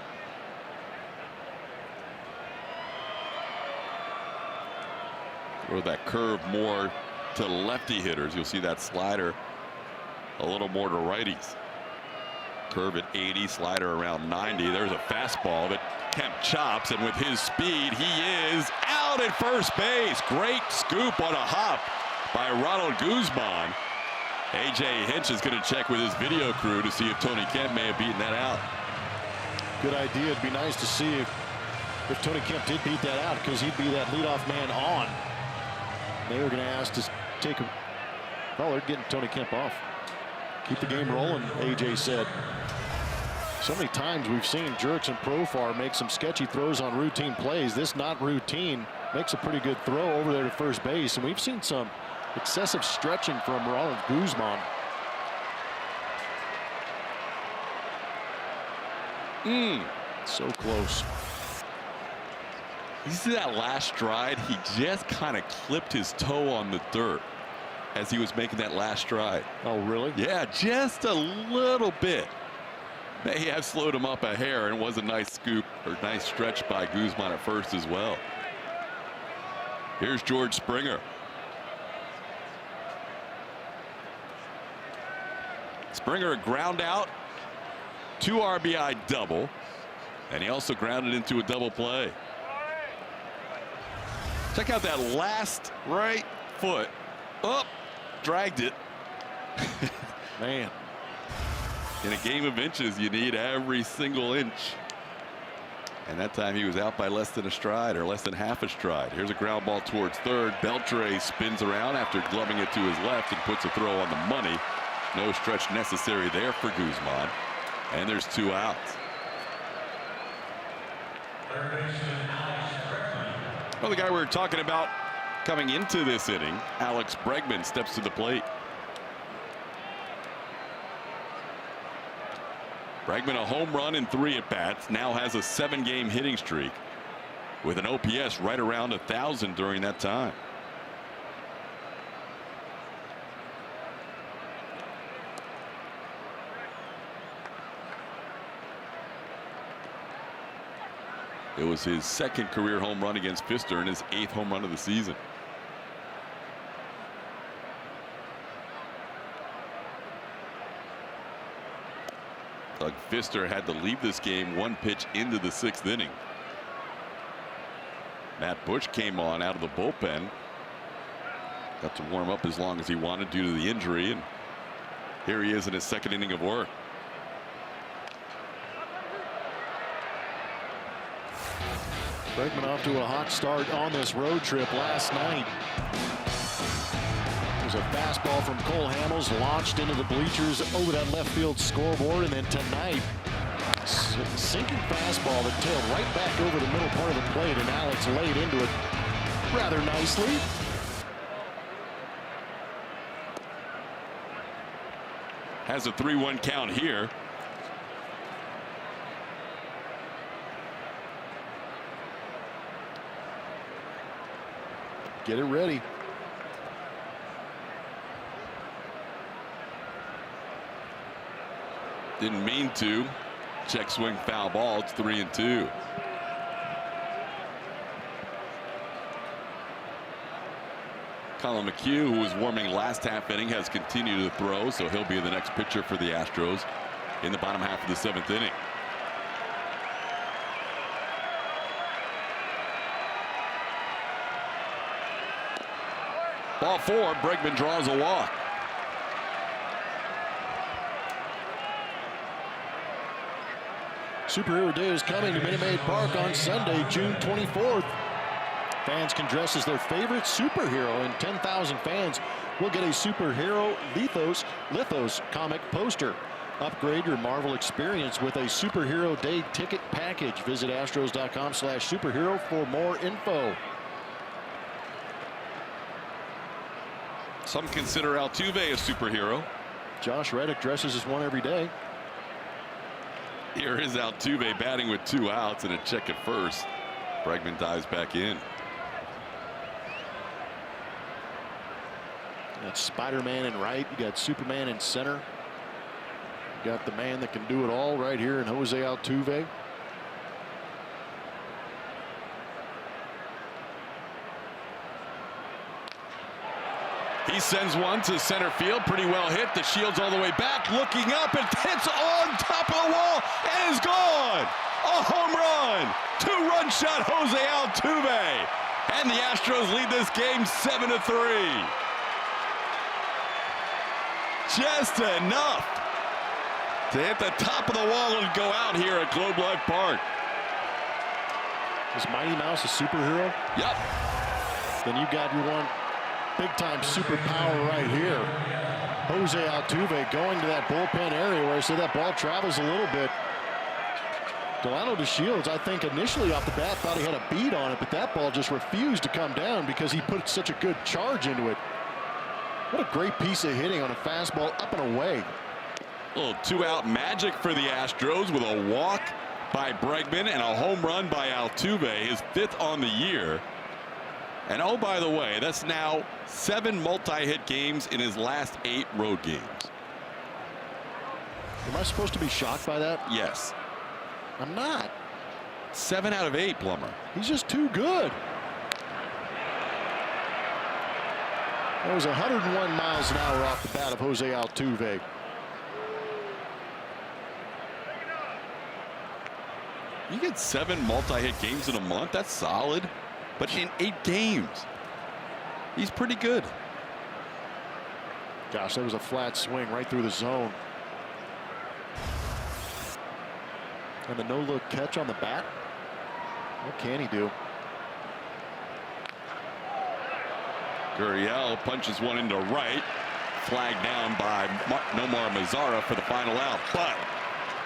Throw that curve more to lefty hitters. You'll see that slider a little more to righties. Curve at 80, slider around 90. There's a fastball that Kemp chops, and with his speed, he is out at first base. Great scoop on a hop by Ronald Guzman. A.J. Hinch is going to check with his video crew to see if Tony Kemp may have beaten that out.
Good idea. It'd be nice to see if Tony Kemp did beat that out, because he'd be that leadoff man on. They were going to ask to take a... Well, they're getting Tony Kemp off. Keep the game rolling, A.J. said. So many times we've seen Jurickson Profar make some sketchy throws on routine plays. This not routine. Makes a pretty good throw over there to first base. And we've seen some excessive stretching from Ronald Guzman. So close.
You see that last stride? He just kind of clipped his toe on the dirt as he was making that last stride.
Oh, really?
Yeah, just a little bit. May have slowed him up a hair, and it was a nice scoop or nice stretch by Guzman at first as well. Here's George Springer. Springer a ground out, 2 RBI double, and he also grounded into a double play. Check out that last right foot. Up, dragged it.
Man.
In a game of inches, you need every single inch. And that time he was out by less than a stride, or less than half a stride. Here's a ground ball towards third. Beltre spins around after gloving it to his left and puts a throw on the money. No stretch necessary there for Guzman. And there's 2 outs. Well, the guy we were talking about coming into this inning, Alex Bregman, steps to the plate. Bregman, a home run in 3 at-bats, now has a 7-game hitting streak with an OPS right around 1,000 during that time. It was his 2nd career home run against Pfister and his 8th home run of the season. Doug Pfister had to leave this game 1 pitch into the 6th inning. Matt Bush came on out of the bullpen. Got to warm up as long as he wanted due to the injury, and here he is in his 2nd inning of work.
Bregman off to a hot start on this road trip last night. There's a fastball from Cole Hamels launched into the bleachers over that left field scoreboard, and then tonight, sinking fastball that tailed right back over the middle part of the plate, and Alex laid into it rather nicely.
has a 3-1 count here.
Get it ready.
Didn't mean to. Check swing foul ball. It's 3-2. Colin McHugh, who was warming last half inning, has continued to throw, so he'll be the next pitcher for the Astros in the bottom half of the 7th inning. Ball 4, Bregman draws a walk.
Superhero Day is coming to Minute Maid Park on Sunday, June 24th. Fans can dress as their favorite superhero, and 10,000 fans will get a superhero Lithos comic poster. Upgrade your Marvel experience with a Superhero Day ticket package. Visit astros.com/superhero for more info.
Some consider Altuve a superhero.
Josh Reddick dresses as one every day.
Here is Altuve batting with 2 outs and a check at first. Bregman dives back in.
You got Spider-Man in right. You got Superman in center. You got the man that can do it all right here in Jose Altuve.
He sends one to center field, pretty well hit. The shield's all the way back, looking up, and hits on top of the wall, and is gone. A home run, 2-run shot, Jose Altuve, and the Astros lead this game 7-3. Just enough to hit the top of the wall and go out here at Globe Life Park.
Is Mighty Mouse a superhero?
Yep.
Then you got your one big-time superpower right here. Jose Altuve going to that bullpen area where I said that ball travels a little bit. Delano DeShields, I think initially off the bat thought he had a beat on it, but that ball just refused to come down because he put such a good charge into it. What a great piece of hitting on a fastball up and away.
A little 2-out magic for the Astros with a walk by Bregman and a home run by Altuve, his 5th on the year. And oh, by the way, that's now 7 multi-hit games in his last 8 road games.
Am I supposed to be shocked by that?
Yes.
I'm not.
7 out of 8, Plummer.
He's just too good. That was 101 miles an hour off the bat of Jose Altuve.
You get 7 multi-hit games in a month. That's solid. But in 8 games, he's pretty good.
Gosh, that was a flat swing right through the zone. And the no-look catch on the bat. What can he do?
Gurriel punches one into right. Flagged down by Nomar Mazara for the final out. But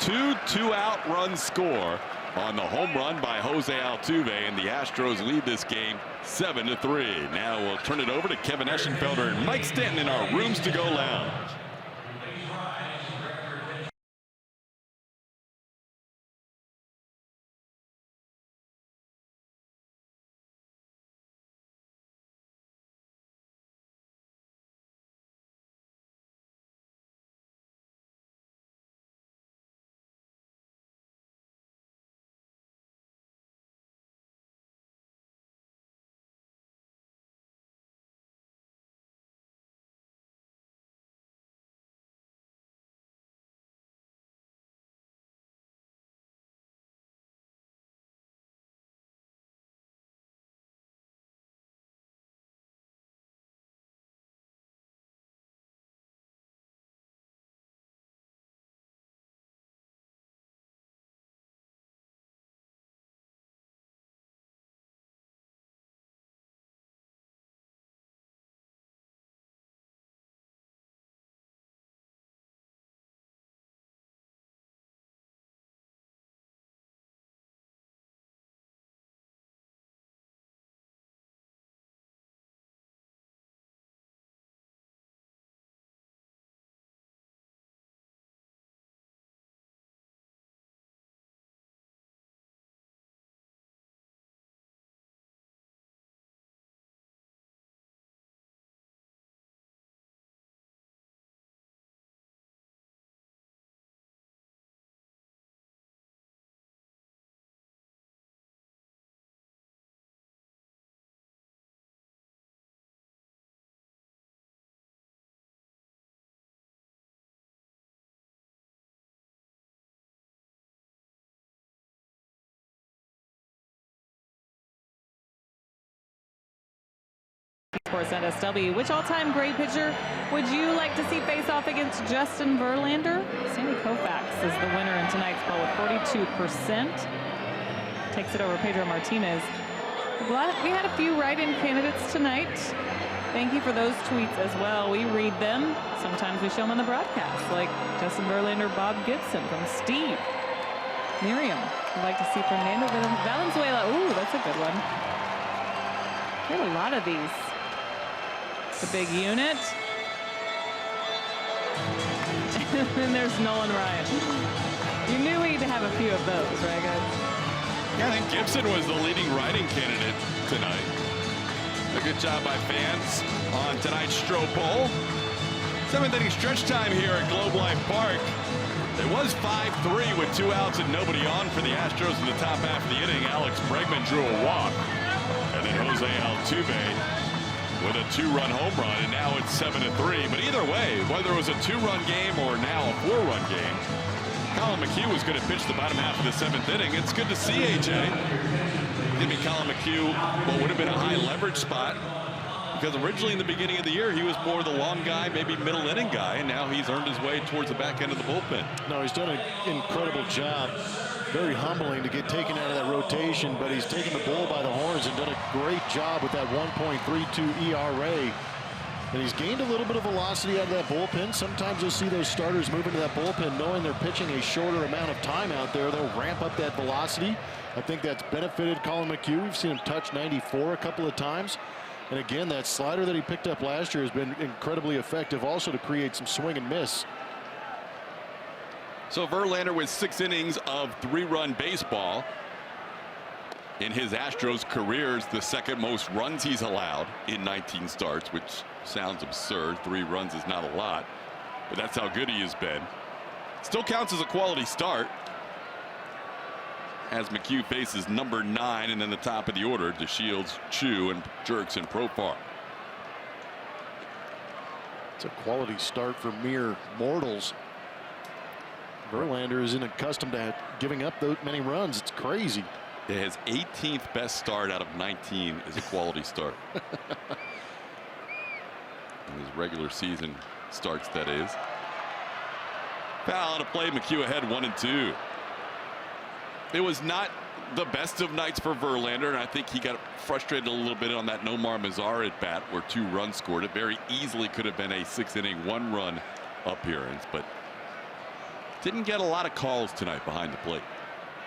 2-out run score on the home run by Jose Altuve, and the Astros lead this game 7-3. Now we'll turn it over to Kevin Eschenfelder and Mike Stanton in our Rooms to Go lounge.
Sports at SW. Which all-time great pitcher would you like to see face off against Justin Verlander? Sandy Koufax is the winner in tonight's poll with 42%. Takes it over Pedro Martinez. We had a few write-in candidates tonight. Thank you for those tweets as well. We read them. Sometimes we show them on the broadcast, like Justin Verlander, Bob Gibson from Steve. Miriam would like to see Fernando Valenzuela. Ooh, that's a good one. We have a lot of these. The big unit. And then there's Nolan Ryan. You knew we'd have a few of those, right, guys?
Yeah, I think Gibson was the leading writing candidate tonight. A good job by fans on tonight's Stro poll. 7th inning stretch time here at Globe Life Park. It was 5-3 with 2 outs and nobody on for the Astros in the top half of the inning. Alex Bregman drew a walk. And then Jose Altuve with a 2-run home run, and now it's 7-3. But either way, whether it was a 2-run game or now a 4-run game, Colin McHugh was going to pitch the bottom half of the 7th inning. It's good to see AJ. Give me Colin McHugh what would have been a high leverage spot, because originally in the beginning of the year he was more the long guy, maybe middle inning guy, and now he's earned his way towards the back end of the bullpen.
No, he's done an incredible job. Very humbling to get taken out of that rotation, but he's taken the bull by the horns and done a great job with that 1.32 ERA. And he's gained a little bit of velocity out of that bullpen. Sometimes you'll see those starters move into that bullpen knowing they're pitching a shorter amount of time out there. They'll ramp up that velocity. I think that's benefited Colin McHugh. We've seen him touch 94 a couple of times. And again, that slider that he picked up last year has been incredibly effective also to create some swing and miss.
So Verlander with 6 innings of 3-run baseball. In his Astros career is the second most runs he's allowed in 19 starts, which sounds absurd. 3 runs is not a lot, but that's how good he has been. Still counts as a quality start as McHugh faces number 9 and then the top of the order, DeShields, Chu, and Jerks and Profar.
It's a quality start for mere mortals. Verlander isn't accustomed to giving up those many runs. It's crazy.
His 18th best start out of 19 is a quality start. In his regular season starts, that is. Foul out of play. McHugh ahead 1-2. It was not the best of nights for Verlander, and I think he got frustrated a little bit on that Nomar Mazar at bat where 2 runs scored. It very easily could have been a 6th inning 1-run appearance, but didn't get a lot of calls tonight behind the plate.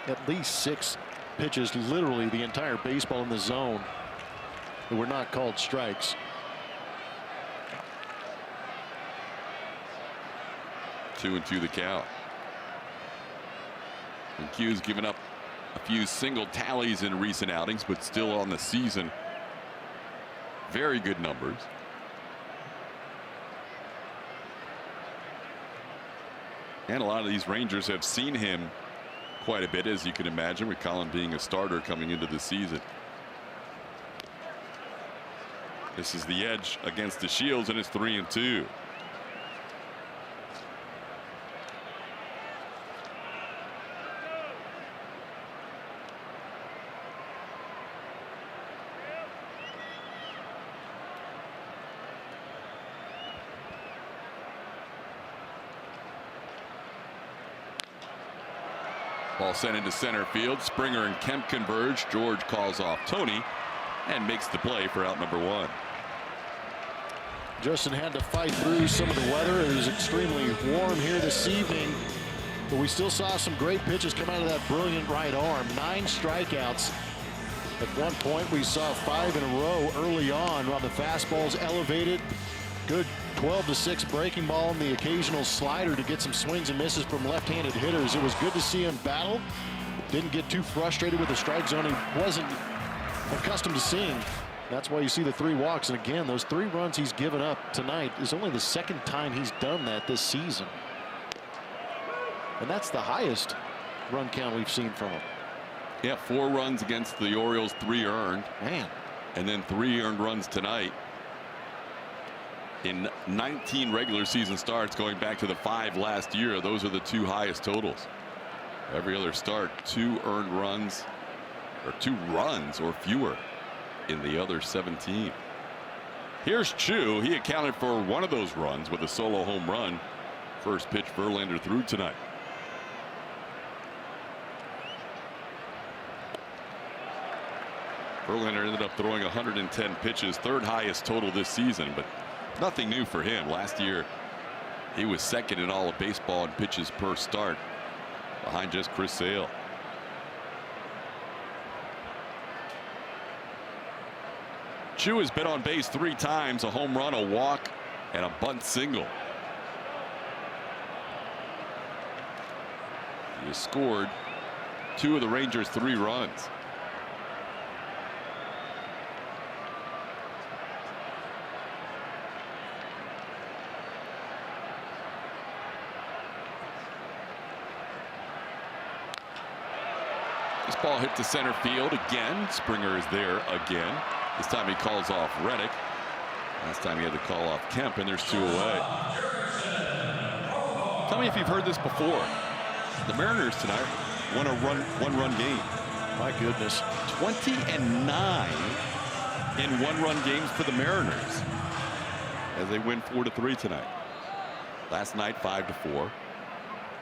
At least 6 pitches, literally the entire baseball in the zone, that were not called strikes.
Two and 2 the count. McHugh's given up a few single tallies in recent outings, but still on the season very good numbers. And a lot of these Rangers have seen him quite a bit, as you can imagine, with Colin being a starter coming into the season. This is the edge against DeShields, and it's 3-2. Ball sent into center field. Springer and Kemp converge. George calls off Tony and makes the play for out number 1.
Justin had to fight through some of the weather. It was extremely warm here this evening, but we still saw some great pitches come out of that brilliant right arm. 9 strikeouts. At one point we saw 5 in a row early on while the fastball's elevated. Good 12-6 breaking ball and the occasional slider to get some swings and misses from left-handed hitters. It was good to see him battle. Didn't get too frustrated with the strike zone he wasn't accustomed to seeing. That's why you see the 3 walks. And again, those 3 runs he's given up tonight is only the 2nd time he's done that this season. And that's the highest run count we've seen from him.
Yeah, 4 runs against the Orioles, 3 earned.
Man.
And then 3 earned runs tonight. In 19 regular season starts going back to the 5 last year, those are the 2 highest totals. Every other start, 2 earned runs or 2 runs or fewer in the other 17. Here's HOU. He accounted for one of those runs with a solo home run. First pitch Verlander threw tonight. Verlander ended up throwing 110 pitches, third highest total this season, but nothing new for him. Last year, he was second in all of baseball in pitches per start, behind just Chris Sale. HOU has been on base 3 times, a home run, a walk, and a bunt single. He has scored 2 of the Rangers' 3 runs. This ball hit to center field again. Springer is there again. This time he calls off Reddick. Last time he had to call off Kemp, and there's 2 away. Tell me if you've heard this before. The Mariners tonight won a one-run game.
My goodness.
20-9 in one-run games for the Mariners as they win 4-3 tonight. Last night 5-4.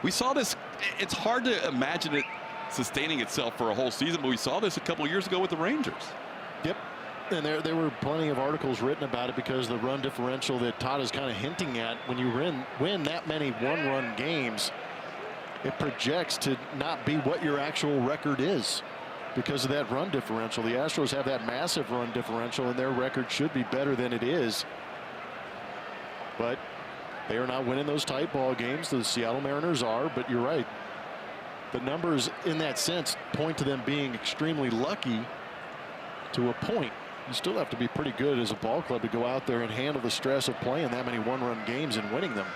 We saw this. It's hard to imagine it sustaining itself for a whole season, but we saw this a couple years ago with the Rangers.
Yep. And there were plenty of articles written about it because the run differential that Todd is kind of hinting at, when you win that many one-run games, it projects to not be what your actual record is because of that run differential. The Astros have that massive run differential, and their record should be better than it is. But they are not winning those tight ball games. The Seattle Mariners are, but you're right. The numbers in that sense point to them being extremely lucky to a point. You still have to be pretty good as a ball club to go out there and handle the stress of playing that many one-run games and winning them.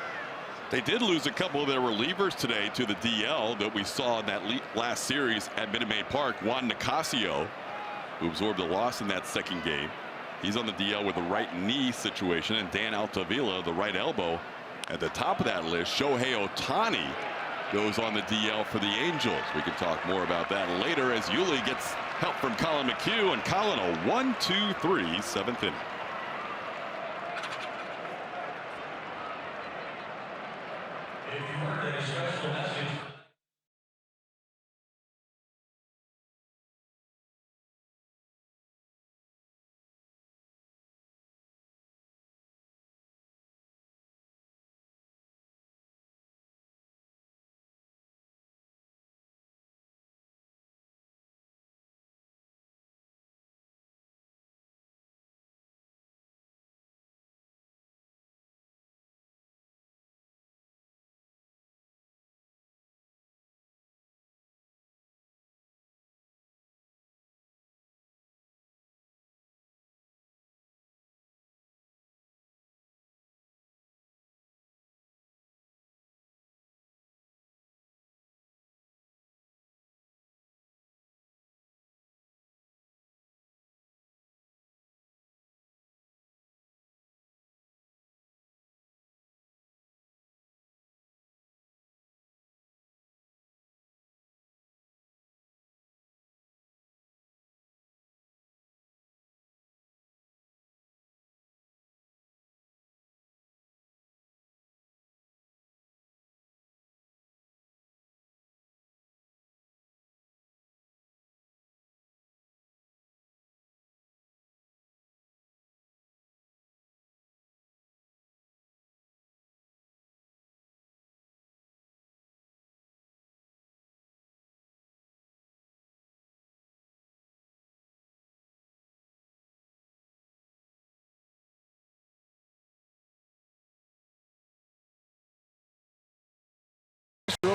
They did lose a couple of their relievers today to the DL that we saw in that last series at Minute Maid Park. Juan Nicasio, who absorbed a loss in that second game. He's on the DL with a right knee situation, and Dan Altavilla, the right elbow. At the top of that list, Shohei Ohtani goes on the DL for the Angels. We can talk more about that later as Yuli gets help from Colin McHugh, and Colin a 1-2-3 7th inning.
If you heard a special message.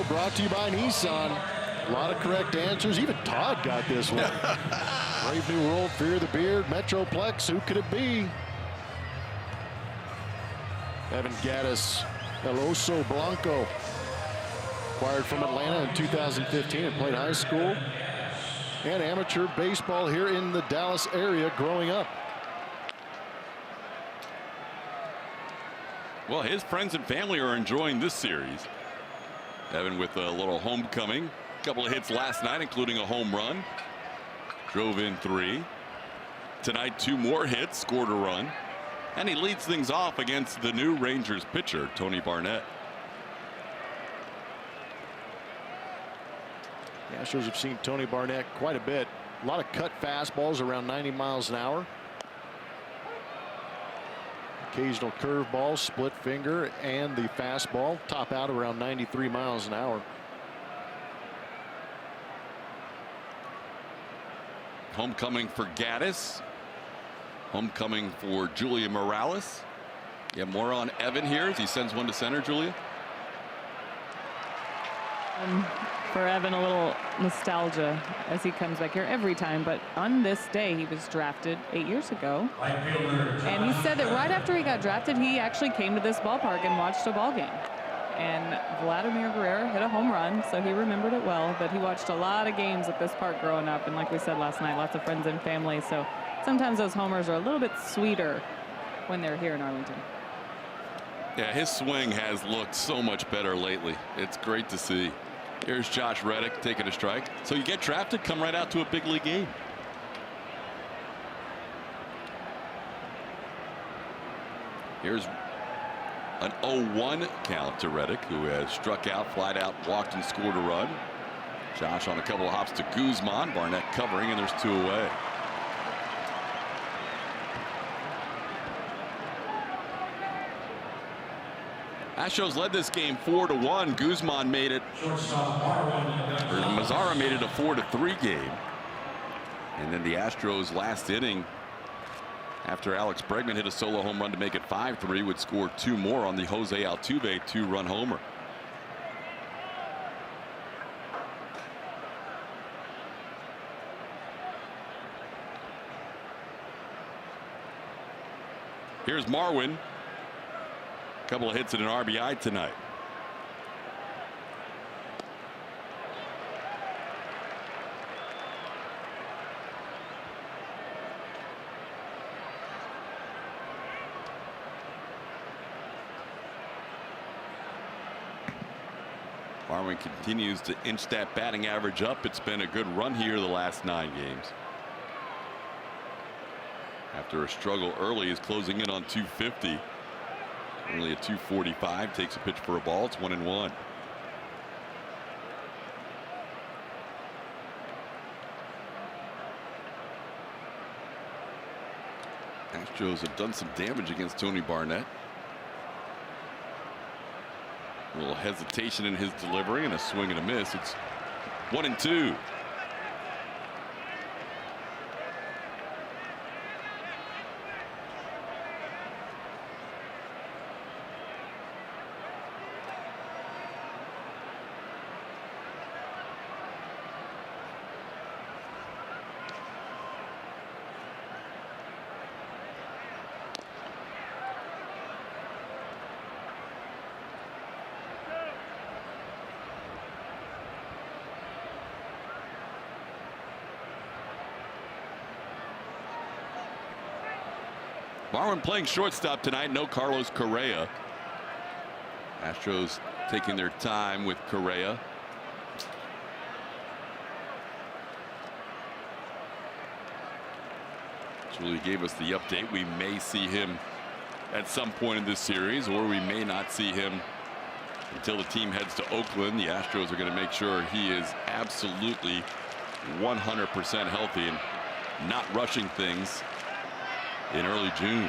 Brought to you by Nissan. A lot of correct answers. Even Todd got this one. Brave New World, Fear the Beard, Metroplex. Who could it be? Evan Gaddis, El Oso Blanco. Acquired from Atlanta in 2015 and played high school and amateur baseball here in the Dallas area growing up.
Well, his friends and family are enjoying this series. Evan with a little homecoming. A couple of hits last night, including a home run. Drove in 3. Tonight, 2 more hits, scored a run. And he leads things off against the new Rangers pitcher, Tony Barnett.
The Astros have seen Tony Barnett quite a bit. A lot of cut fastballs around 90 miles an hour. Occasional curveball, split finger, and the fastball top out around 93 miles an hour.
Homecoming for Gaddis. Homecoming for Julia Morales. You have more on Evan here as he sends one to center, Julia.
For Evan, a little nostalgia as he comes back here every time. But on this day, he was drafted 8 years ago. And he said that right after he got drafted, he actually came to this ballpark and watched a ball game. And Vladimir Guerrero hit a home run, so he remembered it well. But he watched a lot of games at this park growing up. And like we said last night, lots of friends and family. So sometimes those homers are a little bit sweeter when they're here in Arlington.
Yeah, his swing has looked so much better lately. It's great to see. Here's Josh Reddick taking a strike. So you get drafted, come right out to a big league game. Here's an 0-1 count to Reddick, who has struck out, flied out, walked, and scored a run. Josh on a couple of hops to Guzman. Barnett covering, and there's 2 away. Astros led this game 4-1. Guzman made it, Mazzara made it a 4-3 game. And then the Astros last inning, after Alex Bregman hit a solo home run to make it 5-3, would score 2 more on the Jose Altuve 2-run homer. Here's Marwin. Couple of hits and an RBI tonight. Marwin continues to inch that batting average up. It's been a good run here the last 9 games. After a struggle early, he's closing in on 250. Only a 245, takes a pitch for a ball. It's 1-1. Astros have done some damage against Tony Barnett. A little hesitation in his delivery and a swing and a miss. It's 1-2. Marwin playing shortstop tonight. No Carlos Correa. Astros taking their time with Correa. Julie gave us the update. We may see him at some point in this series, or we may not see him until the team heads to Oakland. The Astros are going to make sure he is absolutely 100% healthy and not rushing things in early June.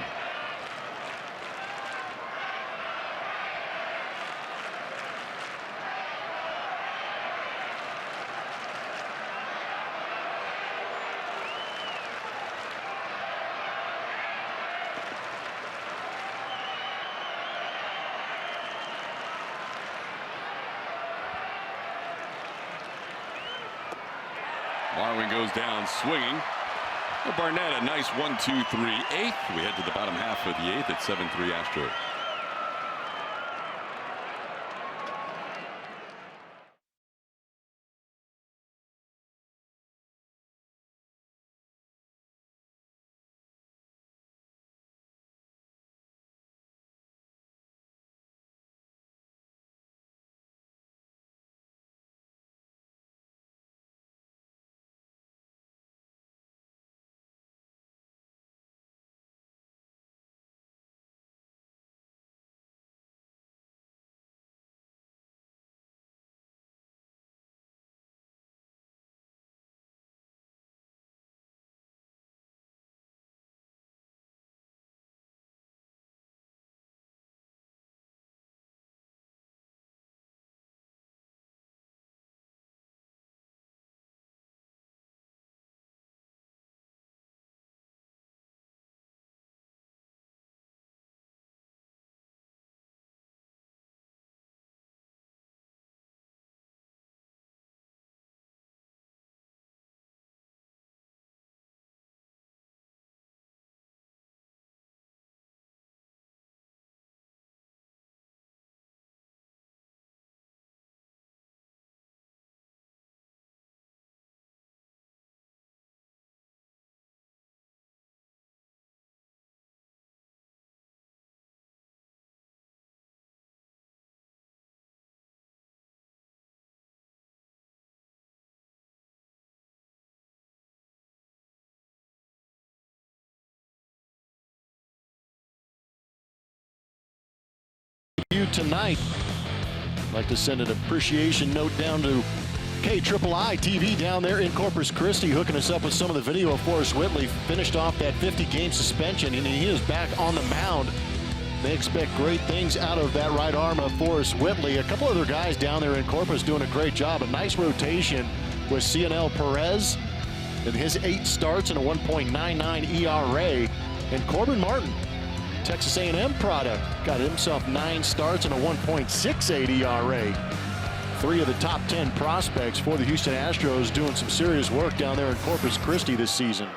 Marwin goes down swinging. Barnett a nice 1-2-3 eighth. We head to the bottom half of the eighth at 7-3 Astros.
tonight. I'd like to send an appreciation note down to KIII TV down there in Corpus Christi, hooking us up with some of the video of Forrest Whitley. Finished off that 50-game suspension, and he is back on the mound. They expect great things out of that right arm of Forrest Whitley. A couple other guys down there in Corpus doing a great job. A nice rotation with Cionel Perez in his 8 starts and a 1.99 ERA. And Corbin Martin, Texas A&M product, got himself 9 starts and a 1.68 ERA. 3 of the top 10 prospects for the Houston Astros doing some serious work down there in Corpus Christi this season.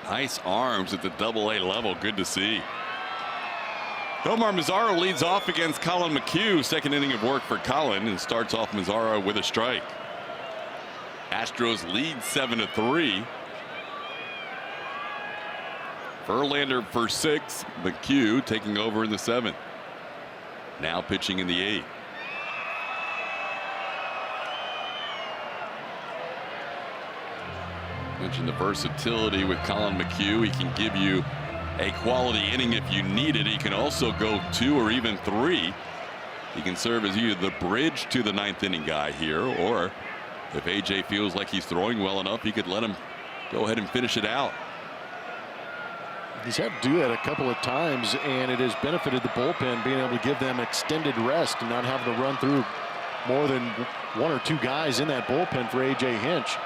Nice arms at the AA level. Good to see. Omar Mazzaro leads off against Colin McHugh. Second inning of work for Colin, and starts off Mazzaro with a strike. Astros lead 7-3. Verlander for 6. McHugh taking over in the 7th. Now pitching in the 8th. Mentioned the versatility with Colin McHugh. He can give you a quality inning if you need it. He can also go 2 or even 3. He can serve as either the bridge to the 9th inning guy here, or if AJ feels like he's throwing well enough, he could let him go ahead and finish it out.
He's had to do that a couple of times, and it has benefited the bullpen, being able to give them extended rest and not having to run through more than 1 or 2 guys in that bullpen for AJ Hinch.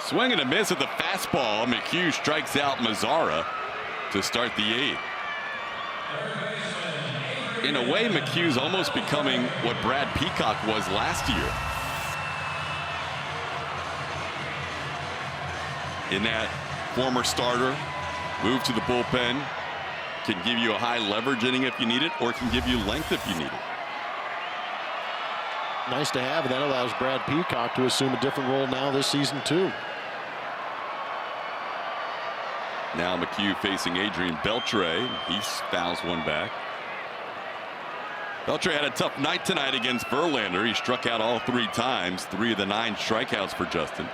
Swing and a miss at the fastball. McHugh strikes out Mazzara to start the 8th. In a way, McHugh's almost becoming what Brad Peacock was last year. In that former starter, move to the bullpen, can give you a high leverage inning if you need it, or can give you length if you need it.
Nice to have, and that allows Brad Peacock to assume a different role now this season too.
Now McHugh facing Adrian Beltre. He fouls one back. Beltre had a tough night tonight against Verlander. He struck out all 3 times. 3 of the 9 strikeouts for Justin.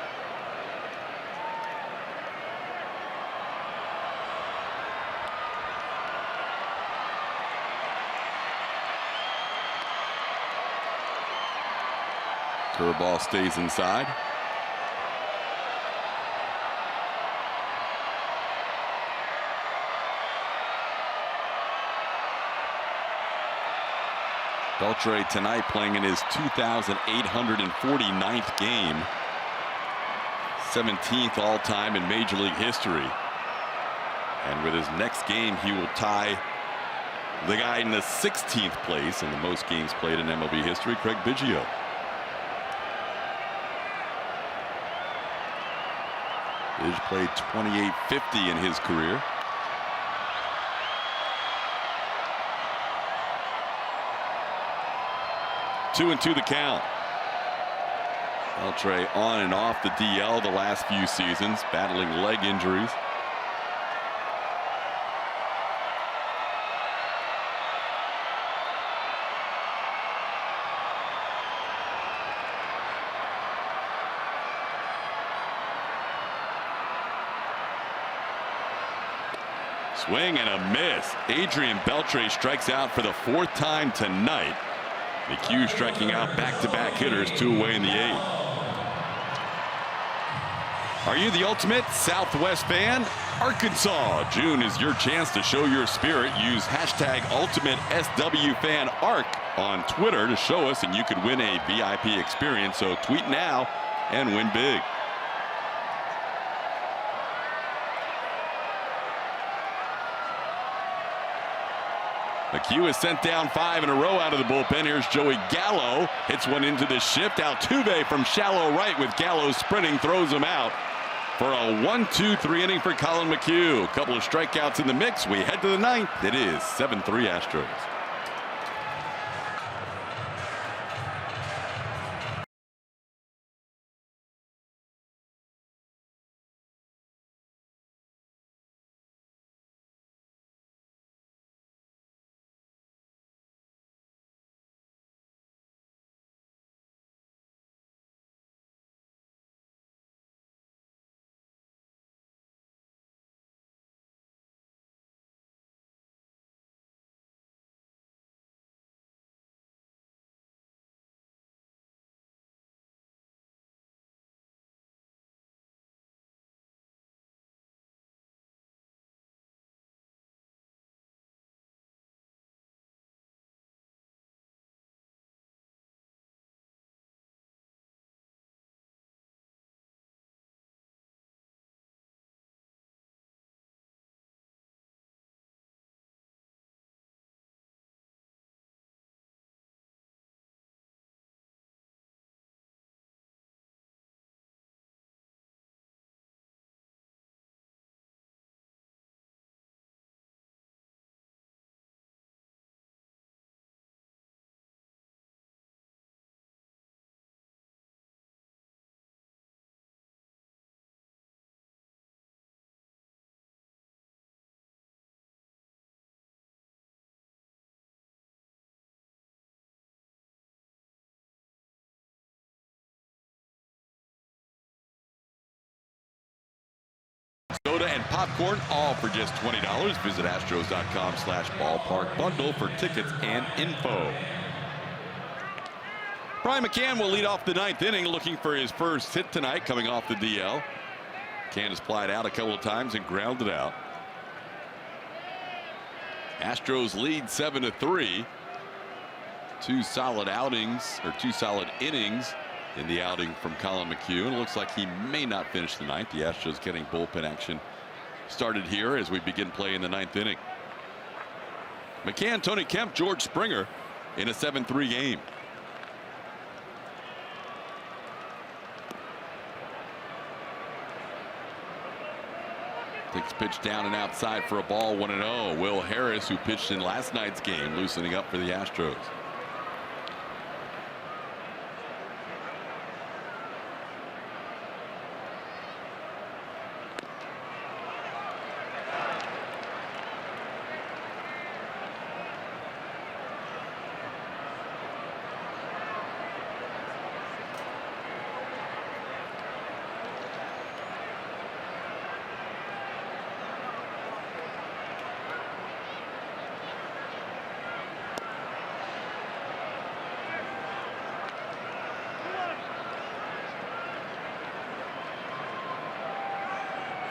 Curveball stays inside. Beltre tonight playing in his 2,849th game. 17th all-time in Major League history. And with his next game, he will tie the guy in the 16th place in the most games played in MLB history, Craig Biggio. Big played 2850 in his career. Two and 2 the count. Beltre on and off the DL the last few seasons, battling leg injuries. Swing and a miss. Adrian Beltre strikes out for the 4th time tonight. McHugh striking out back-to-back hitters, 2 away in the 8th. Are you the ultimate Southwest fan? Arkansas. June is your chance to show your spirit. Use hashtag #UltimateSWFanArk on Twitter to show us, and you could win a VIP experience. So tweet now and win big. McHugh is sent down 5 in a row out of the bullpen. Here's Joey Gallo. Hits one into the shift. Altuve from shallow right with Gallo sprinting. Throws him out for a 1-2-3 inning for Colin McHugh. A couple of strikeouts in the mix. We head to the 9th. It is 7-3 Astros. and popcorn, all for just $20. Visit Astros.com/ballpark bundle for tickets and info. Brian McCann will lead off the 9th inning, looking for his first hit tonight, coming off the DL. McCann has plied out a couple of times and grounded out. Astros lead 7-3. Two solid outings, or 2 solid innings in the outing from Colin McHugh. And it looks like he may not finish the 9th. The Astros getting bullpen action started here as we begin play in the 9th inning. McCann, Tony Kemp, George Springer in a 7-3 game. Takes pitch down and outside for a ball, 1-0. Will Harris, who pitched in last night's game, loosening up for the Astros.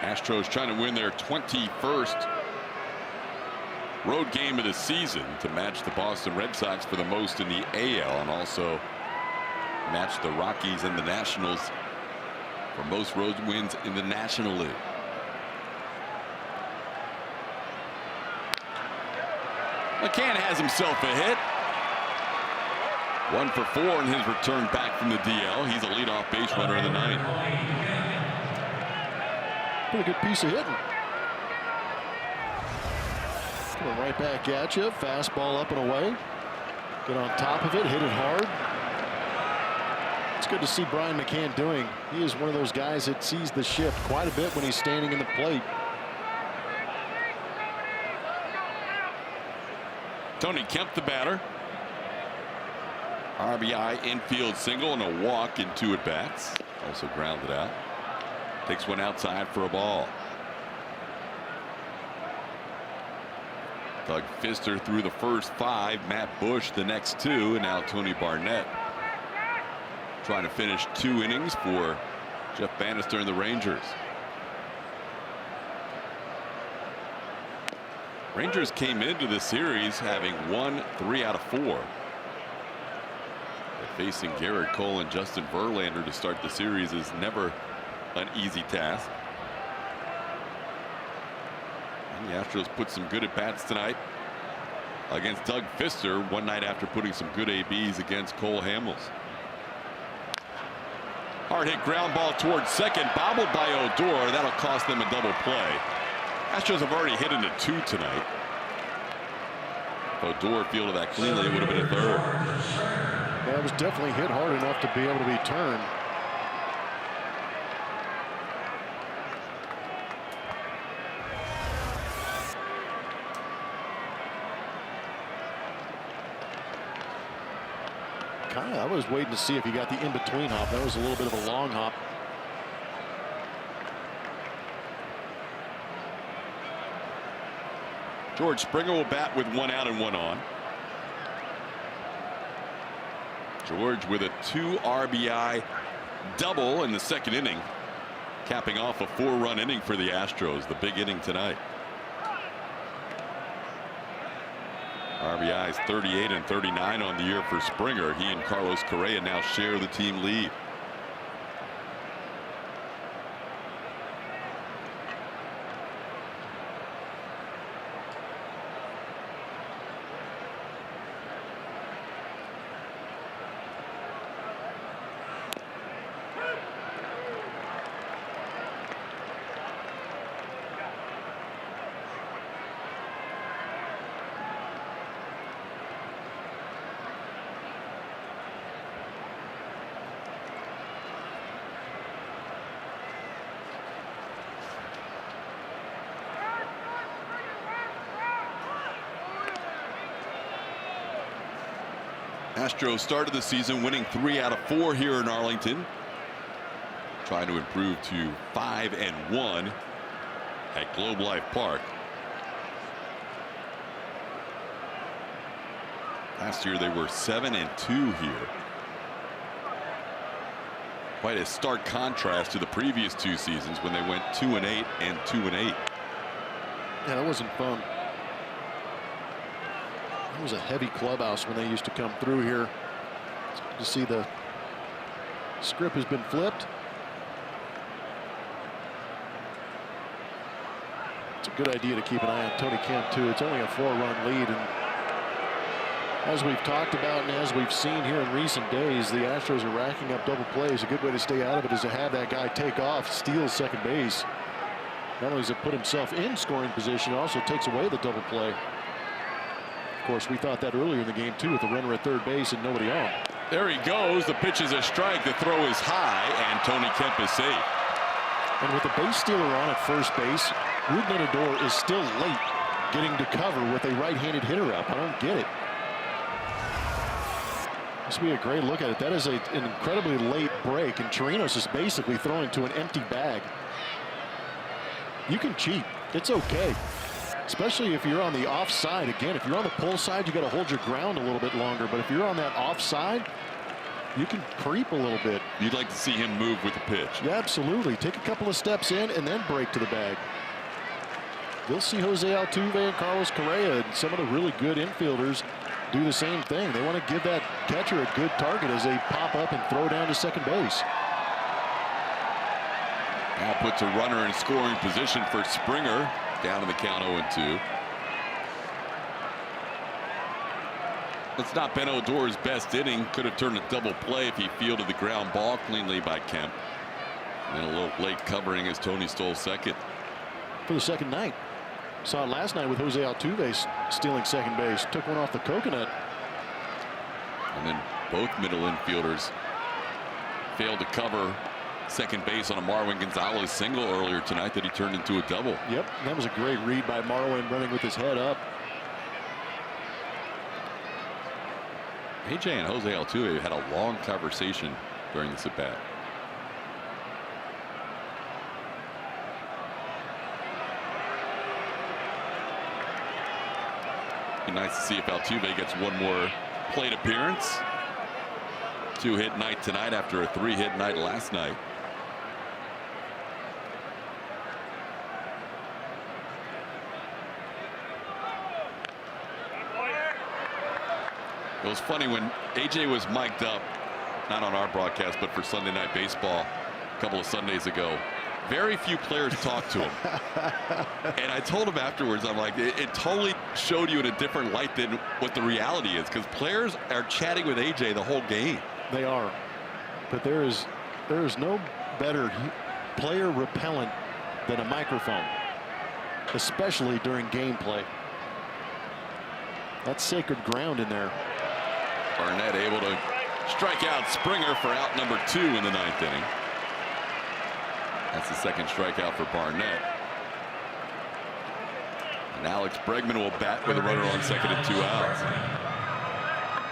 Astros trying to win their 21st road game of the season to match the Boston Red Sox for the most in the AL, and also match the Rockies and the Nationals for most road wins in the National League. McCann has himself a hit. 1 for 4 in his return back from the DL. He's a leadoff base runner in the 9th.
Pretty good piece of hitting. Coming right back at you. Fastball up and away. Get on top of it. Hit it hard. It's good to see Brian McCann doing. He is one of those guys that sees the shift quite a bit when he's standing in the plate.
Tony Kemp, the batter. RBI infield single and a walk in 2 at-bats. Also grounded out. Takes one outside for a ball. Doug Fister threw the first 5, Matt Bush the next 2, and now Tony Barnett trying to finish 2 innings for Jeff Bannister and the Rangers. Rangers came into the series having won 3 out of 4. They're facing Garrett Cole and Justin Verlander to start the series is never an easy task. And the Astros put some good at bats tonight against Doug Fister one night after putting some good ABs against Cole Hamels. Hard hit ground ball towards second, bobbled by Odor. That'll cost them a double play. Astros have already hit into 2 tonight. If Odor fielded that cleanly, it would have been a 3rd.
Yeah, it was definitely hit hard enough to be able to be turned. I was waiting to see if he got the in-between hop. That was a little bit of a long hop.
George Springer will bat with 1 out and 1 on. George with a 2 RBI double in the 2nd inning, capping off a 4-run inning for the Astros, the big inning tonight. RBIs 38 and 39 on the year for Springer. He and Carlos Correa now share the team lead. Astros started the season winning 3 out of 4 here in Arlington. Trying to improve to 5-1 at Globe Life Park. Last year they were 7-2 here. Quite a stark contrast to the previous 2 seasons when they went 2-8 and 2-8.
Yeah, that wasn't fun. It was a heavy clubhouse when they used to come through here. It's good to see the script has been flipped. It's a good idea to keep an eye on Tony Kemp too. It's only a 4-run lead, and as we've talked about and as we've seen here in recent days, the Astros are racking up double plays. A good way to stay out of it is to have that guy take off, steal second base. Not only does it put himself in scoring position, it also takes away the double play. Of course, we thought that earlier in the game too, with the runner at third base and nobody on.
There he goes. The pitch is a strike. The throw is high, and Tony Kemp is safe.
And with the base stealer on at first base, Ruben Odor is still late getting to cover with a right-handed hitter up. I don't get it. This will be a great look at it. That is an incredibly late break, and Chirinos is basically throwing to an empty bag. You can cheat. It's okay. Especially if you're on the offside. Again, if you're on the pull side, you got to hold your ground a little bit longer. But if you're on that offside, you can creep a little bit.
You'd like to see him move with the pitch.
Yeah, absolutely. Take a couple of steps in and then break to the bag. You'll see Jose Altuve and Carlos Correa and some of the really good infielders do the same thing. They want to give that catcher a good target as they pop up and throw down to second base.
Now puts a runner in scoring position for Springer. Down to the count 0-2. It's not been Odor's best inning. Could have turned a double play if he fielded the ground ball cleanly by Kemp. And a little late covering as Tony stole second.
For the second night. Saw it last night with Jose Altuve stealing second base. Took one off the coconut.
And then both middle infielders failed to cover second base on a Marwin Gonzalez single earlier tonight that he turned into a double.
Yep, that was a great read by Marwin, running with his head up.
AJ and Jose Altuve had a long conversation during this at bat. Be nice to see if Altuve gets one more plate appearance. 2-hit night tonight after a 3-hit night last night. It was funny when AJ was mic'd up, not on our broadcast, but for Sunday Night Baseball a couple of Sundays ago. Very few players talked to him. And I told him afterwards, I'm like, it totally showed you in a different light than what the reality is, because players are chatting with AJ the whole game.
They are. But there is no better player repellent than a microphone, especially during gameplay. That's sacred ground in there.
Barnett able to strike out Springer for out number 2 in the 9th inning. That's the second strikeout for Barnett. And Alex Bregman will bat with a runner on second and 2 outs.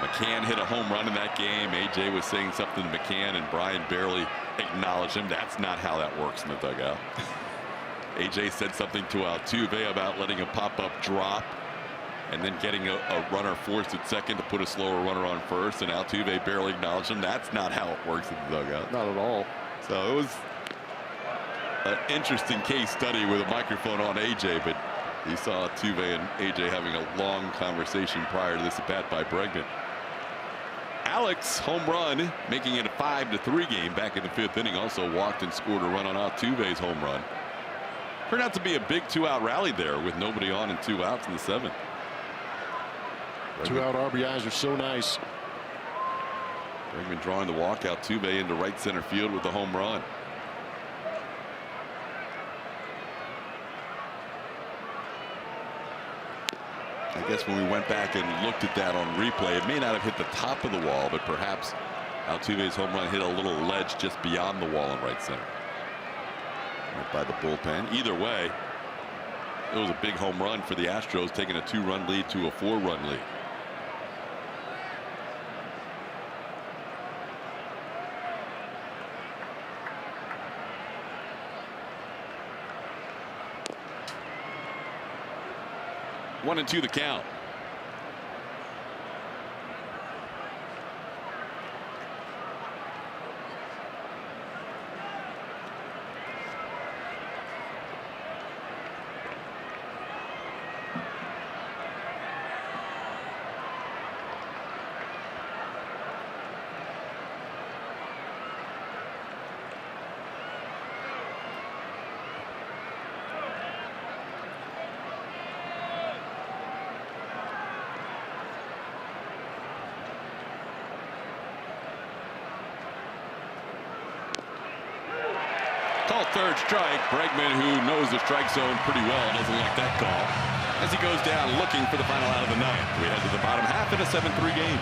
McCann hit a home run in that game. AJ was saying something to McCann, and Brian barely acknowledged him. That's not how that works in the dugout. AJ said something to Altuve about letting a pop-up drop and then getting a runner forced at second to put a slower runner on first, and Altuve barely acknowledged him. That's not how it works in the dugout.
Not at all.
So it was an interesting case study with a microphone on AJ, but you saw Altuve and AJ having a long conversation prior to this at bat by Bregman. Alex, home run, making it a 5-3 game back in the 5th inning. Also walked and scored a run on Altuve's home run. Turned out to be a big 2-out rally there with nobody on and 2 outs in the 7th.
2-out RBIs are so nice.
Bregman drawing the walk. Altuve into right center field with the home run. I guess when we went back and looked at that on replay, it may not have hit the top of the wall, but perhaps Altuve's home run hit a little ledge just beyond the wall in right center. Right by the bullpen. Either way, it was a big home run for the Astros, taking a 2-run lead to a 4-run lead. 1-2 the count. Called third strike. Bregman, who knows the strike zone pretty well, doesn't like that call as he goes down looking for the final out of the ninth. We head to the bottom half in a 7-3 game.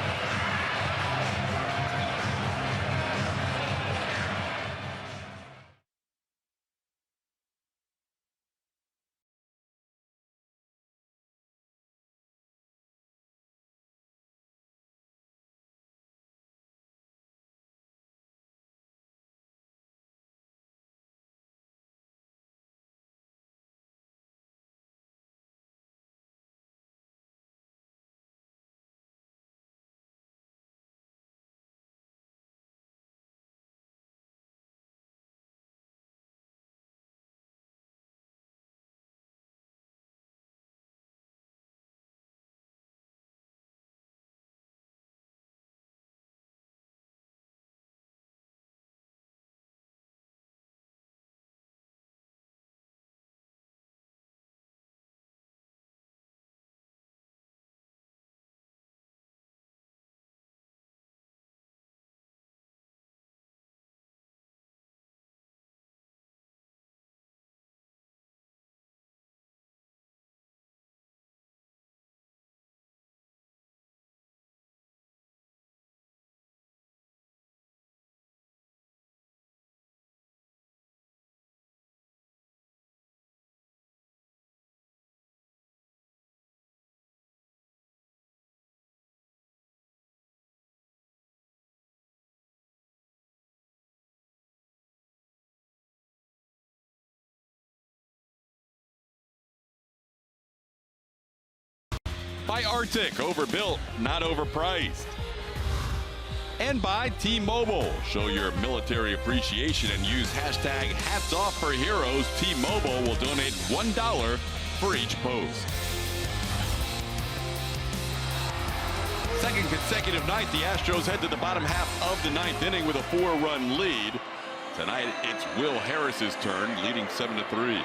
By Arctic, overbuilt, not overpriced. And by T-Mobile. Show your military appreciation and use hashtag HatsOffForHeroes. T-Mobile will donate $1 for each post. Second consecutive night, the Astros head to the bottom half of the ninth inning with a 4-run lead. Tonight, it's Will Harris's turn, leading 7-3.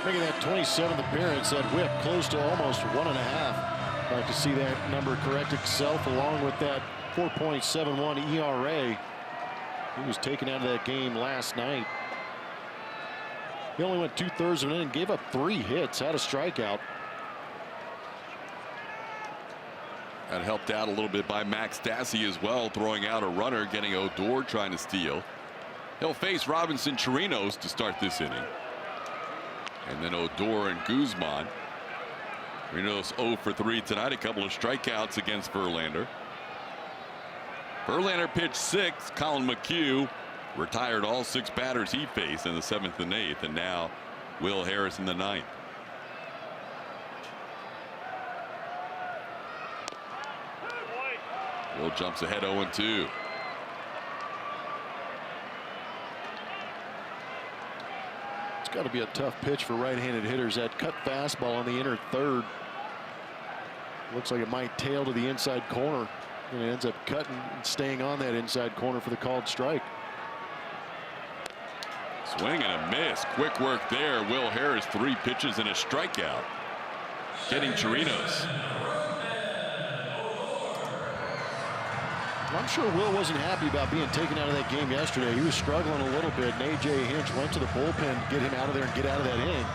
Making that 27th appearance, that whip close to almost 1.5. Like to see that number correct itself along with that 4.71 ERA. He was taken out of that game last night. He only went 2/3 of an inning, gave up 3 hits, had a strikeout.
That helped out a little bit by Max Stassi as well, throwing out a runner, getting Odor trying to steal. He'll face Robinson Chirinos to start this inning. And then Odor and Guzman. Chirinos 0 for 3 tonight, a couple of strikeouts against Verlander. Verlander pitched 6. Colin McHugh retired all 6 batters he faced in the 7th and 8th, and now Will Harris in the 9th. Will jumps ahead 0-2.
It's got to be a tough pitch for right-handed hitters. That cut fastball on the inner third. Looks like it might tail to the inside corner. And it ends up cutting and staying on that inside corner for the called strike.
Swing and a miss. Quick work there. Will Harris 3 pitches and a strikeout. Getting Chirinos.
I'm sure Will wasn't happy about being taken out of that game yesterday. He was struggling a little bit, and A.J. Hinch went to the bullpen to get him out of there and get out of that inning.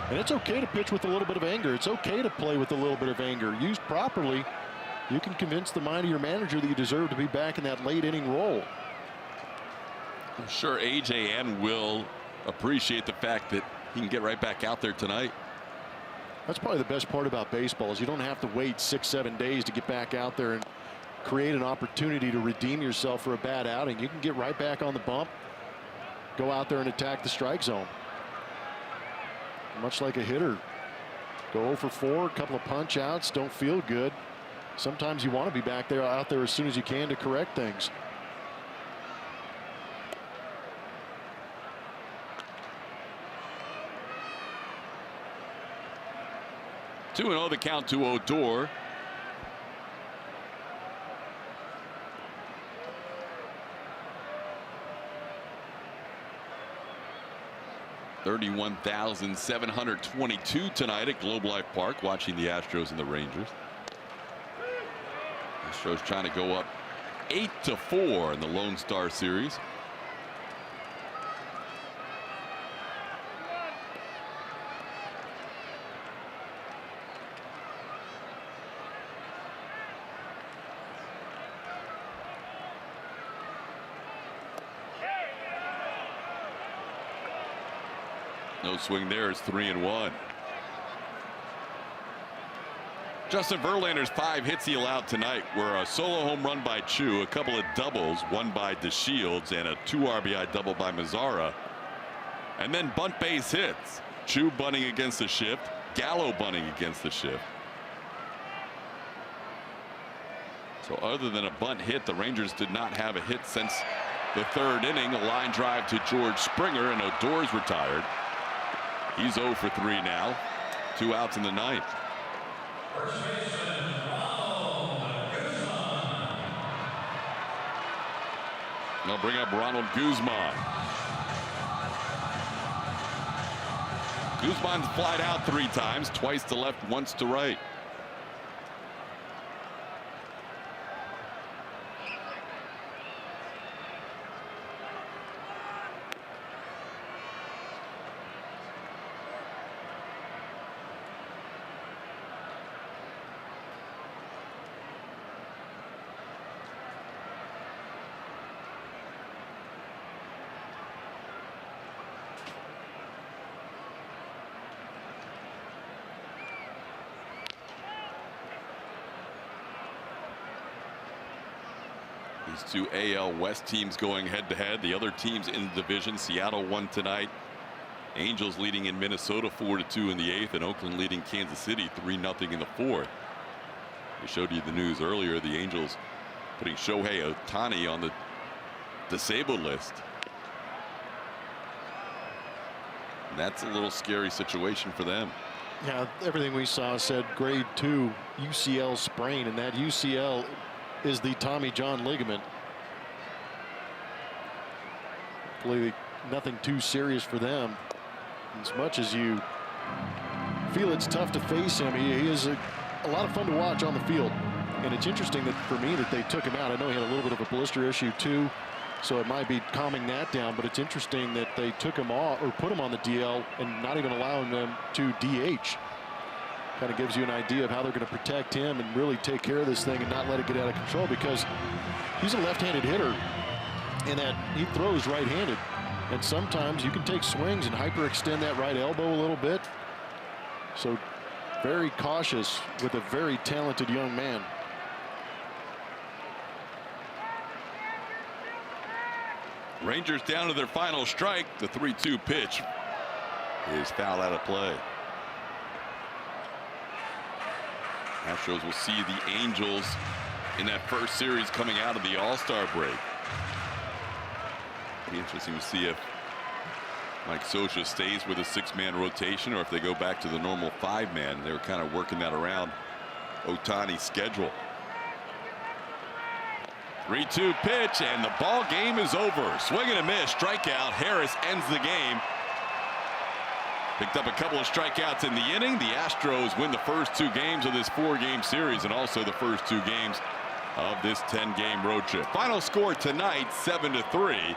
And it's okay to pitch with a little bit of anger. It's okay to play with a little bit of anger. Used properly, you can convince the mind of your manager that you deserve to be back in that late inning role.
I'm sure A.J. and Will appreciate the fact that he can get right back out there tonight.
That's probably the best part about baseball is you don't have to wait 6-7 days to get back out there and create an opportunity to redeem yourself for a bad outing. You can get right back on the bump, go out there and attack the strike zone. Much like a hitter Go 0 for 4, a couple of punch outs, don't feel good. Sometimes you want to be back there, out there as soon as you can to correct things.
2-0 the count to Odor. $31,722 tonight at Globe Life Park, watching the Astros and the Rangers. Astros trying to go up 8-4 in the Lone Star Series. No swing there. It's 3-1. Justin Verlander's 5 hits he allowed tonight were a solo home run by Chu, a couple of doubles, one by DeShields, and a 2 RBI double by Mazzara. And then bunt base hits. Chu bunting against the shift, Gallo bunting against the shift. So other than a bunt hit, the Rangers did not have a hit since the 3rd inning. A line drive to George Springer, and Odor's retired. He's 0 for 3 now. 2 outs in the 9th.
First baseman, Ronald Guzman.
They'll bring up Ronald Guzman. Guzman's flied out 3 times, twice to left, once to right. These two AL West teams going head to head. The other teams in the division, Seattle won tonight. Angels leading in Minnesota 4-2 in the 8th, and Oakland leading Kansas City 3-0 in the 4th. I showed you the news earlier. The Angels putting Shohei Ohtani on the disabled list. And that's a little scary situation for them.
Yeah, everything we saw said grade 2 UCL sprain, and that UCL is the Tommy John ligament. Hopefully nothing too serious for them. As much as you feel it's tough to face him, he is a lot of fun to watch on the field. And it's interesting that for me that they took him out. I know he had a little bit of a blister issue too, so it might be calming that down, but it's interesting that they took him off or put him on the DL and not even allowing them to DH. Kind of gives you an idea of how they're going to protect him and really take care of this thing and not let it get out of control, because he's a left-handed hitter and that he throws right-handed, and sometimes you can take swings and hyperextend that right elbow a little bit. So very cautious with a very talented young man.
Rangers down to their final strike. The 3-2 pitch is foul out of play. Astros will see the Angels in that first series coming out of the All-Star break. Be interesting to see if Mike Scioscia stays with a 6-man rotation or if they go back to the normal 5-man. They were kind of working that around Ohtani's schedule. 3-2 pitch, and the ball game is over. Swing and a miss, strikeout. Harris ends the game. Picked up a couple of strikeouts in the inning. The Astros win the first 2 games of this 4-game series and also the first 2 games of this 10-game road trip. Final score tonight, 7-3,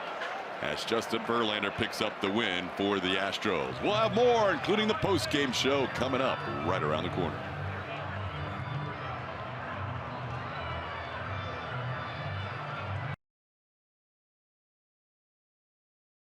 as Justin Verlander picks up the win for the Astros. We'll have more, including the post-game show, coming up right around the corner.